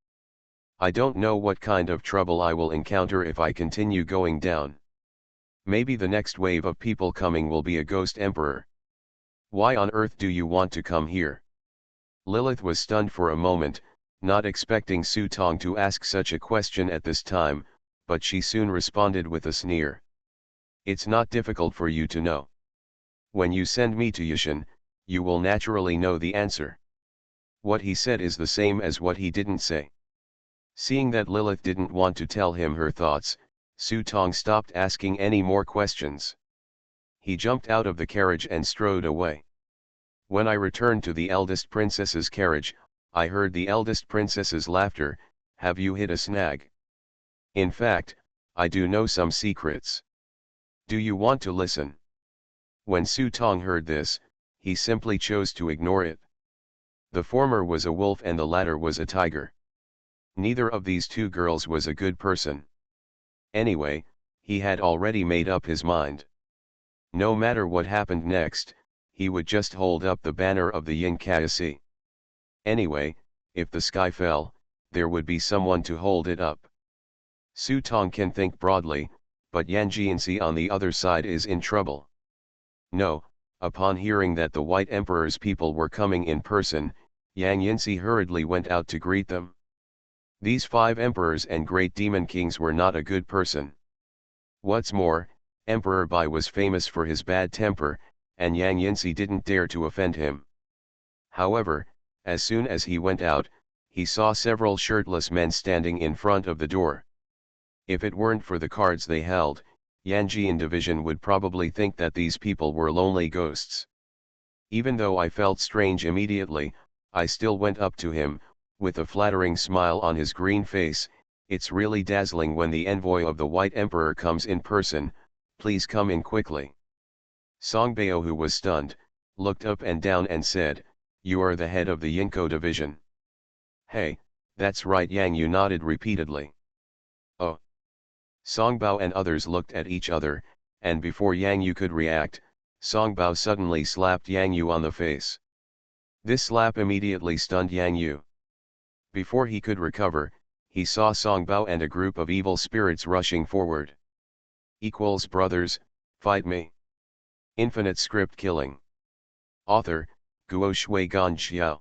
Speaker 1: I don't know what kind of trouble I will encounter if I continue going down. Maybe the next wave of people coming will be a ghost emperor. Why on earth do you want to come here? Lilith was stunned for a moment, not expecting Su Tong to ask such a question at this time, but she soon responded with a sneer. It's not difficult for you to know. When you send me to Yushan, you will naturally know the answer. What he said is the same as what he didn't say. Seeing that Lilith didn't want to tell him her thoughts, Su Tong stopped asking any more questions. He jumped out of the carriage and strode away. When I returned to the eldest princess's carriage, I heard the eldest princess's laughter. Have you hit a snag? In fact, I do know some secrets. Do you want to listen? When Su Tong heard this, he simply chose to ignore it. The former was a wolf and the latter was a tiger. Neither of these two girls was a good person. Anyway, he had already made up his mind. No matter what happened next, he would just hold up the banner of the Yin Kaisi. Anyway, if the sky fell, there would be someone to hold it up. Su Tong can think broadly, but Yang Jianxi on the other side is in trouble. No, upon hearing that the White Emperor's people were coming in person, Yang Yinxi hurriedly went out to greet them. These 5 emperors and great demon kings were not a good person. What's more, Emperor Bai was famous for his bad temper, and Yang Yinxi didn't dare to offend him. However, as soon as he went out, he saw several shirtless men standing in front of the door. If it weren't for the cards they held, Yanjian division would probably think that these people were lonely ghosts. Even though I felt strange immediately, I still went up to him, with a flattering smile on his green face. It's really dazzling when the envoy of the White Emperor comes in person, please come in quickly. Songbao, who was stunned, looked up and down and said, you are the head of the Yinko division. Hey, that's right, Yang Yu nodded repeatedly. Oh. Songbao and others looked at each other, and before Yang Yu could react, Songbao suddenly slapped Yang Yu on the face. This slap immediately stunned Yang Yu. Before he could recover, he saw Songbao and a group of evil spirits rushing forward. Equals brothers, fight me. Infinite script killing. Author, Guo Shui Gan Xiao.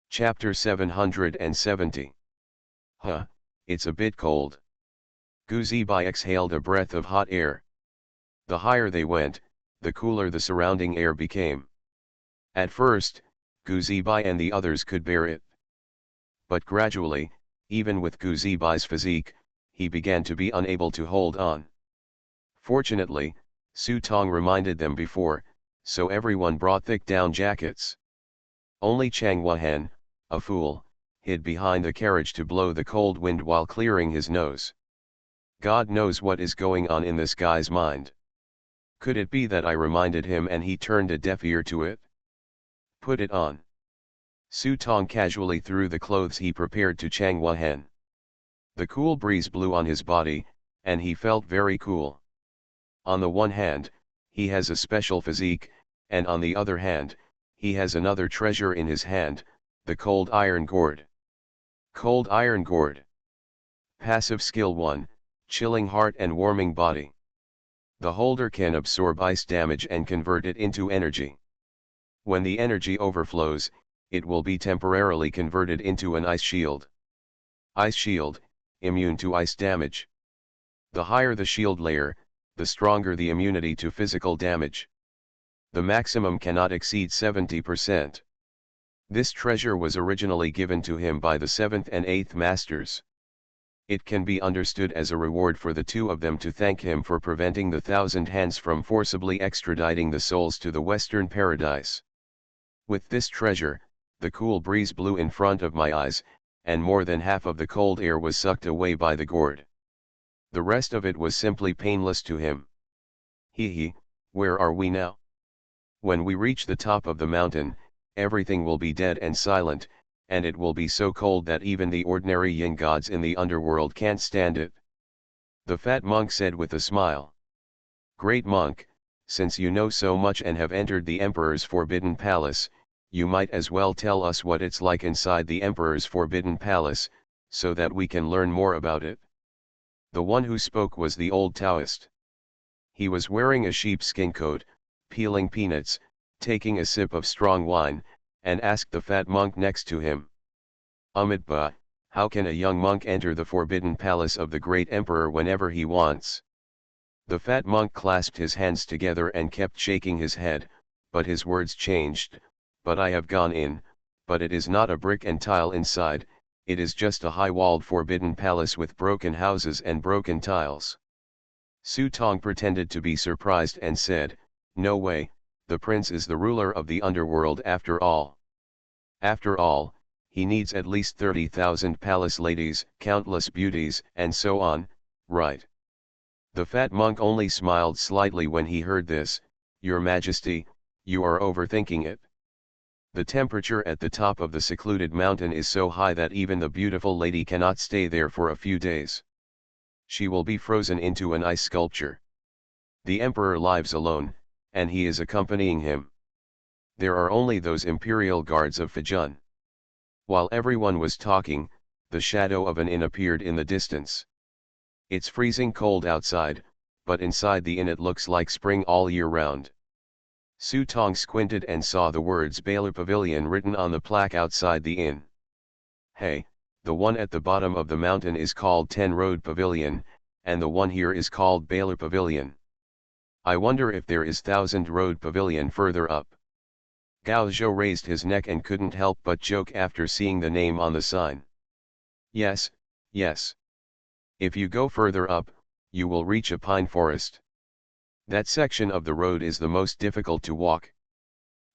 Speaker 1: Chapter 770. Huh, it's a bit cold. Gu Zibai exhaled a breath of hot air. The higher they went, the cooler the surrounding air became. At first, Gu Zibai and the others could bear it. But gradually, even with Gu Zibai's physique, he began to be unable to hold on. Fortunately, Su Tong reminded them before, so everyone brought thick down jackets. Only Chang Wuhan, a fool, hid behind the carriage to blow the cold wind while clearing his nose. God knows what is going on in this guy's mind. Could it be that I reminded him and he turned a deaf ear to it? Put it on. Su Tong casually threw the clothes he prepared to Chang Wuhan. The cool breeze blew on his body, and he felt very cool. On the one hand, he has a special physique, and on the other hand, he has another treasure in his hand, the cold iron gourd. Cold iron gourd. Passive skill 1, chilling heart and warming body. The holder can absorb ice damage and convert it into energy. When the energy overflows, it will be temporarily converted into an ice shield. Ice shield, immune to ice damage. The higher the shield layer, the stronger the immunity to physical damage. The maximum cannot exceed 70%. This treasure was originally given to him by the 7th and 8th masters. It can be understood as a reward for the 2 of them to thank him for preventing the Thousand Hands from forcibly extraditing the souls to the Western Paradise. With this treasure, the cool breeze blew in front of my eyes, and more than half of the cold air was sucked away by the gourd. The rest of it was simply painless to him. Hee, where are we now? When we reach the top of the mountain, everything will be dead and silent, and it will be so cold that even the ordinary yin gods in the underworld can't stand it. The fat monk said with a smile. Great monk, since you know so much and have entered the Emperor's Forbidden Palace, you might as well tell us what it's like inside the Emperor's Forbidden Palace, so that we can learn more about it. The one who spoke was the old Taoist. He was wearing a sheepskin coat, peeling peanuts, taking a sip of strong wine, and asked the fat monk next to him. Amitabha, how can a young monk enter the forbidden palace of the great emperor whenever he wants? The fat monk clasped his hands together and kept shaking his head, but his words changed. But I have gone in, but it is not a brick and tile inside, it is just a high-walled forbidden palace with broken houses and broken tiles. Su Tong pretended to be surprised and said, no way, the prince is the ruler of the underworld after all. After all, he needs at least 30,000 palace ladies, countless beauties, and so on, right? The fat monk only smiled slightly when he heard this. Your Majesty, you are overthinking it. The temperature at the top of the secluded mountain is so high that even the beautiful lady cannot stay there for a few days. She will be frozen into an ice sculpture. The emperor lives alone, and he is accompanying him. There are only those imperial guards of Fajun. While everyone was talking, the shadow of an inn appeared in the distance. It's freezing cold outside, but inside the inn it looks like spring all year round. Su Tong squinted and saw the words Baler Pavilion written on the plaque outside the inn. Hey, the one at the bottom of the mountain is called 10 Road Pavilion, and the one here is called Baler Pavilion. I wonder if there is 1000 Road Pavilion further up. Gao Zhou raised his neck and couldn't help but joke after seeing the name on the sign. Yes, yes. If you go further up, you will reach a pine forest. That section of the road is the most difficult to walk.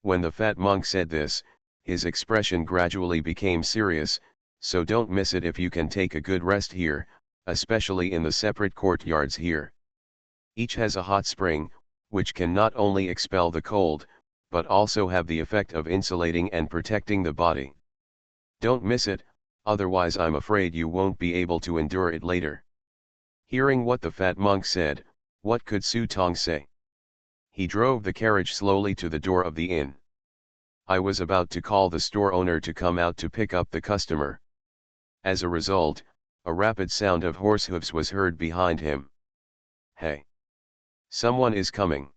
Speaker 1: When the fat monk said this, his expression gradually became serious, so don't miss it if you can take a good rest here, especially in the separate courtyards here. Each has a hot spring, which can not only expel the cold, but also have the effect of insulating and protecting the body. Don't miss it, otherwise I'm afraid you won't be able to endure it later. Hearing what the fat monk said, what could Su Tong say? He drove the carriage slowly to the door of the inn. I was about to call the store owner to come out to pick up the customer. As a result, a rapid sound of horse hoofs was heard behind him. Hey! Someone is coming.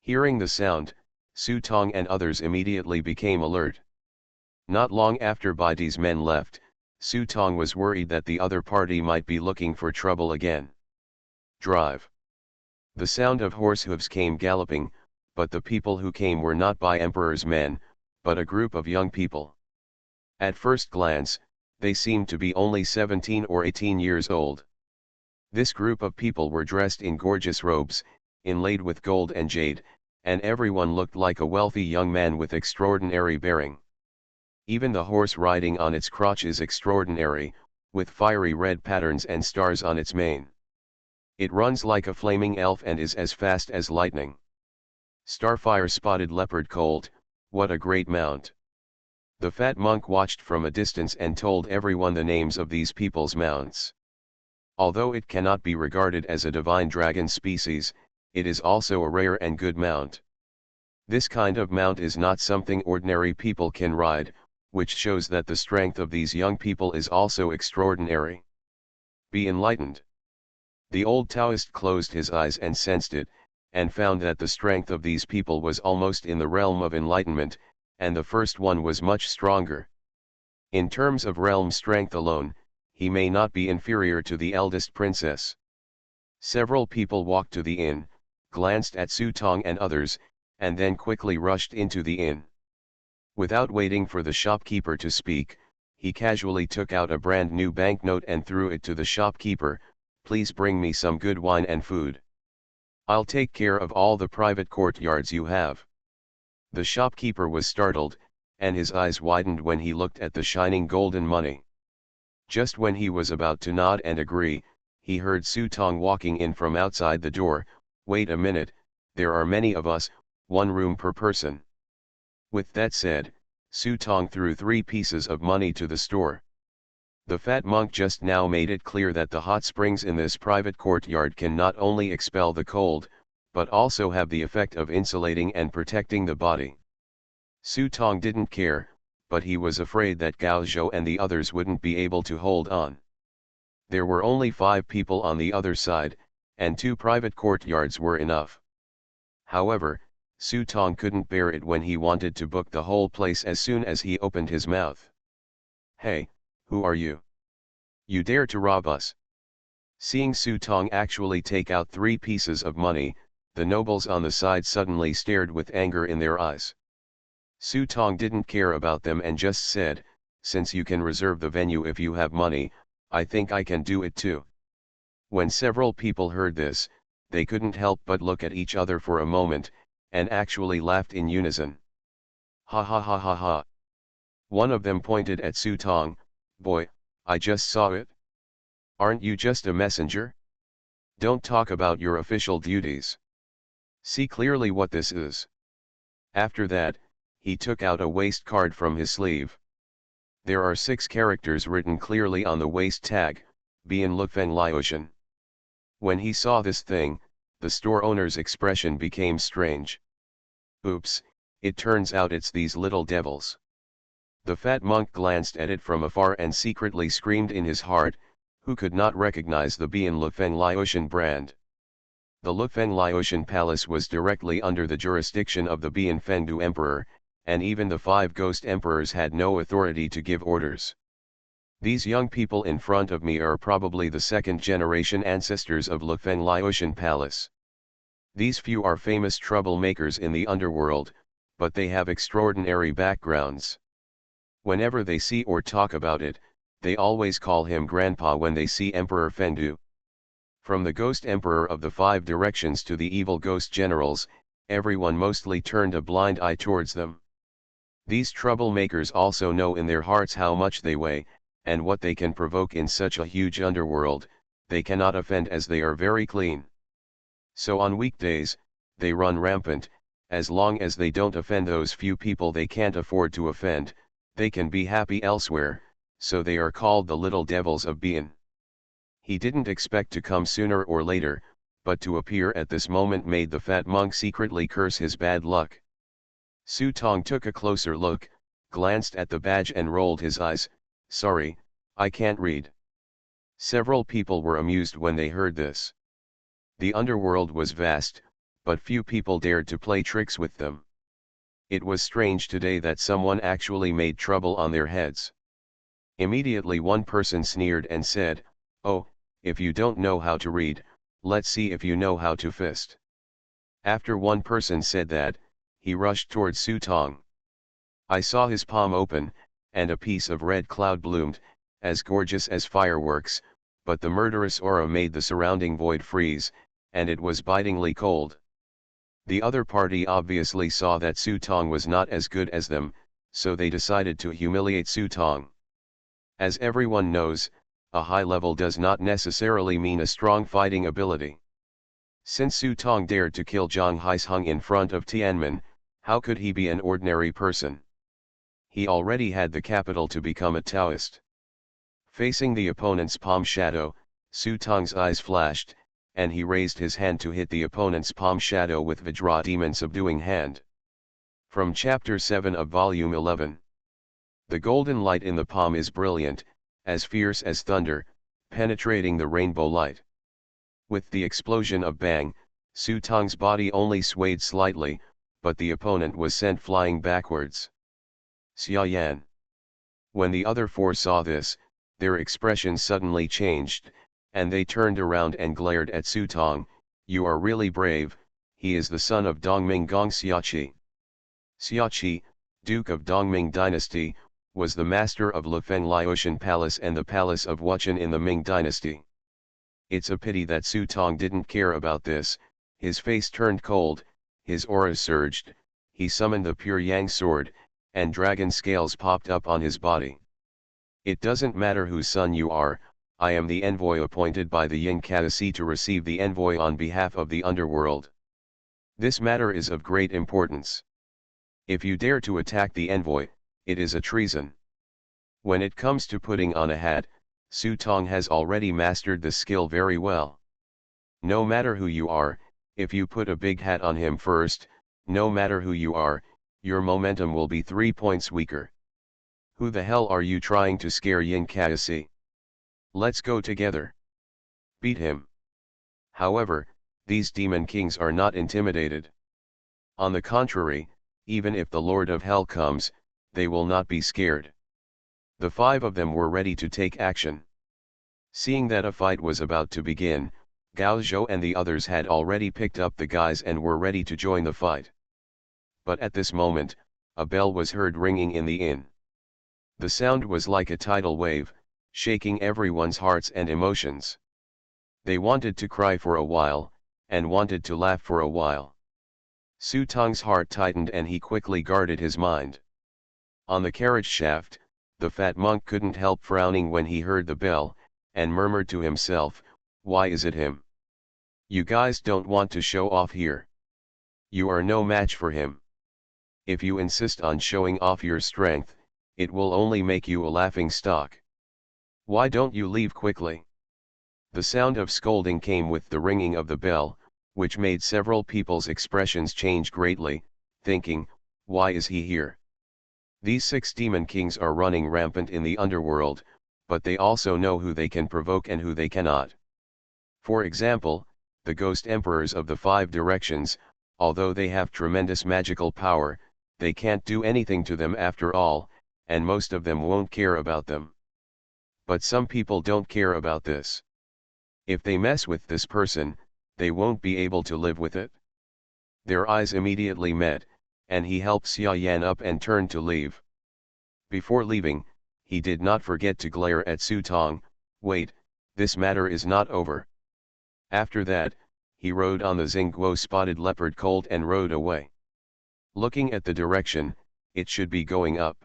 Speaker 1: Hearing the sound, Su Tong and others immediately became alert. Not long after Baidi's men left, Su Tong was worried that the other party might be looking for trouble again. Drive. The sound of horse hooves came galloping, but the people who came were not Bai Emperor's men, but a group of young people. At first glance, they seemed to be only 17 or 18 years old. This group of people were dressed in gorgeous robes, inlaid with gold and jade, and everyone looked like a wealthy young man with extraordinary bearing. Even the horse riding on its crotch is extraordinary, with fiery red patterns and stars on its mane. It runs like a flaming elf and is as fast as lightning. Starfire spotted leopard colt, what a great mount. The fat monk watched from a distance and told everyone the names of these people's mounts. Although it cannot be regarded as a divine dragon species, it is also a rare and good mount. This kind of mount is not something ordinary people can ride, which shows that the strength of these young people is also extraordinary. Be enlightened. The old Taoist closed his eyes and sensed it, and found that the strength of these people was almost in the realm of enlightenment, and the first one was much stronger. In terms of realm strength alone, he may not be inferior to the eldest princess. Several people walked to the inn, glanced at Su Tong and others, and then quickly rushed into the inn. Without waiting for the shopkeeper to speak, he casually took out a brand new banknote and threw it to the shopkeeper. Please bring me some good wine and food. I'll take care of all the private courtyards you have. The shopkeeper was startled, and his eyes widened when he looked at the shining golden money. Just when he was about to nod and agree, he heard Su Tong walking in from outside the door. Wait a minute, there are many of us, one room per person. With that said, Su Tong threw 3 pieces of money to the store. The fat monk just now made it clear that the hot springs in this private courtyard can not only expel the cold, but also have the effect of insulating and protecting the body. Su Tong didn't care, but he was afraid that Gao Zhou and the others wouldn't be able to hold on. There were only 5 people on the other side, and 2 private courtyards were enough. However, Su Tong couldn't bear it when he wanted to book the whole place as soon as he opened his mouth. Hey! Who are you? You dare to rob us? Seeing Su Tong actually take out 3 pieces of money, the nobles on the side suddenly stared with anger in their eyes. Su Tong didn't care about them and just said, since you can reserve the venue if you have money, I think I can do it too. When several people heard this, they couldn't help but look at each other for a moment, and actually laughed in unison. Ha ha ha ha ha. One of them pointed at Su Tong. Boy, I just saw it. Aren't you just a messenger? Don't talk about your official duties. See clearly what this is. After that, he took out a waist card from his sleeve. There are 6 characters written clearly on the waist tag, Bien Lukfeng Liuxian. When he saw this thing, the store owner's expression became strange. Oops, It turns out it's these little devils. The fat monk glanced at it from afar and secretly screamed in his heart, who could not recognize the Bian Lufeng Liutian brand. The Lufeng Liutian palace was directly under the jurisdiction of the Bian Fengdu emperor, and even the 5 ghost emperors had no authority to give orders. These young people in front of me are probably the 2nd generation ancestors of Lufeng Liutian palace. These few are famous troublemakers in the underworld, but they have extraordinary backgrounds. Whenever they see or talk about it, they always call him Grandpa when they see Emperor Fengdu. From the ghost emperor of the 5 directions to the evil ghost generals, everyone mostly turned a blind eye towards them. These troublemakers also know in their hearts how much they weigh, and what they can provoke in such a huge underworld. They cannot offend as they are very clean. So on weekdays, they run rampant. As long as they don't offend those few people they can't afford to offend, they can be happy elsewhere, so they are called the little devils of Bian. He didn't expect to come sooner or later, but to appear at this moment made the fat monk secretly curse his bad luck. Su Tong took a closer look, glanced at the badge and rolled his eyes. Sorry, I can't read. Several people were amused when they heard this. The underworld was vast, but few people dared to play tricks with them. It was strange today that someone actually made trouble on their heads. Immediately one person sneered and said, "Oh, if you don't know how to read, let's see if you know how to fist." After one person said that, he rushed towards Su Tong. I saw his palm open, and a piece of red cloud bloomed, as gorgeous as fireworks, but the murderous aura made the surrounding void freeze, and it was bitingly cold. The other party obviously saw that Su Tong was not as good as them, so they decided to humiliate Su Tong. As everyone knows, a high level does not necessarily mean a strong fighting ability. Since Su Tong dared to kill Zhang Haisheng in front of Tianmen, how could he be an ordinary person? He already had the capital to become a Taoist. Facing the opponent's palm shadow, Su Tong's eyes flashed, and he raised his hand to hit the opponent's palm shadow with Vajra Demon Subduing Hand. From Chapter 7 of Volume 11. The golden light in the palm is brilliant, as fierce as thunder, penetrating the rainbow light. With the explosion of bang, Su Tong's body only swayed slightly, but the opponent was sent flying backwards. Xia Yan. When the other 4 saw this, their expressions suddenly changed, and they turned around and glared at Su Tong. "You are really brave, he is the son of Dongming Gong Xiaqi." Xiaqi, Duke of Dongming Dynasty, was the master of Lufeng Liutian Palace and the Palace of Wuchen in the Ming Dynasty. It's a pity that Su Tong didn't care about this. His face turned cold, his aura surged, he summoned the pure Yang sword, and dragon scales popped up on his body. "It doesn't matter whose son you are, I am the envoy appointed by the Yin Kadasi to receive the envoy on behalf of the underworld. This matter is of great importance. If you dare to attack the envoy, it is a treason." When it comes to putting on a hat, Su Tong has already mastered the skill very well. No matter who you are, if you put a big hat on him first, no matter who you are, your momentum will be 3 points weaker. Who the hell are you trying to scare, Yin Kadasi? Let's go together. Beat him. However, these demon kings are not intimidated. On the contrary, even if the Lord of Hell comes, they will not be scared. The 5 of them were ready to take action. Seeing that a fight was about to begin, Gao Zhou and the others had already picked up the guys and were ready to join the fight. But at this moment, a bell was heard ringing in the inn. The sound was like a tidal wave, shaking everyone's hearts and emotions. They wanted to cry for a while, and wanted to laugh for a while. Su Tong's heart tightened and he quickly guarded his mind. On the carriage shaft, the fat monk couldn't help frowning when he heard the bell, and murmured to himself, "Why is it him? You guys don't want to show off here. You are no match for him. If you insist on showing off your strength, it will only make you a laughing stock. Why don't you leave quickly?" The sound of scolding came with the ringing of the bell, which made several people's expressions change greatly, thinking, Why is he here? These 6 demon kings are running rampant in the underworld, but they also know who they can provoke and who they cannot. For example, the ghost emperors of the 5 directions, although they have tremendous magical power, they can't do anything to them after all, and most of them won't care about them. But some people don't care about this. If they mess with this person, they won't be able to live with it. Their eyes immediately met, and he helped Xia Yan up and turned to leave. Before leaving, he did not forget to glare at Su Tong. Wait, this matter is not over. After that, he rode on the Xingguo spotted leopard colt and rode away. Looking at the direction, it should be going up.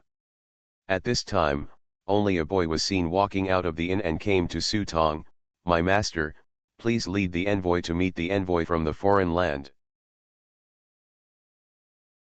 Speaker 1: At this time, only a boy was seen walking out of the inn and came to Su Tong. My master, please lead the envoy to meet the envoy from the foreign land.